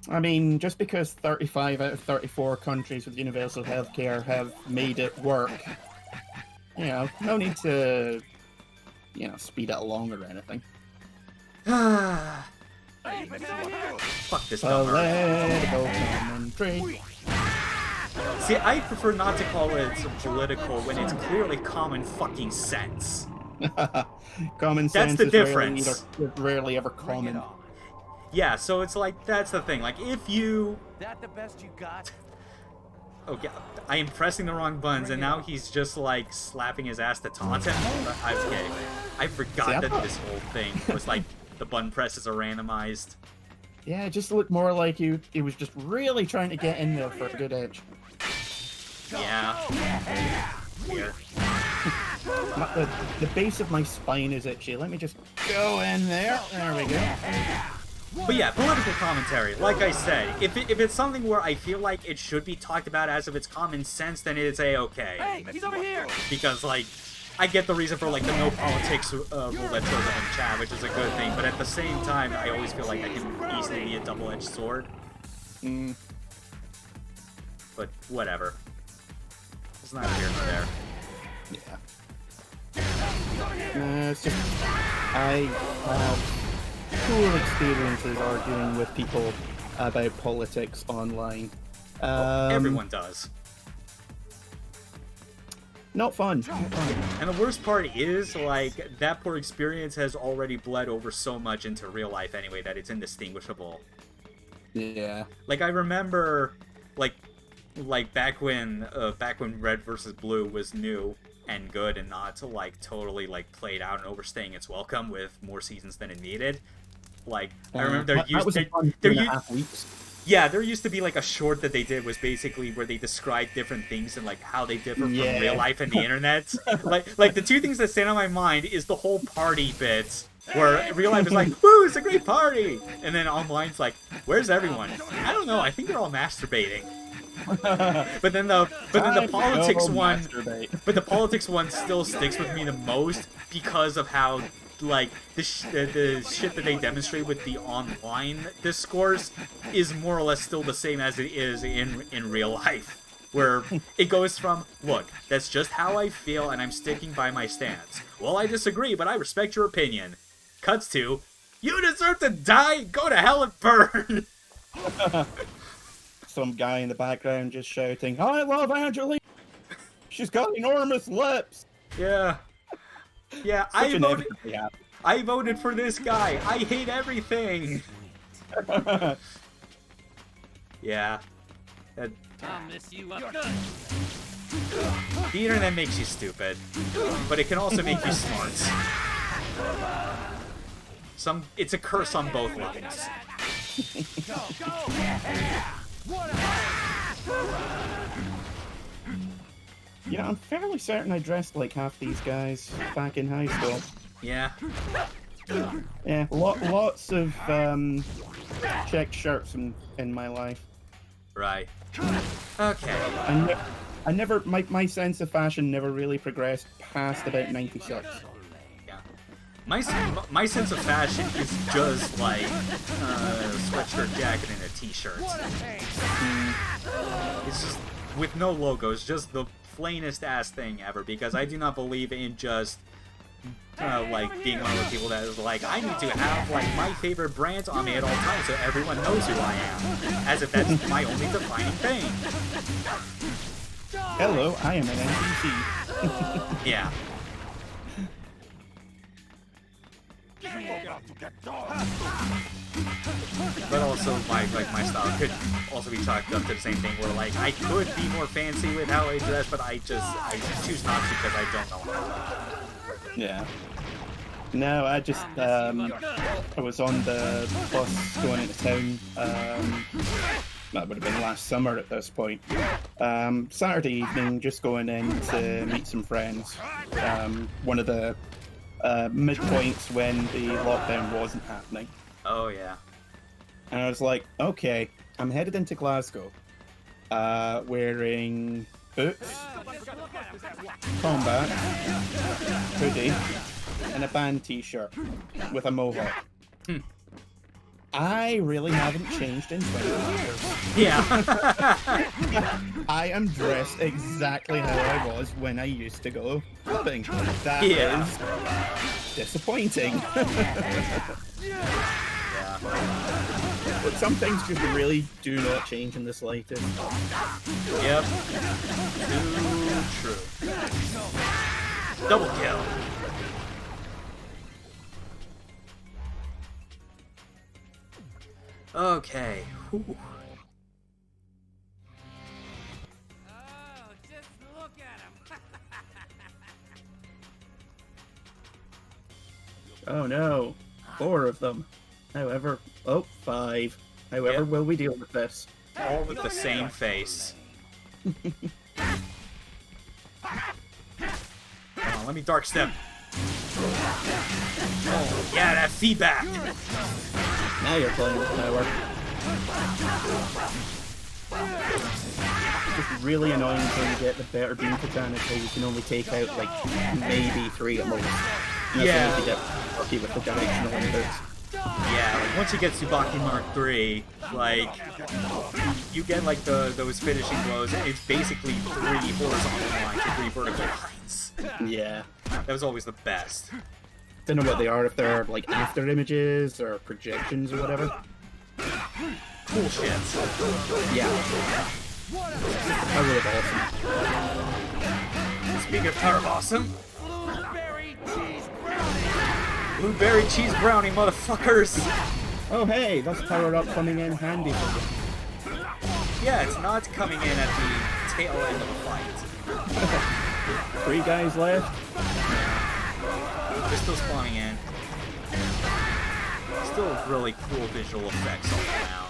I mean, just because 35 out of 34 countries with universal healthcare have made it work, you know, no need to, you know, speed it along or anything. Fuck this number. See, I prefer not to call it political when it's clearly common fucking sense. Common sense. That's the difference. Rarely ever common. Yeah, so it's like, that's the thing. Like, if you... That the best you got? Okay, I am pressing the wrong buttons, and now he's just, like, slapping his ass to taunt him. Okay, I forgot that this whole thing was, like, the button presses are randomized. Yeah, it just looked more like he was just really trying to get in there for a good edge. Yeah. Here. The base of my spine is itchy. Let me just go in there. There we go. But yeah, political commentary. Like I said, if it's something where I feel like it should be talked about as if it's common sense, then it's a-okay. Hey, he's over here! Because, like, I get the reason for, like, the no politics rule that shows up in chat, which is a good thing, but at the same time, I always feel like that can easily be a double-edged sword. But whatever. It's not here nor there. Yeah. It's just I have cool experiences arguing with people about politics online. Everyone does. Not fun. And the worst part is, like, that poor experience has already bled over so much into real life anyway that it's indistinguishable. Yeah. Like, I remember, like back when Red versus Blue was new and good and not, like, totally, like, played out and overstaying its welcome with more seasons than it needed. Like, I remember there used to be like a short that they did was basically where they described different things and like how they differ from real life and the internet. like the two things that stand on my mind is the whole party bits where real life is like, woo, it's a great party, and then online's like, where's everyone? I don't know, I think they're all masturbating. but then the politics one still sticks with me the most because of how, like, the shit that they demonstrate with the online discourse is more or less still the same as it is in real life. Where it goes from, look, that's just how I feel and I'm sticking by my stance. Well, I disagree, but I respect your opinion. Cuts to, you deserve to die, go to hell and burn! Some guy in the background just shouting, I love Angelina! She's got enormous lips! Yeah. Yeah, I voted for this guy. I hate everything. Yeah. The internet makes you stupid, but it can also make you smart. It's a curse on both levels. You know, I'm fairly certain I dressed like half these guys back in high school. Yeah. Yeah, lots of checked shirts in my life. Right. Okay. My sense of fashion never really progressed past about 96. Yeah. My sense of fashion is just like a sweatshirt, jacket, and a t-shirt. It's just with no logos, just the plainest ass thing ever, because I do not believe in just like being one of the people that is like, I need to have like my favorite brands on me at all times so everyone knows who I am, as if that's my only defining thing. Hello, I am an NPC. Yeah. But also my style could also be chalked up to the same thing where like I could be more fancy with how I dress, but I choose not to because I don't know how. Yeah. No, I just I was on the bus going into town. That would have been last summer at this point. Saturday evening, just going in to meet some friends. One of the midpoints when the lockdown wasn't happening. Oh yeah. And I was like, okay, I'm headed into Glasgow, wearing boots, combat, hoodie, and a band t-shirt with a mohawk. I really haven't changed in 20 years. Yeah. I am dressed exactly how I was when I used to go clubbing. That is disappointing. But some things just really do not change in the slightest. Yep. Too true. Double kill. Okay. Whew. Oh, just look at him. Oh no, 4 of them. However, oh, 5. However, will we deal with this? All with the same face. Come on, let me dark step. Oh, yeah, that feedback. Now you're playing with power. It's just really annoying until you get the better beam katana, so you can only take out like maybe 3 at most. And that's only if you get lucky with the directional inputs. Yeah, like once you get Tsubaki Mark III, like you get like those finishing blows. It's basically 3 horizontal lines or 3 vertical lines. Yeah. That was always the best. Don't know what they are, if they're like after images or projections or whatever. Cool shit. Yeah. Power of awesome. Speaking of power of awesome, blueberry cheese brownie, motherfuckers. Oh hey, that's power up coming in handy for you. Yeah, it's not coming in at the tail end of the fight. 3 guys left. They're still spawning in. Still really cool visual effects all around.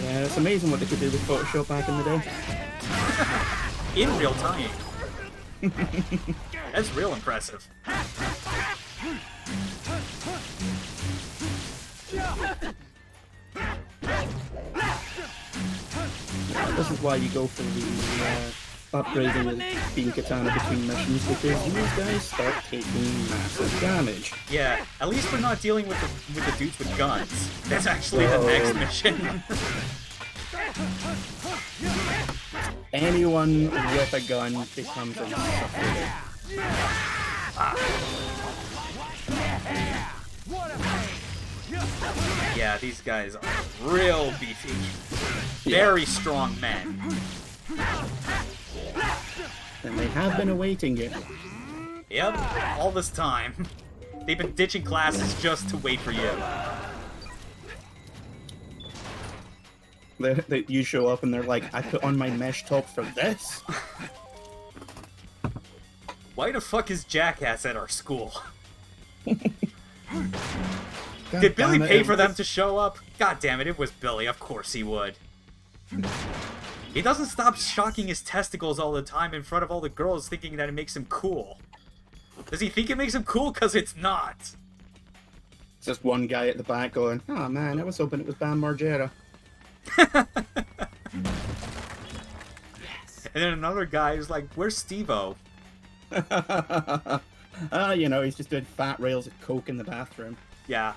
Yeah, it's amazing what they could do with Photoshop back in the day. In real time. That's real impressive. This is why you go for the upgrading the beam katana between missions, because these guys start taking massive damage. Yeah, at least we're not dealing with the dudes with guns. That's actually the next mission. Anyone with a gun becomes insufferable. Yeah, these guys are real beefy. Very strong men. And they have been awaiting you. Yep, all this time. They've been ditching classes just to wait for you. You show up and they're like, I put on my mesh top for this? Why the fuck is Jackass at our school? God Did Billy damn it, pay it for them was- to show up? God damn it, it was Billy. Of course he would. He doesn't stop shocking his testicles all the time in front of all the girls, thinking that it makes him cool. Does he think it makes him cool? Because it's not. It's just one guy at the back going, oh man, I was hoping it was Bam Margera. And then another guy who's like, where's Steve-O? You know, he's just doing fat rails of coke in the bathroom. Yeah.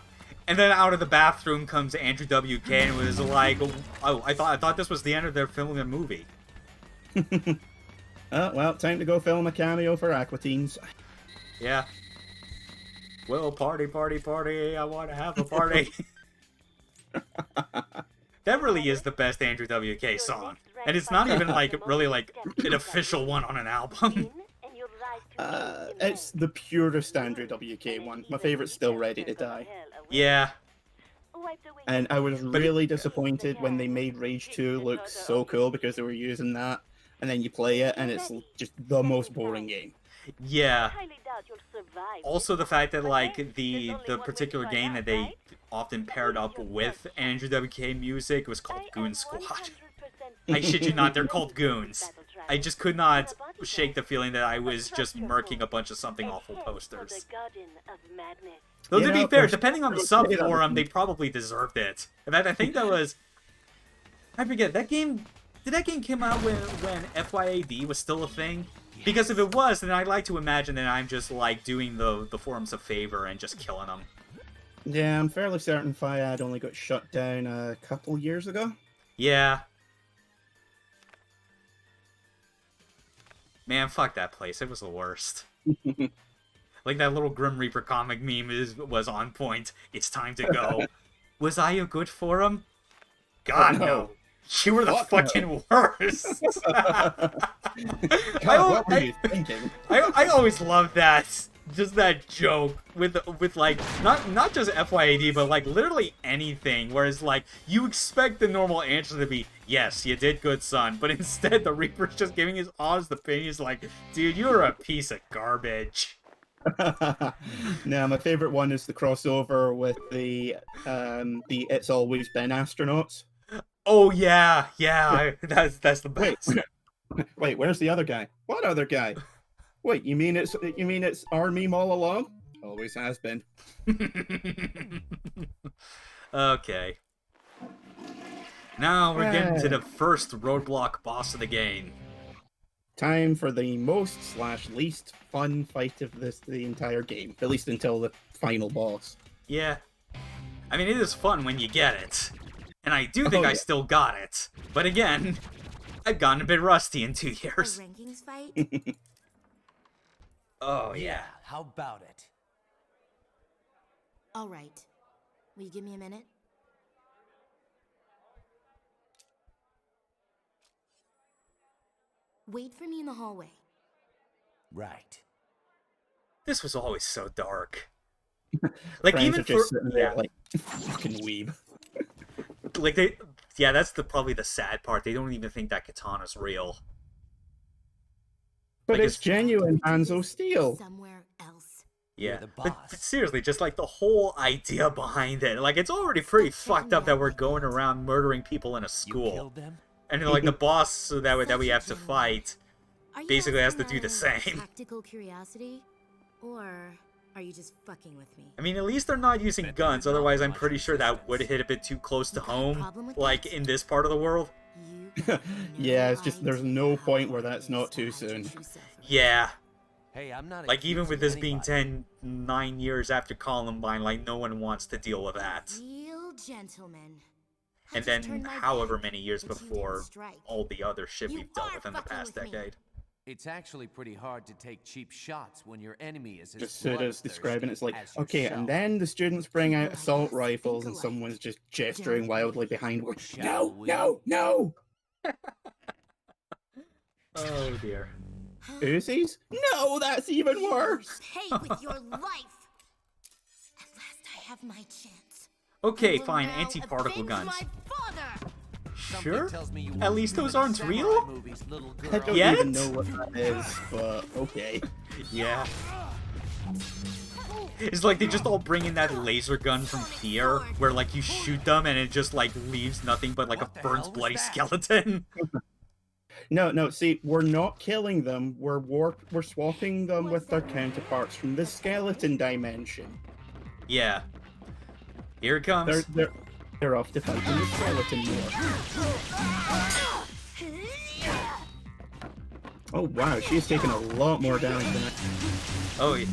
And then out of the bathroom comes Andrew WK and was like, oh, I thought this was the end of their filming the movie. Oh, well, time to go film a cameo for Aqua Teens. Yeah. Well, party, party, party, I want to have a party. That really is the best Andrew WK song. And it's not even, like, really, like, an official one on an album. It's the purest Andrew WK one. My favorite's still Ready to Die. Yeah. And I was really disappointed when they made Rage 2 look so cool because they were using that. And then you play it and it's just the most boring game. Yeah. Also the fact that, like, the particular game that they often paired up with Andrew WK music was called Goon Squad. I shit you not, they're called goons. I just could not shake the feeling that I was just murking a bunch of something awful posters. Though to be fair, depending on the sub-forum, they probably deserved it. In fact, I think that was... I forget, that game... Did that game come out when FYAD was still a thing? Because if it was, then I'd like to imagine that I'm just, like, doing the forums a favor and just killing them. Yeah, I'm fairly certain FIAD only got shut down a couple years ago. Yeah. Man, fuck that place. It was the worst. Like that little Grim Reaper comic meme was on point. It's time to go. Was I a good forum? God, no. You were the fucking worst. God, what were you thinking? I always loved that. Just that joke with like not just FYAD, but like literally anything. Whereas like you expect the normal answer to be yes, you did good, son, but instead the Reaper's just giving his honest opinion. He's like, dude, you're a piece of garbage. No, my favorite one is the crossover with the It's Always Been astronauts. Oh yeah, that's the Wait, best. wait, where's the other guy? What other guy? Wait, you mean it's our meme all along? Always has been. Okay. Now we're getting to the first roadblock boss of the game. Time for the most / least fun fight of the entire game, at least until the final boss. Yeah. I mean, it is fun when you get it. And I do think I still got it. But again, I've gotten a bit rusty in 2 years. A rankings fight? Oh, yeah. How about it? All right. Will you give me a minute? Wait for me in the hallway. Right. This was always so dark. Like, Friends even are just for... sitting there like, fucking weeb. Like, they... Yeah, that's probably the sad part. They don't even think that katana's real. But Like, it's genuine Hanzo steel. Somewhere else. Yeah, the but boss. seriously, just like the whole idea behind it. Like, it's already pretty fucked up that we're going around murdering people in a You school. killed them? And then, like, the boss that we have to fight Are you basically has to asking do the out of same. Tactical curiosity, or are you just fucking with me? I mean, at least they're not using guns, otherwise I'm pretty sure that would hit a bit too close to home, like, in this part of the world. You got Yeah, no it's just there's no idea point how where that's not too this soon. true self Yeah, Hey, I'm not like, even with this accusing being anybody. 9 years after Columbine, like, no one wants to deal with that. Real gentleman. I And just then, turned my however back, many years but you didn't before strike. all the other shit You we've dealt are with in the fucking past with me. decade. It's actually pretty hard to take cheap shots when your enemy is as Just Suda's describing it's like, bloodthirsty okay, as and yourself. then the students bring out Think assault alike, rifles and think someone's just alike. gesturing Don't wildly we? behind one. Shall No, we? no, no! Oh dear. Uzis? No, that's even worse! Pay with your life. At last I have my chance. Okay, I will fine, now anti-particle avenge guns. My father. Something Sure? tells me you At watch least too those many aren't samurai real? movies, little I girl. don't Yet? even know what that is, but okay. Yeah. It's like they just all bring in that laser gun from Fear, where like you shoot them and it just like leaves nothing but like What a the burnt hell was bloody that? skeleton. No, see, we're not killing them, we're swapping them with their counterparts from the skeleton dimension. Yeah. Here it comes. They're off to fight in the skeleton war. Oh wow, she's taken a lot more damage than I... Oh, yeah.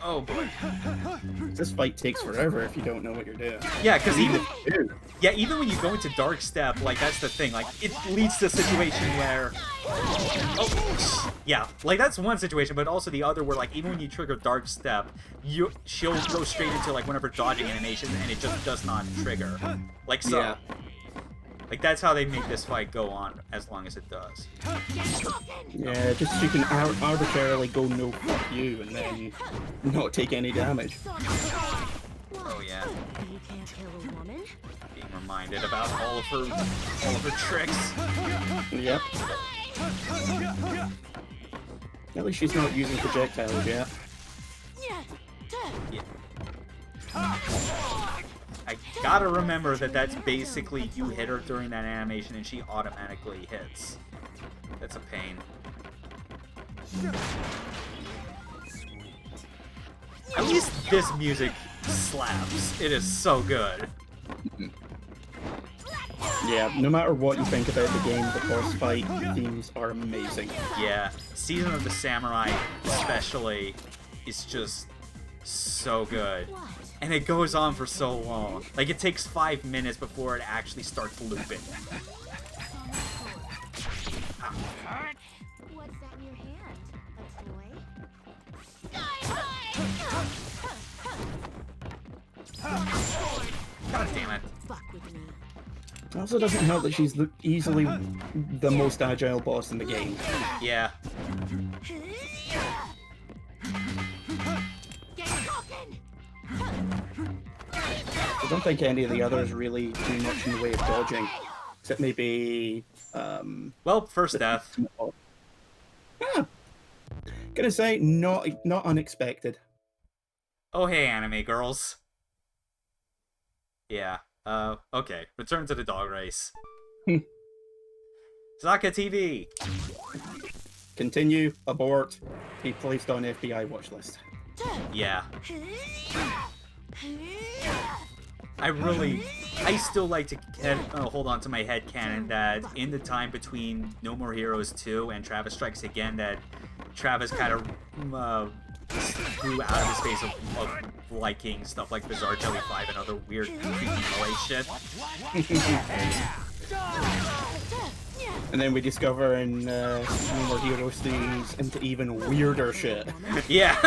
Oh boy. This fight takes forever if you don't know what you're doing. Yeah, because even when you go into Dark Step, like that's the thing. Like it leads to a situation where, oh, yeah, like that's one situation, but also the other where like even when you trigger Dark Step, she'll go straight into like one of her dodging animations and it just does not trigger. Like so. Yeah. Like that's how they make this fight go on as long as it does. Yeah, just so you can arbitrarily go no fuck you and then not take any damage. Oh yeah. You can't kill a woman. Being reminded about all of her tricks. Yep. At least she's not using projectiles yet. Yeah. I gotta remember that that's basically you hit her during that animation and she automatically hits. That's a pain. At least this music slaps. It is so good. Yeah, no matter what you think about the game, the boss fight themes are amazing. Yeah, Season of the Samurai especially is just so good. And it goes on for so long. Like, it takes 5 minutes before it actually starts looping. What's that in your hand? A toy? God damn it. Fuck with me. It also doesn't help that she's easily the most agile boss in the game. Yeah. I don't think any of the others really do much in the way of dodging. Except maybe, Well, first death. Ah, Gonna say, not unexpected. Oh, hey, anime girls. Yeah. Okay. Return to the dog race. Zaka TV. Continue. Abort. Be placed on FBI watch list. Yeah. I still like to hold on to my headcanon that in the time between No More Heroes 2 and Travis Strikes Again, that Travis kind of grew out of the space of liking stuff like Bizarre Jelly 5 and other weird, creepy boy shit. And then we discover in No More Heroes things into even weirder shit. Yeah.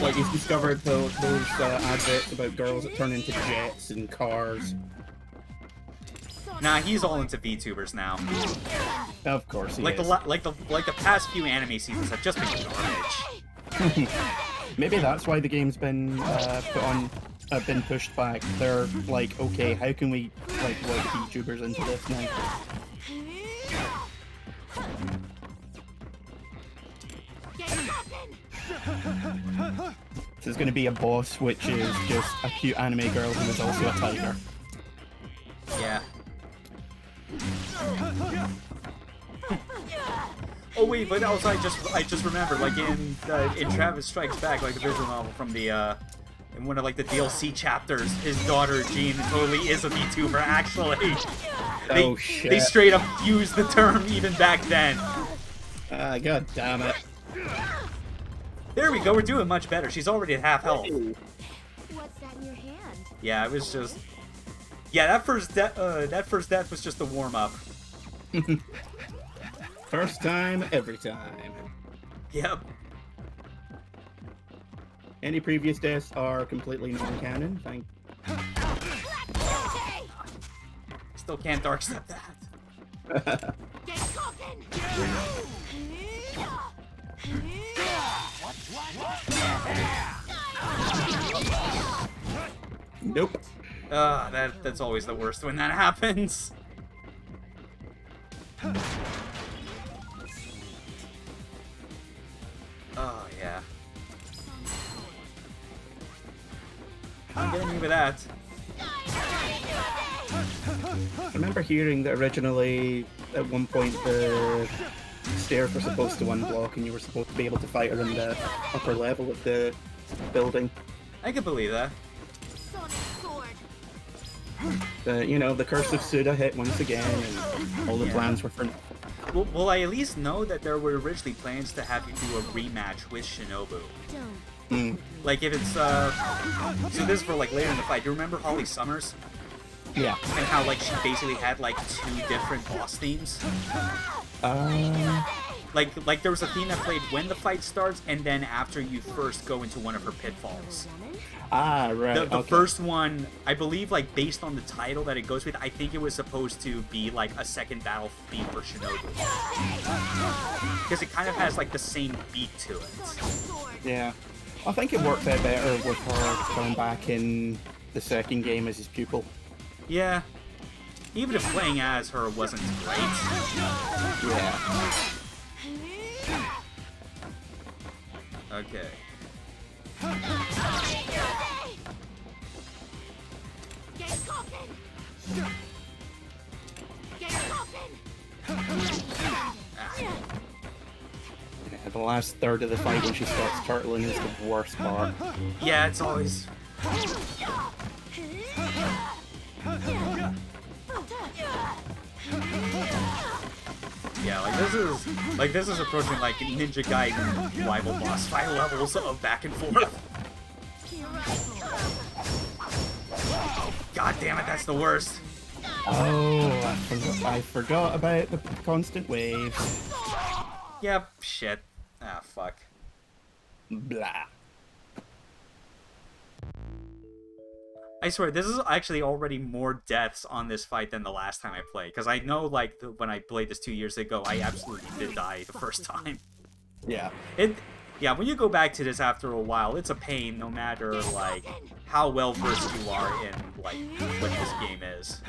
Like he's discovered those adverts about girls that turn into jets and cars. Nah, he's all into VTubers now. Of course he like is. the past few anime seasons have just been garbage. Maybe that's why the game's been been pushed back. They're like, okay, how can we like let VTubers into this now? This is going to be a boss which is just a cute anime girl who is also a tiger. Yeah. Oh wait, but also I just remembered, like in Travis Strikes Back, like the visual novel from the in one of like the DLC chapters, his daughter Jean totally is a VTuber actually. Oh shit! They straight up used the term even back then. God damn it! There we go. We're doing much better. She's already at half health. What's that in your hand? Yeah, it was just. Yeah, that first death was just a warm up. First time, every time. Yep. Any previous deaths are completely non-canon. Thank. Still can't dark step that. Nope. That's always the worst when that happens. Oh yeah. I'm getting me with that. I remember hearing that originally, at one point, the stairs were supposed to unblock and you were supposed to be able to fight her in the upper level of the building. I can believe that. You know, the curse of Suda hit once again, and all the plans were for... Well, I at least know that there were originally plans to have you do a rematch with Shinobu. Like if it's so this is for like later in the fight. Do you remember Holly Summers? Yeah. And how like she basically had like 2 different boss themes. Like there was a theme that played when the fight starts and then after you first go into one of her pitfalls. Ah, right. The first one, I believe, like based on the title that it goes with, I think it was supposed to be like a second battle theme for Shinobu. Because it kind of has like the same beat to it. Yeah. I think it worked out better with her going back in the second game as his pupil. Yeah. Even if playing as her wasn't great. Yeah. Okay. Yeah, the last third of the fight when she starts turtling is the worst part. Yeah, it's always... Yeah, like this is approaching like Ninja Gaiden rival boss fight levels of back and forth. God damn it, that's the worst. Oh, I forgot about the constant waves. Yep, shit. Ah, fuck. Blah. I swear, this is actually already more deaths on this fight than the last time I played. Because I know, like, when I played this 2 years ago, I absolutely did die the first time. Yeah. Yeah, when you go back to this after a while, it's a pain no matter, like, how well versed you are in, like, what this game is.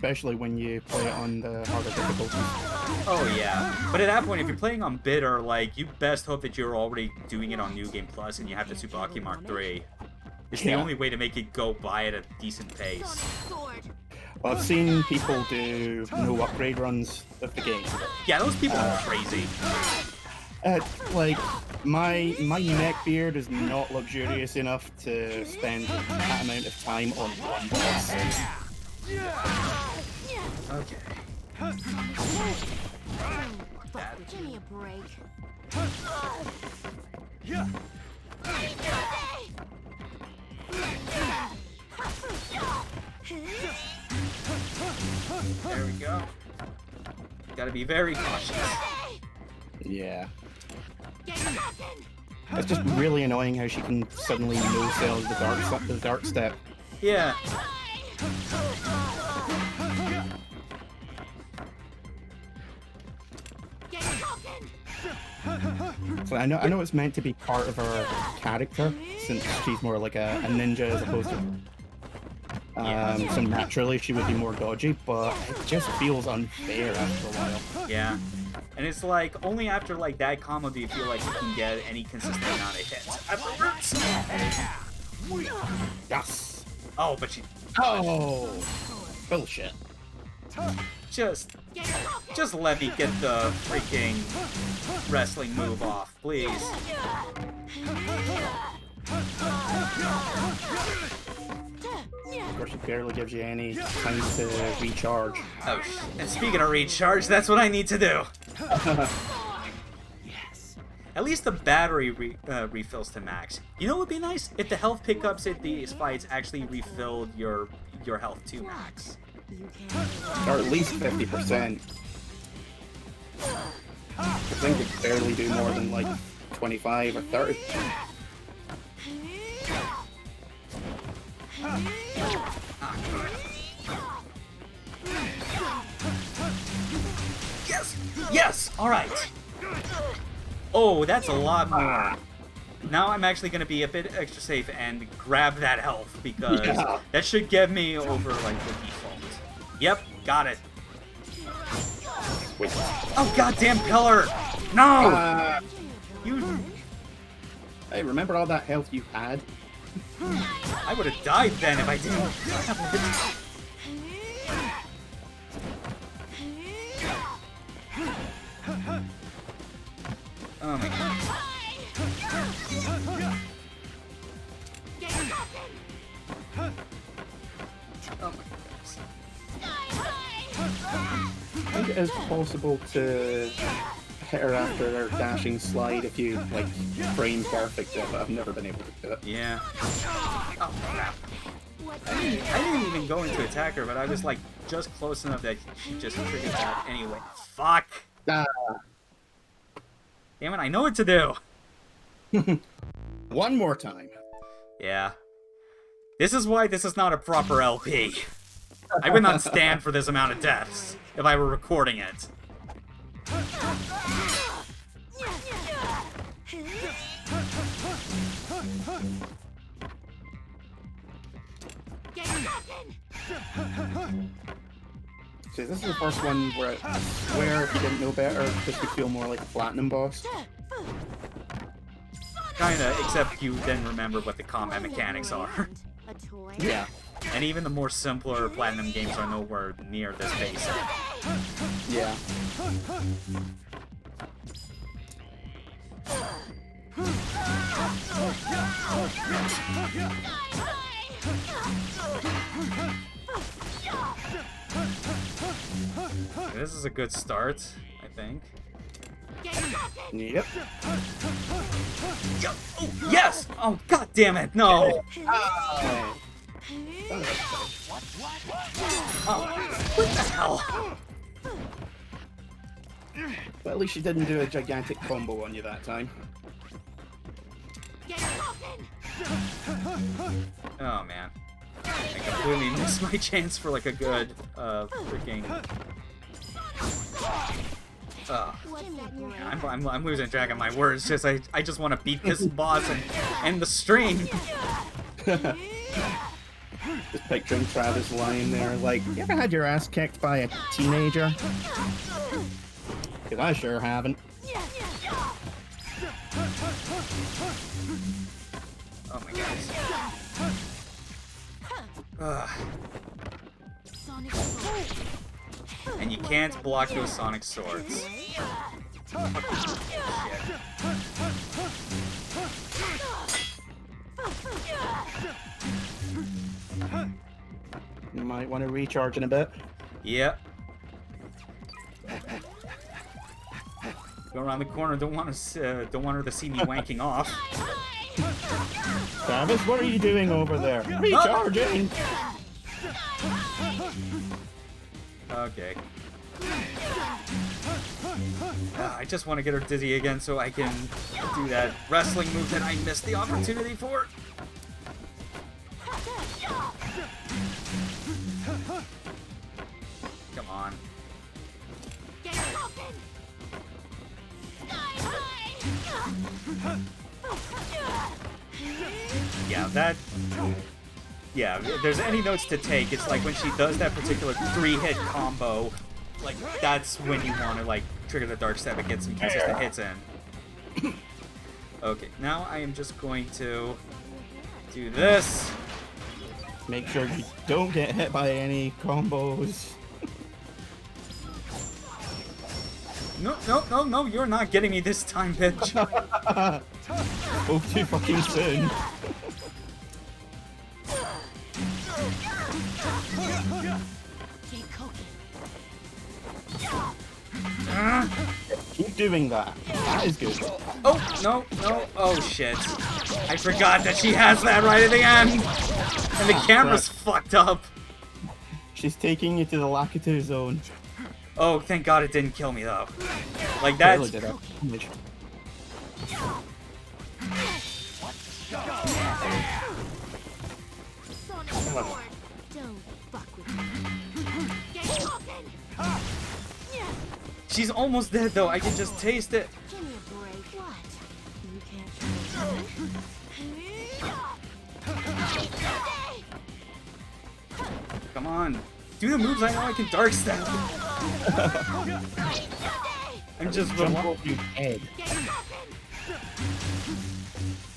especially when you play it on the harder difficulties. Oh yeah, but at that point, if you're playing on bitter, like, you best hope that you're already doing it on New Game Plus and you have the Tsubaki Mark III. It's the only way to make it go by at a decent pace. Well, I've seen people do no upgrade runs of the game. Yeah, those people are crazy. Like, my neck beard is not luxurious enough to spend that amount of time on one boss. Okay. Give me a break. There we go. Gotta be very cautious. Yeah. It's just really annoying how she can suddenly no-sell the dark step. Yeah. So I know it's meant to be part of her character, since she's more like a ninja as opposed to so naturally she would be more dodgy, but it just feels unfair after a while. Yeah. And it's like, only after like that combo do you feel like you can get any consistent amount of hits. Afterwards! Yes! Oh, but she... Oh! Bullshit. Just let me get the freaking wrestling move off, please. Of course, it barely gives you any time to recharge. Oh, and speaking of recharge, that's what I need to do. At least the battery refills to max. You know what would be nice? If the health pickups at these fights actually refilled your health to max. Or at least 50%. I think it barely do more than like 25 or 30. Yes! Yes! Alright. Oh, that's a lot more. Now I'm actually going to be a bit extra safe and grab that health, because that should get me over, like, the default. Yep, got it. Wait. Oh, goddamn pillar! No! You... Hey, remember all that health you had? I would have died then if I didn't. Oh my god. Oh my goodness. I think it is possible to hit her after her dashing slide if you, like, frame perfect it, but I've never been able to do it. Yeah. Oh crap. I didn't even go into attack her, but I was, like, just close enough that she just triggered that anyway. Fuck! Damn it, I know what to do! One more time. Yeah. This is why this is not a proper LP. I would not stand for this amount of deaths if I were recording it. See, this is the first one where I swear if you didn't know better, this would feel more like a platinum boss. Kinda, except you then remember what the combat mechanics are. Yeah. And even the more simpler platinum games are nowhere near this basic. Yeah. This is a good start, I think. Yep. Oh, yes! Oh, god damn it, no! Oh, what the hell? But at least she didn't do a gigantic combo on you that time. Oh man, I completely missed my chance for like a good freaking. I'm losing track of my words. Just I just want to beat this boss and end the stream. Just picturing Travis lying there like, you ever had your ass kicked by a teenager? Because I sure haven't. Oh my god. And you can't block those sonic swords. You might want to recharge in a bit. Yep. Go around the corner. Don't want her to see me wanking off. Travis, what are you doing over there? Recharging! Okay. I just want to get her dizzy again so I can do that wrestling move that I missed the opportunity for. Come on. Yeah, that... Yeah, if there's any notes to take, it's like when she does that particular 3-hit combo, like, that's when you want to, like, trigger the dark stab and get some consistent hits in. Okay, now I am just going to do this. Make sure you don't get hit by any combos. No, you're not getting me this time, bitch. Oh, too fucking soon. Keep doing that. That is good. Oh, no. Oh, shit. I forgot that she has that right at the end. And the camera's fucked up. She's taking you to the Lakitu zone. Oh, thank God it didn't kill me, though. Like, that's... She's almost dead, though. I can just taste it. Give me a break. What? You can't Come on. Do the moves I know I can dark stab. I'm just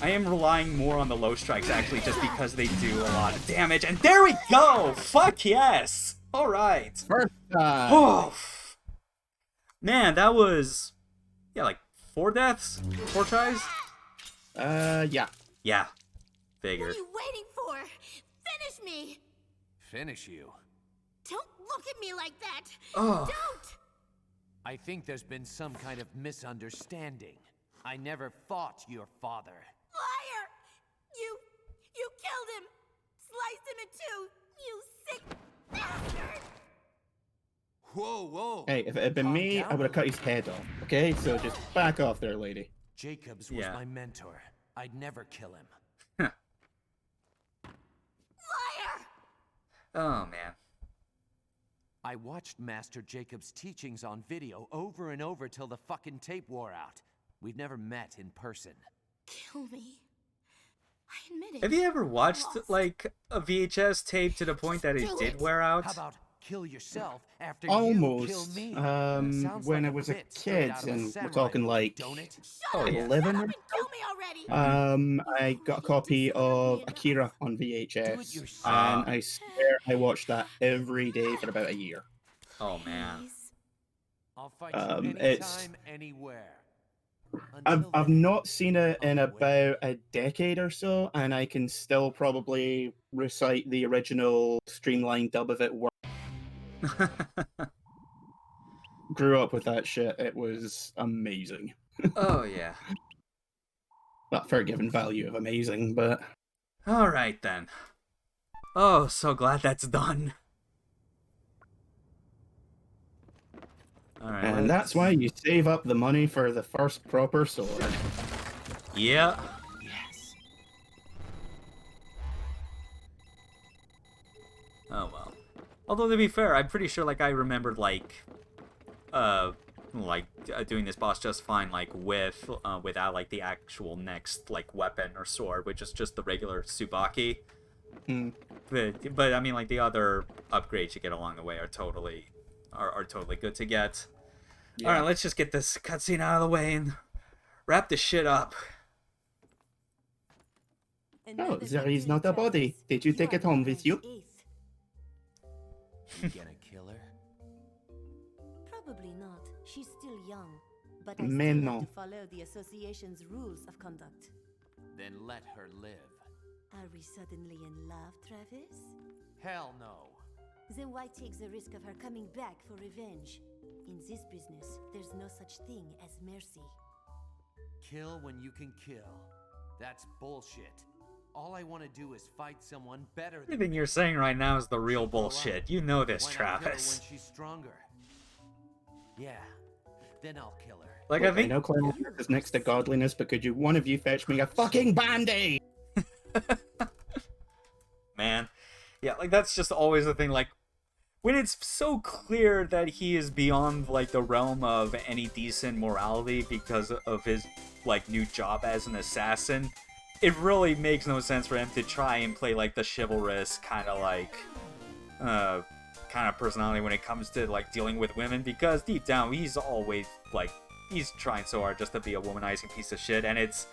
I am relying more on the low strikes, actually, just because they do a lot of damage. And there we go! Fuck yes! Alright. First time. Oh. Man, that was... Yeah, like 4 deaths? 4 tries? Yeah. Yeah. Figured. What are you waiting for? Finish me! Finish you? Don't look at me like that! Oh. Don't! I think there's been some kind of misunderstanding. I never fought your father. Liar! You killed him! Sliced him in two! You sick bastard! Whoa. Hey, if it had been me, I would have cut his head off. Okay, so just back off there, lady. Jacobs was my mentor. I'd never kill him. Liar! Oh, man. I watched Master Jacobs' teachings on video over and over till the fucking tape wore out. We've never met in person. Kill me. I admit it. Have you ever watched, like, a VHS tape to the point that it did wear out? How about kill yourself after Almost. you kill me? When I was a kid, and we're talking like 11 or I got a copy of Akira on VHS, and I swear I watched that every day for about a year. Oh man. I'll fight you anytime, anywhere. I've not seen it in about a decade or so, and I can still probably recite the original streamlined dub of it. Grew up with that shit. It was amazing. Oh yeah. Not fair given value of amazing, but... Alright then. Oh, so glad that's done. Alright. And that's why you save up the money for the first proper sword. Yeah. Yes. Oh well. Although to be fair, I'm pretty sure like I remembered doing this boss just fine, like without like the actual next like weapon or sword, which is just the regular Tsubaki. but I mean, like, the other upgrades you get along the way are totally good to get. Yeah. All right, let's just get this cutscene out of the way and wrap this shit up. Oh, there is not a body. Did you take it home with you? You gonna kill her? Probably not. She's still young. But I Men, still no. have to follow the association's rules of conduct. Then let her live. Are we suddenly in love, Travis? Hell no. Then why take the risk of her coming back for revenge? In this business, there's no such thing as mercy. Kill when you can kill. That's bullshit. All I want to do is fight someone better than Everything you're saying right now is the real bullshit. You know this, Why not kill her Travis. when she's stronger? Yeah, then I'll kill her. Like, Look, I think know cleanliness is next to godliness, but could you one of you fetch me a fucking band-aid? man, yeah, like, that's just always the thing. Like, when it's so clear that he is beyond, like, the realm of any decent morality because of his, like, new job as an assassin, it really makes no sense for him to try and play, like, the chivalrous kind of, like, kind of personality when it comes to, like, dealing with women, because deep down he's always, like, he's trying so hard just to be a womanizing piece of shit. And it's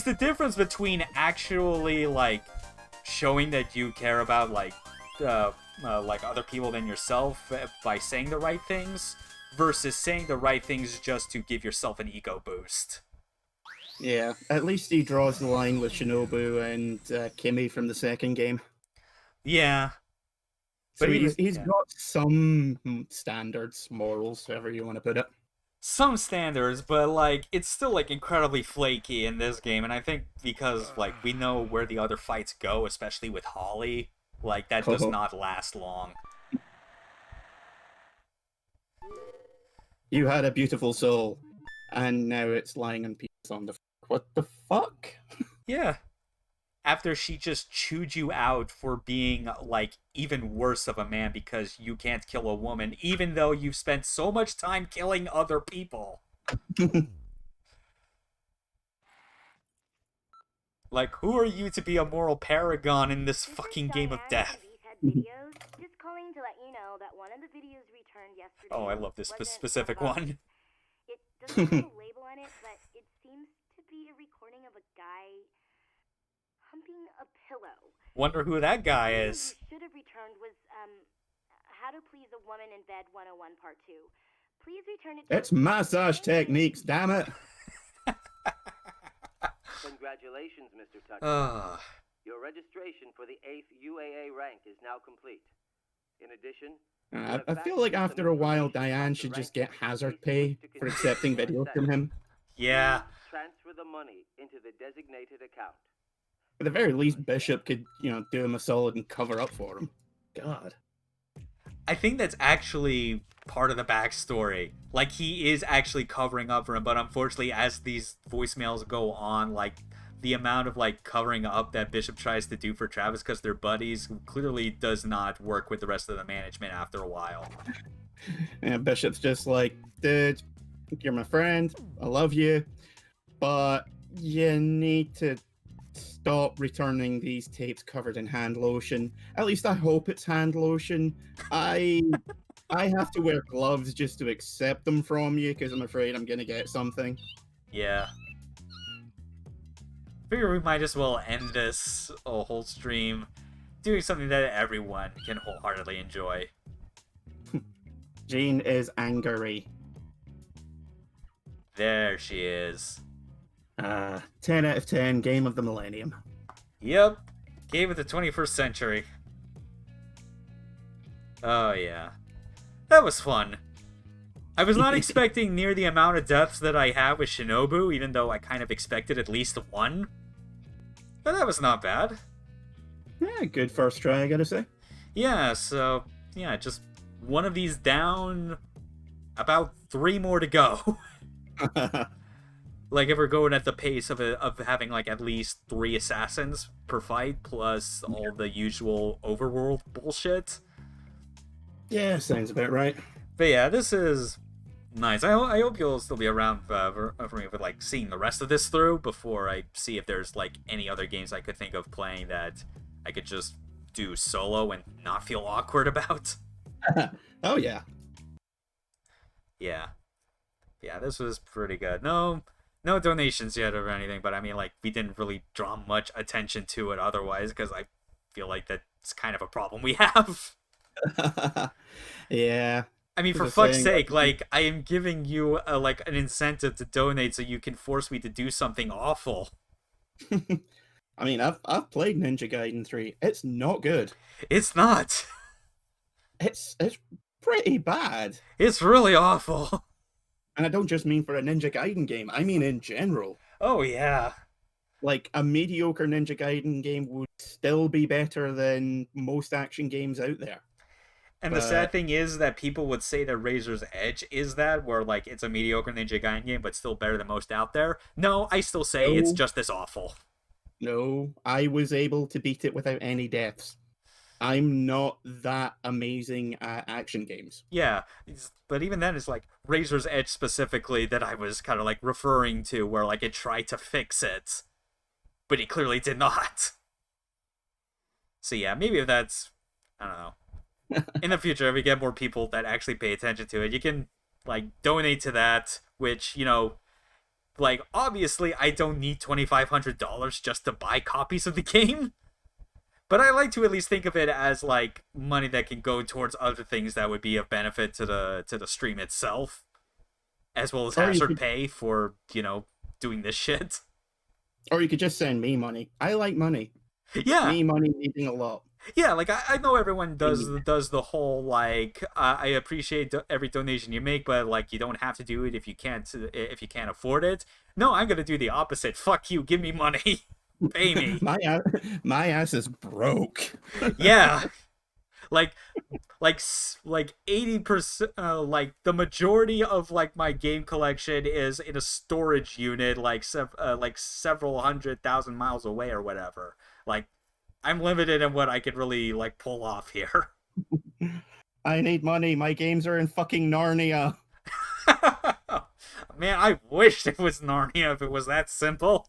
the difference between actually, like, showing that you care about, like other people than yourself by saying the right things, versus saying the right things just to give yourself an ego boost. Yeah, at least he draws the line with Shinobu and Kimmy from the second game. Yeah. So But he's got some standards, morals, however you want to put it. Some standards, but, like, it's still, like, incredibly flaky in this game, and I think because, like, we know where the other fights go, especially with Holly, like, that does not last long. You had a beautiful soul, and now it's lying in pieces on the... What the fuck? Yeah. After she just chewed you out for being, like, even worse of a man because you can't kill a woman, even though you've spent so much time killing other people. Like, who are you to be a moral paragon in this fucking game of death? Videos. Just calling to let you know that one of the videos returned yesterday. Oh, I love this wasn't specific from us. one. It doesn't have a label on it, but it seems to be a recording of a guy humping a pillow. Wonder who that guy The is. video you should have returned was How to Please a Woman in Bed 101 Part 2. Please return it. It's massage techniques, damn it. Congratulations, Mr. Tucker. Ugh. Your registration for the 8th UAA rank is now complete. In addition, I feel like after a while, Diane should just get hazard pay for accepting videos from him. Yeah. transfer the money into the designated account. At the very least, Bishop could, do him a solid and cover up for him. God. I think that's actually part of the backstory. Like, he is actually covering up for him, but unfortunately, as these voicemails go on, like, the amount of, like, covering up that Bishop tries to do for Travis because they're buddies clearly does not work with the rest of the management after a while. And Bishop's just like, dude, you're my friend, I love you, but you need to stop returning these tapes covered in hand lotion. At least I hope it's hand lotion. I have to wear gloves just to accept them from you because I'm afraid I'm gonna get something. Yeah. Figure we might as well end this whole stream doing something that everyone can wholeheartedly enjoy. Jean is angry. There she is. 10 out of 10, game of the millennium. Yep. Game of the 21st century. Oh, yeah. That was fun. I was not expecting near the amount of deaths that I have with Shinobu, even though I kind of expected at least one. But that was not bad. Yeah, good first try, I gotta say. Yeah, so, yeah, just one of these down, about 3 more to go. Like, if we're going at the pace of having, like, at least 3 assassins per fight, plus all the usual overworld bullshit. Yeah, sounds about right. But yeah, this is nice. I hope you'll still be around for me with, like, seeing the rest of this through before I see if there's, like, any other games I could think of playing that I could just do solo and not feel awkward about. Oh yeah. Yeah. Yeah, this was pretty good. No donations yet or anything, but I mean, like, we didn't really draw much attention to it otherwise, because I feel like that's kind of a problem we have. Yeah. I mean, for The fuck's thing- sake, like, I am giving you like an incentive to donate so you can force me to do something awful. I mean, I've played Ninja Gaiden 3. It's not good. It's not. It's pretty bad. It's really awful. And I don't just mean for a Ninja Gaiden game. I mean in general. Oh yeah. Like, a mediocre Ninja Gaiden game would still be better than most action games out there. And the sad thing is that people would say that Razor's Edge is that, where, like, it's a mediocre Ninja Gaiden game, but still better than most out there. No, I still say it's just as awful. No, I was able to beat it without any deaths. I'm not that amazing at action games. Yeah, but even then, it's like Razor's Edge specifically that I was kind of like referring to, where like it tried to fix it, but it clearly did not. So yeah, maybe if that's, I don't know. In the future, if we get more people that actually pay attention to it, you can like donate to that, which, you know, like, obviously I don't need $2,500 just to buy copies of the game. But I like to at least think of it as like money that can go towards other things that would be of benefit to the stream itself, as well as Or you hazard could- pay for, you know, doing this shit. Or you could just send me money. I like money. Yeah, Me money needing a lot. yeah. Like I know everyone does the whole like I appreciate every donation you make, but like you don't have to do it if you can't afford it. No, I'm gonna do the opposite. Fuck you. Give me money. Pay me. My ass is broke. Yeah, like 80%, like the majority of like my game collection is in a storage unit, like several 100,000 miles away or whatever. Like, I'm limited in what I could really like pull off here. I need money. My games are in fucking Narnia. Man, I wish it was Narnia if it was that simple.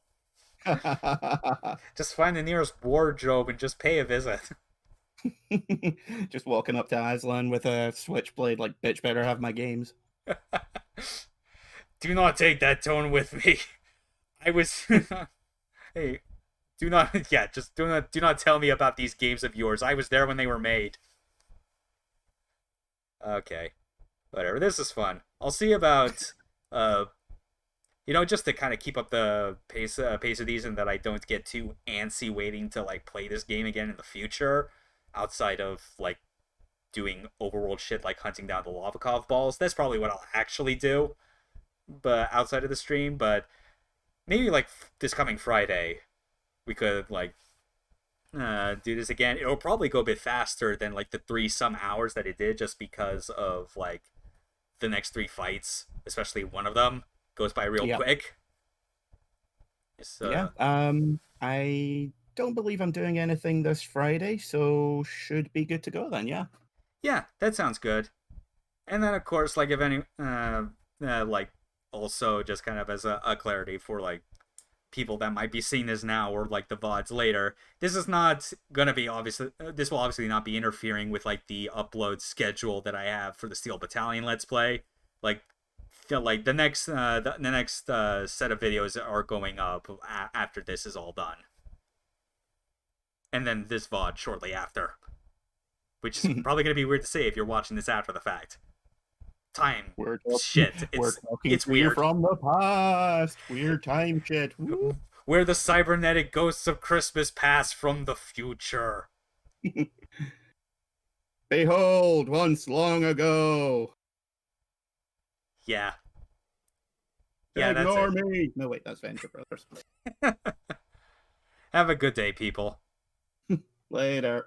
Just find the nearest wardrobe and just pay a visit. Just walking up to Aslan with a switchblade, like, bitch, better have my games. Do not take that tone with me. I was. Hey, do not tell me about these games of yours. I was there when they were made. Okay, whatever. This is fun. I'll see about you know, just to kind of keep up the pace of these, and that I don't get too antsy waiting to like play this game again in the future, outside of like doing overworld shit like hunting down the Lavakov balls. That's probably what I'll actually do, but outside of the stream. But maybe like this coming Friday, we could like do this again. It'll probably go a bit faster than like the 3 some hours that it did, just because of like the next 3 fights, especially one of them goes by real quick. So, Yeah. I don't believe I'm doing anything this Friday, so should be good to go then. Yeah. Yeah, that sounds good. And then of course, like if any, like also just kind of as a clarity for like people that might be seeing this now or like the VODs later, this is not gonna be this will obviously not be interfering with like the upload schedule that I have for the Steel Battalion Let's Play. Like the next set of videos are going up after this is all done, and then this VOD shortly after, which is probably gonna be weird to say if you're watching this after the fact. Time shit. It's weird. From the past. Weird time shit. Woo. We're the cybernetic ghosts of Christmas past from the future. Behold, once long ago. Yeah. Yeah, Ignore that's it. me. No, wait, that's Venture Brothers. Have a good day, people. Later.